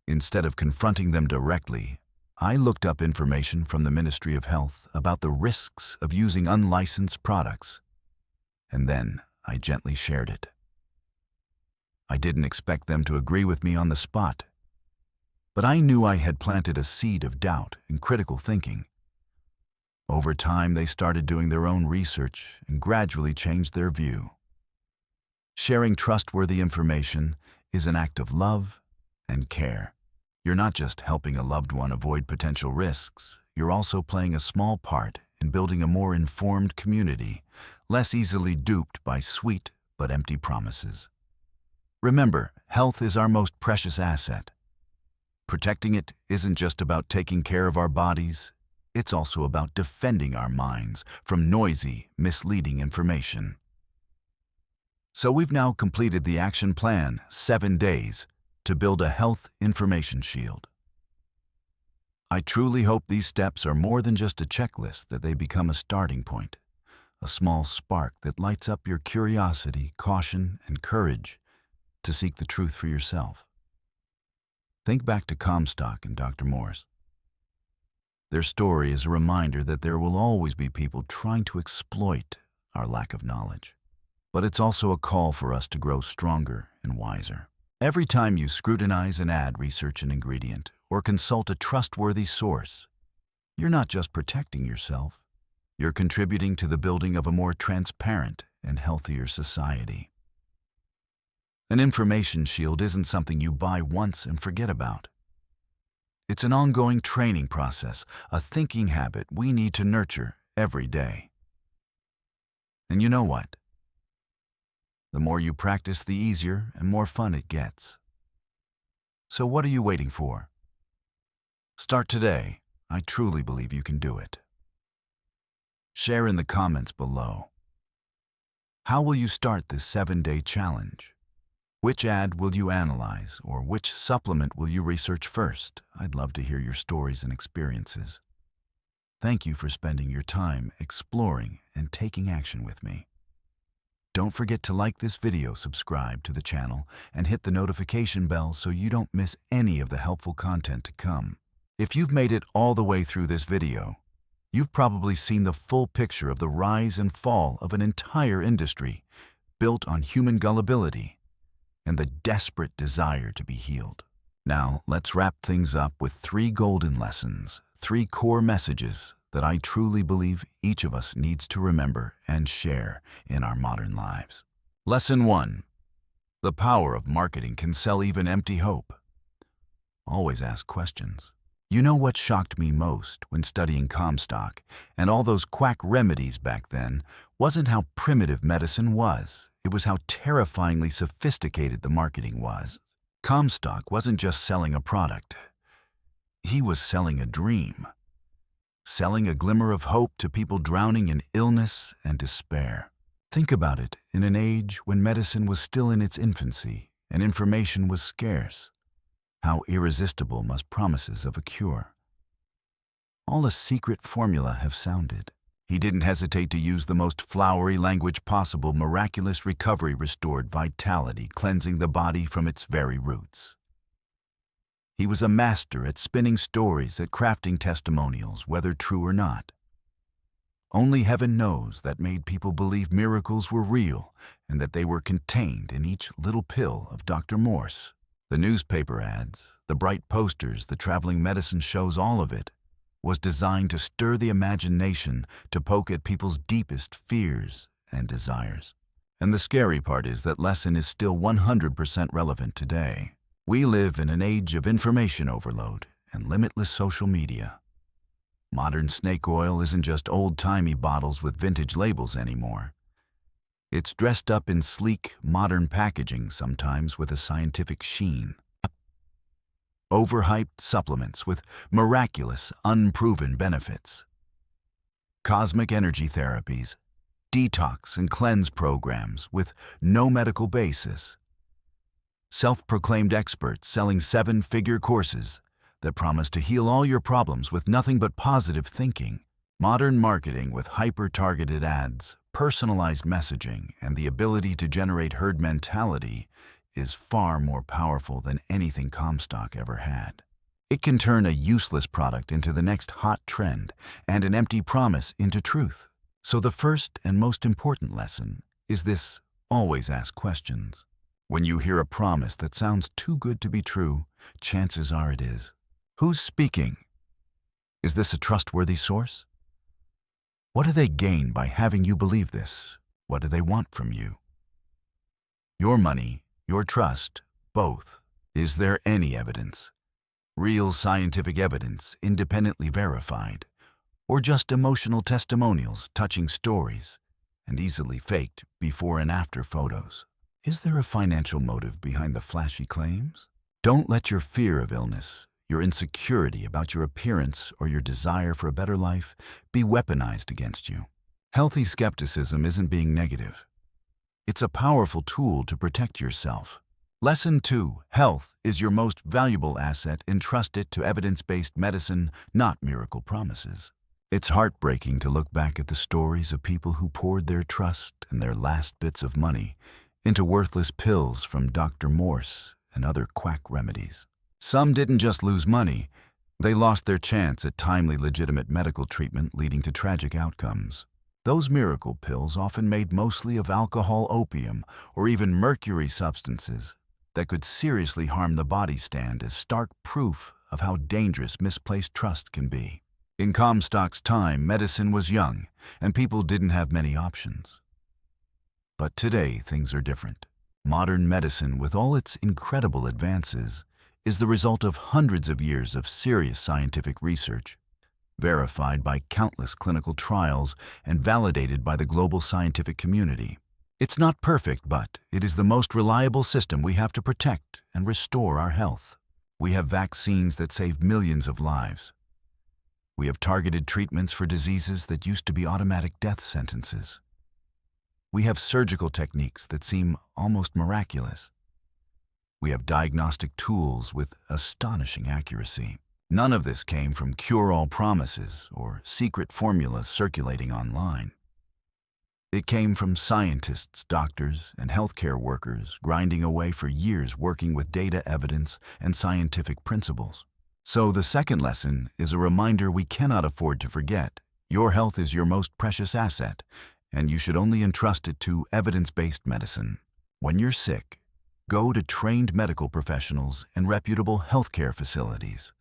Instead of confronting them directly, I looked up information from the Ministry of Health about the risks of using unlicensed products, and then I gently shared it. I didn't expect them to agree with me on the spot, but I knew I had planted a seed of doubt and critical thinking. Over time, they started doing their own research and gradually changed their view. Sharing trustworthy information is an act of love and care. You're not just helping a loved one avoid potential risks, you're also playing a small part in building a more informed community, less easily duped by sweet but empty promises. Remember, health is our most precious asset. Protecting it isn't just about taking care of our bodies, it's also about defending our minds from noisy, misleading information. So we've now completed the action plan, 7 days, to build a health information shield. I truly hope these steps are more than just a checklist, that they become a starting point, a small spark that lights up your curiosity, caution, and courage to seek the truth for yourself. Think back to Comstock and Dr. Morse. Their story is a reminder that there will always be people trying to exploit our lack of knowledge. But it's also a call for us to grow stronger and wiser. Every time you scrutinize an ad, research an ingredient, or consult a trustworthy source, you're not just protecting yourself, you're contributing to the building of a more transparent and healthier society. An information shield isn't something you buy once and forget about. It's an ongoing training process, a thinking habit we need to nurture every day. And you know what? The more you practice, the easier and more fun it gets. So what are you waiting for? Start today. I truly believe you can do it. Share in the comments below. How will you start this 7-day challenge? Which ad will you analyze, or which supplement will you research first? I'd love to hear your stories and experiences. Thank you for spending your time exploring and taking action with me. Don't forget to like this video, subscribe to the channel, and hit the notification bell so you don't miss any of the helpful content to come. If you've made it all the way through this video, you've probably seen the full picture of the rise and fall of an entire industry built on human gullibility and the desperate desire to be healed. Now, let's wrap things up with 3 golden lessons, 3 core messages that I truly believe each of us needs to remember and share in our modern lives. Lesson 1. The power of marketing can sell even empty hope. Always ask questions. You know what shocked me most when studying Comstock and all those quack remedies back then wasn't how primitive medicine was. It was how terrifyingly sophisticated the marketing was. Comstock wasn't just selling a product. He was selling a dream. Selling a glimmer of hope to people drowning in illness and despair. Think about it in an age when medicine was still in its infancy and information was scarce. How irresistible must promises of a cure. All a secret formula have sounded. He didn't hesitate to use the most flowery language possible. Miraculous recovery restored vitality, cleansing the body from its very roots. He was a master at spinning stories, at crafting testimonials, whether true or not. Only heaven knows that made people believe miracles were real and that they were contained in each little pill of Dr. Morse. The newspaper ads, the bright posters, the traveling medicine shows, all of it was designed to stir the imagination, to poke at people's deepest fears and desires. And the scary part is that lesson is still 100% relevant today. We live in an age of information overload and limitless social media. Modern snake oil isn't just old-timey bottles with vintage labels anymore. It's dressed up in sleek, modern packaging, sometimes with a scientific sheen. Overhyped supplements with miraculous, unproven benefits. Cosmic energy therapies, detox and cleanse programs with no medical basis. Self-proclaimed experts selling 7-figure courses that promise to heal all your problems with nothing but positive thinking. Modern marketing with hyper-targeted ads, personalized messaging, and the ability to generate herd mentality is far more powerful than anything Comstock ever had. It can turn a useless product into the next hot trend and an empty promise into truth. So the first and most important lesson is this: always ask questions. When you hear a promise that sounds too good to be true, chances are it is. Who's speaking? Is this a trustworthy source? What do they gain by having you believe this? What do they want from you? Your money, your trust, both. Is there any evidence? Real scientific evidence, independently verified, or just emotional testimonials, touching stories, and easily faked before and after photos? Is there a financial motive behind the flashy claims? Don't let your fear of illness, your insecurity about your appearance, or your desire for a better life be weaponized against you. Healthy skepticism isn't being negative. It's a powerful tool to protect yourself. Lesson 2. Health is your most valuable asset. Entrust it to evidence-based medicine, not miracle promises. It's heartbreaking to look back at the stories of people who poured their trust and their last bits of money into worthless pills from Dr. Morse and other quack remedies. Some didn't just lose money, they lost their chance at timely, legitimate medical treatment, leading to tragic outcomes. Those miracle pills, often made mostly of alcohol, opium, or even mercury substances that could seriously harm the body, stand as stark proof of how dangerous misplaced trust can be. In Comstock's time, medicine was young, and people didn't have many options. But today, things are different. Modern medicine, with all its incredible advances, is the result of hundreds of years of serious scientific research, verified by countless clinical trials and validated by the global scientific community. It's not perfect, but it is the most reliable system we have to protect and restore our health. We have vaccines that save millions of lives. We have targeted treatments for diseases that used to be automatic death sentences. We have surgical techniques that seem almost miraculous. We have diagnostic tools with astonishing accuracy. None of this came from cure-all promises or secret formulas circulating online. It came from scientists, doctors, and healthcare workers grinding away for years working with data evidence and scientific principles. So the second lesson is a reminder we cannot afford to forget. Your health is your most precious asset, and you should only entrust it to evidence-based medicine. When you're sick, go to trained medical professionals and reputable healthcare facilities.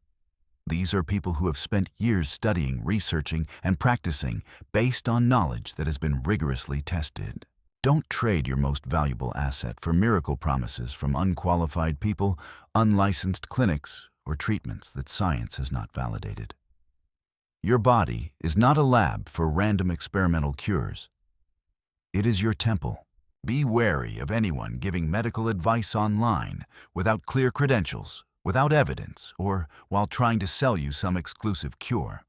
These are people who have spent years studying, researching, and practicing based on knowledge that has been rigorously tested. Don't trade your most valuable asset for miracle promises from unqualified people, unlicensed clinics, or treatments that science has not validated. Your body is not a lab for random experimental cures. It is your temple. Be wary of anyone giving medical advice online without clear credentials, without evidence, or while trying to sell you some exclusive cure.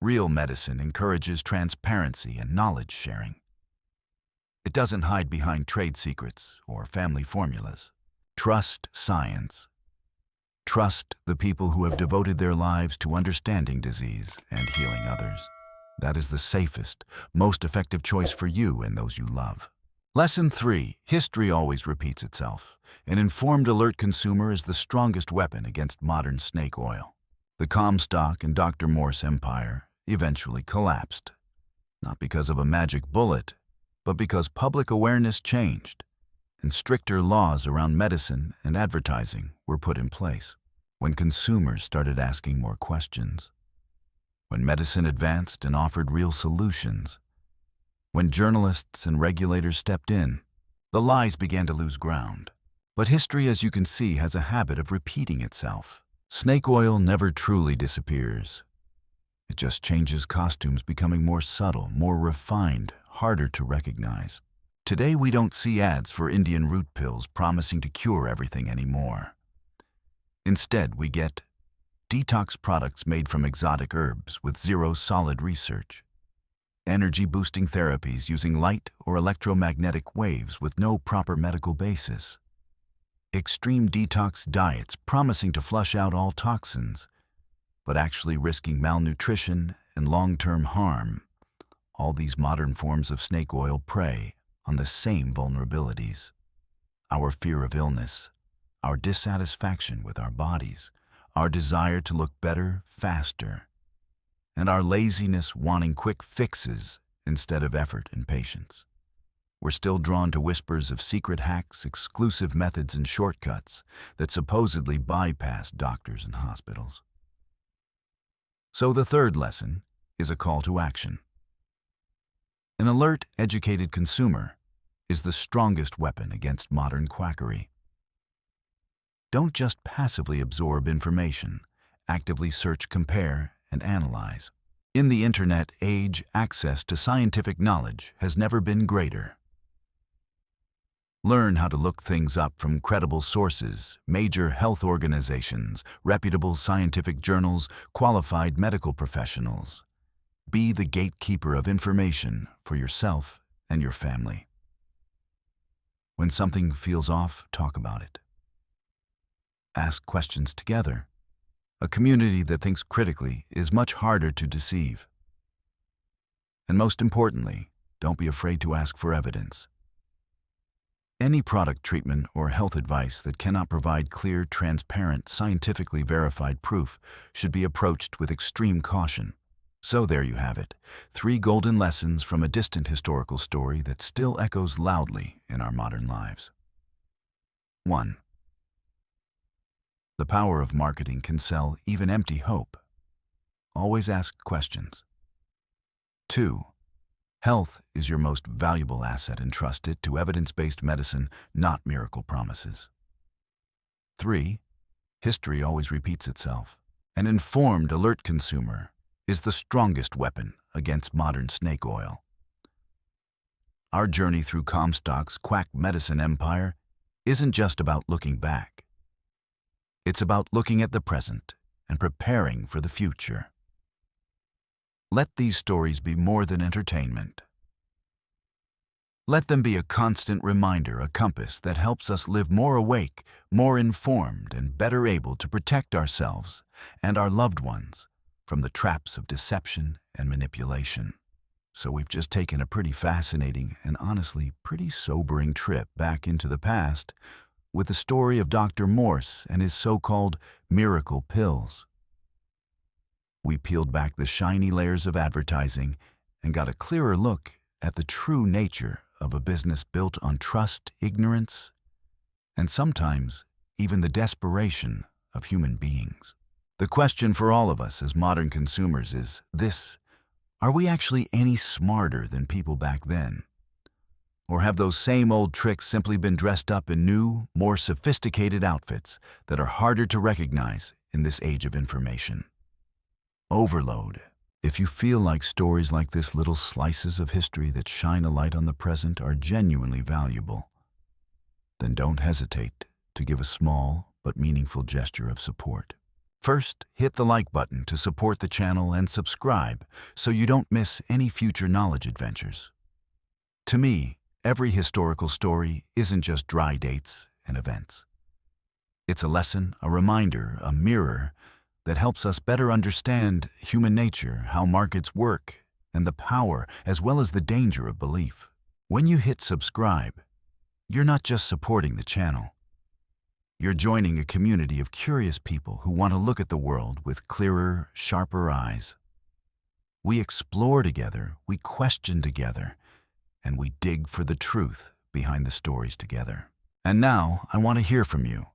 Real medicine encourages transparency and knowledge sharing. It doesn't hide behind trade secrets or family formulas. Trust science. Trust the people who have devoted their lives to understanding disease and healing others. That is the safest, most effective choice for you and those you love. Lesson 3. History always repeats itself. An informed, alert consumer is the strongest weapon against modern snake oil. The Comstock and Dr. Morse empire eventually collapsed, not because of a magic bullet, but because public awareness changed, and stricter laws around medicine and advertising were put in place. When consumers started asking more questions, when medicine advanced and offered real solutions, when journalists and regulators stepped in, the lies began to lose ground. But history, as you can see, has a habit of repeating itself. Snake oil never truly disappears. It just changes costumes, becoming more subtle, more refined, harder to recognize. Today we don't see ads for Indian root pills promising to cure everything anymore. Instead, we get detox products made from exotic herbs with zero solid research, energy-boosting therapies using light or electromagnetic waves with no proper medical basis, extreme detox diets promising to flush out all toxins, but actually risking malnutrition and long-term harm. All these modern forms of snake oil prey on the same vulnerabilities: our fear of illness, our dissatisfaction with our bodies, our desire to look better faster, and our laziness wanting quick fixes instead of effort and patience. We're still drawn to whispers of secret hacks, exclusive methods, and shortcuts that supposedly bypass doctors and hospitals. So the third lesson is a call to action. An alert, educated consumer is the strongest weapon against modern quackery. Don't just passively absorb information. Actively search, compare, and analyze. In the internet age, access to scientific knowledge has never been greater. Learn how to look things up from credible sources, major health organizations, reputable scientific journals, qualified medical professionals. Be the gatekeeper of information for yourself and your family. When something feels off, talk about it. Ask questions together. A community that thinks critically is much harder to deceive. And most importantly, don't be afraid to ask for evidence. Any product, treatment, or health advice that cannot provide clear, transparent, scientifically verified proof should be approached with extreme caution. So there you have it, 3 golden lessons from a distant historical story that still echoes loudly in our modern lives. 1. The power of marketing can sell even empty hope. Always ask questions. 2. Health is your most valuable asset. Entrust it to evidence-based medicine, not miracle promises. 3. History always repeats itself. An informed, alert consumer is the strongest weapon against modern snake oil. Our journey through Comstock's Quack medicine empire isn't just about looking back. It's about looking at the present and preparing for the future. Let these stories be more than entertainment. Let them be a constant reminder, a compass that helps us live more awake, more informed, and better able to protect ourselves and our loved ones from the traps of deception and manipulation. So we've just taken a pretty fascinating and honestly pretty sobering trip back into the past with the story of Dr. Morse and his so-called miracle pills. We peeled back the shiny layers of advertising and got a clearer look at the true nature of a business built on trust, ignorance, and sometimes even the desperation of human beings. The question for all of us as modern consumers is this: are we actually any smarter than people back then? Or have those same old tricks simply been dressed up in new, more sophisticated outfits that are harder to recognize in this age of information? Overload. If you feel like stories like this, little slices of history that shine a light on the present, are genuinely valuable, then don't hesitate to give a small but meaningful gesture of support. First, hit the like button to support the channel and subscribe so you don't miss any future knowledge adventures. To me, every historical story isn't just dry dates and events. It's a lesson, a reminder, a mirror that helps us better understand human nature, how markets work, and the power as well as the danger of belief. When you hit subscribe, you're not just supporting the channel. You're joining a community of curious people who want to look at the world with clearer, sharper eyes. We explore together, we question together, and we dig for the truth behind the stories together. And now, I want to hear from you.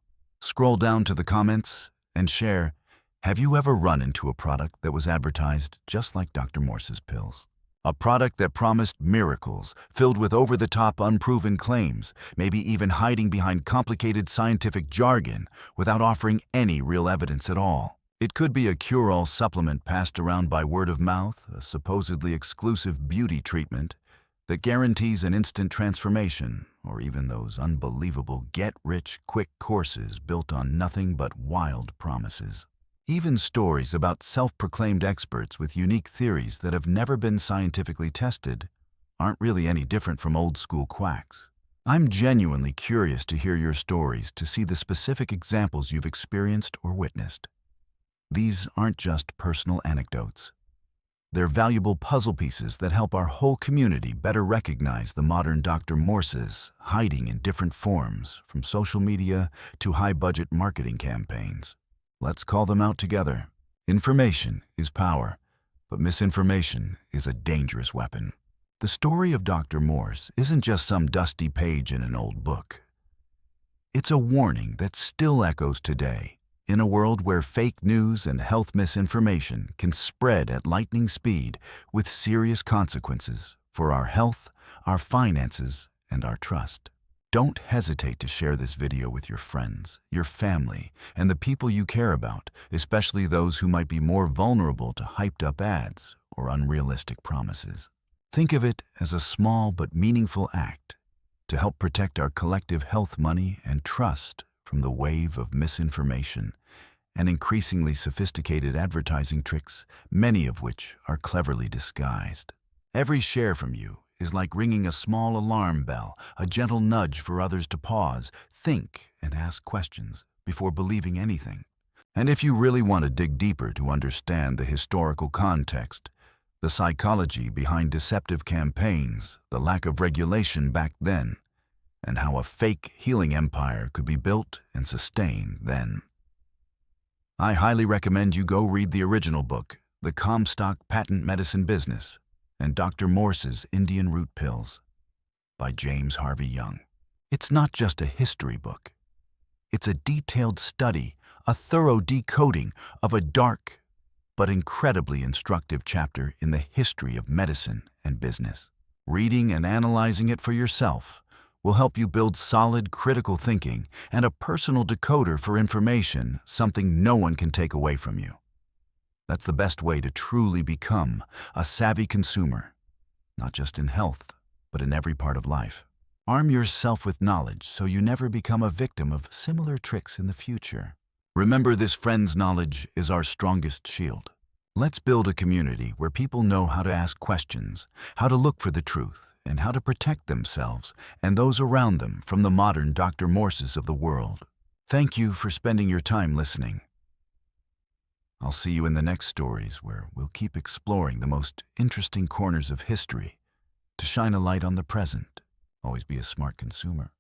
Scroll down to the comments and share. Have you ever run into a product that was advertised just like Dr. Morse's pills? A product that promised miracles, filled with over-the-top unproven claims, maybe even hiding behind complicated scientific jargon without offering any real evidence at all. It could be a cure-all supplement passed around by word of mouth, a supposedly exclusive beauty treatment that guarantees an instant transformation, or even those unbelievable get-rich-quick courses built on nothing but wild promises. Even stories about self-proclaimed experts with unique theories that have never been scientifically tested aren't really any different from old-school quacks. I'm genuinely curious to hear your stories, to see the specific examples you've experienced or witnessed. These aren't just personal anecdotes. They're valuable puzzle pieces that help our whole community better recognize the modern Dr. Morses hiding in different forms, from social media to high-budget marketing campaigns. Let's call them out together. Information is power, but misinformation is a dangerous weapon. The story of Dr. Morse isn't just some dusty page in an old book. It's a warning that still echoes today, in a world where fake news and health misinformation can spread at lightning speed with serious consequences for our health, our finances, and our trust. Don't hesitate to share this video with your friends, your family, and the people you care about, especially those who might be more vulnerable to hyped-up ads or unrealistic promises. Think of it as a small but meaningful act to help protect our collective health, money, and trust from the wave of misinformation and increasingly sophisticated advertising tricks, many of which are cleverly disguised. Every share from you is like ringing a small alarm bell, a gentle nudge for others to pause, think, and ask questions before believing anything. And if you really want to dig deeper to understand the historical context, the psychology behind deceptive campaigns, the lack of regulation back then, and how a fake healing empire could be built and sustained then, I highly recommend you go read the original book, The Comstock Patent Medicine Business, and Dr. Morse's Indian Root Pills by James Harvey Young. It's not just a history book. It's a detailed study, a thorough decoding of a dark but incredibly instructive chapter in the history of medicine and business. Reading and analyzing it for yourself will help you build solid critical thinking and a personal decoder for information, something no one can take away from you. That's the best way to truly become a savvy consumer, not just in health, but in every part of life. Arm yourself with knowledge so you never become a victim of similar tricks in the future. Remember, this friend's knowledge is our strongest shield. Let's build a community where people know how to ask questions, how to look for the truth, and how to protect themselves and those around them from the modern Dr. Morses of the world. Thank you for spending your time listening. I'll see you in the next stories where we'll keep exploring the most interesting corners of history to shine a light on the present. Always be a smart consumer.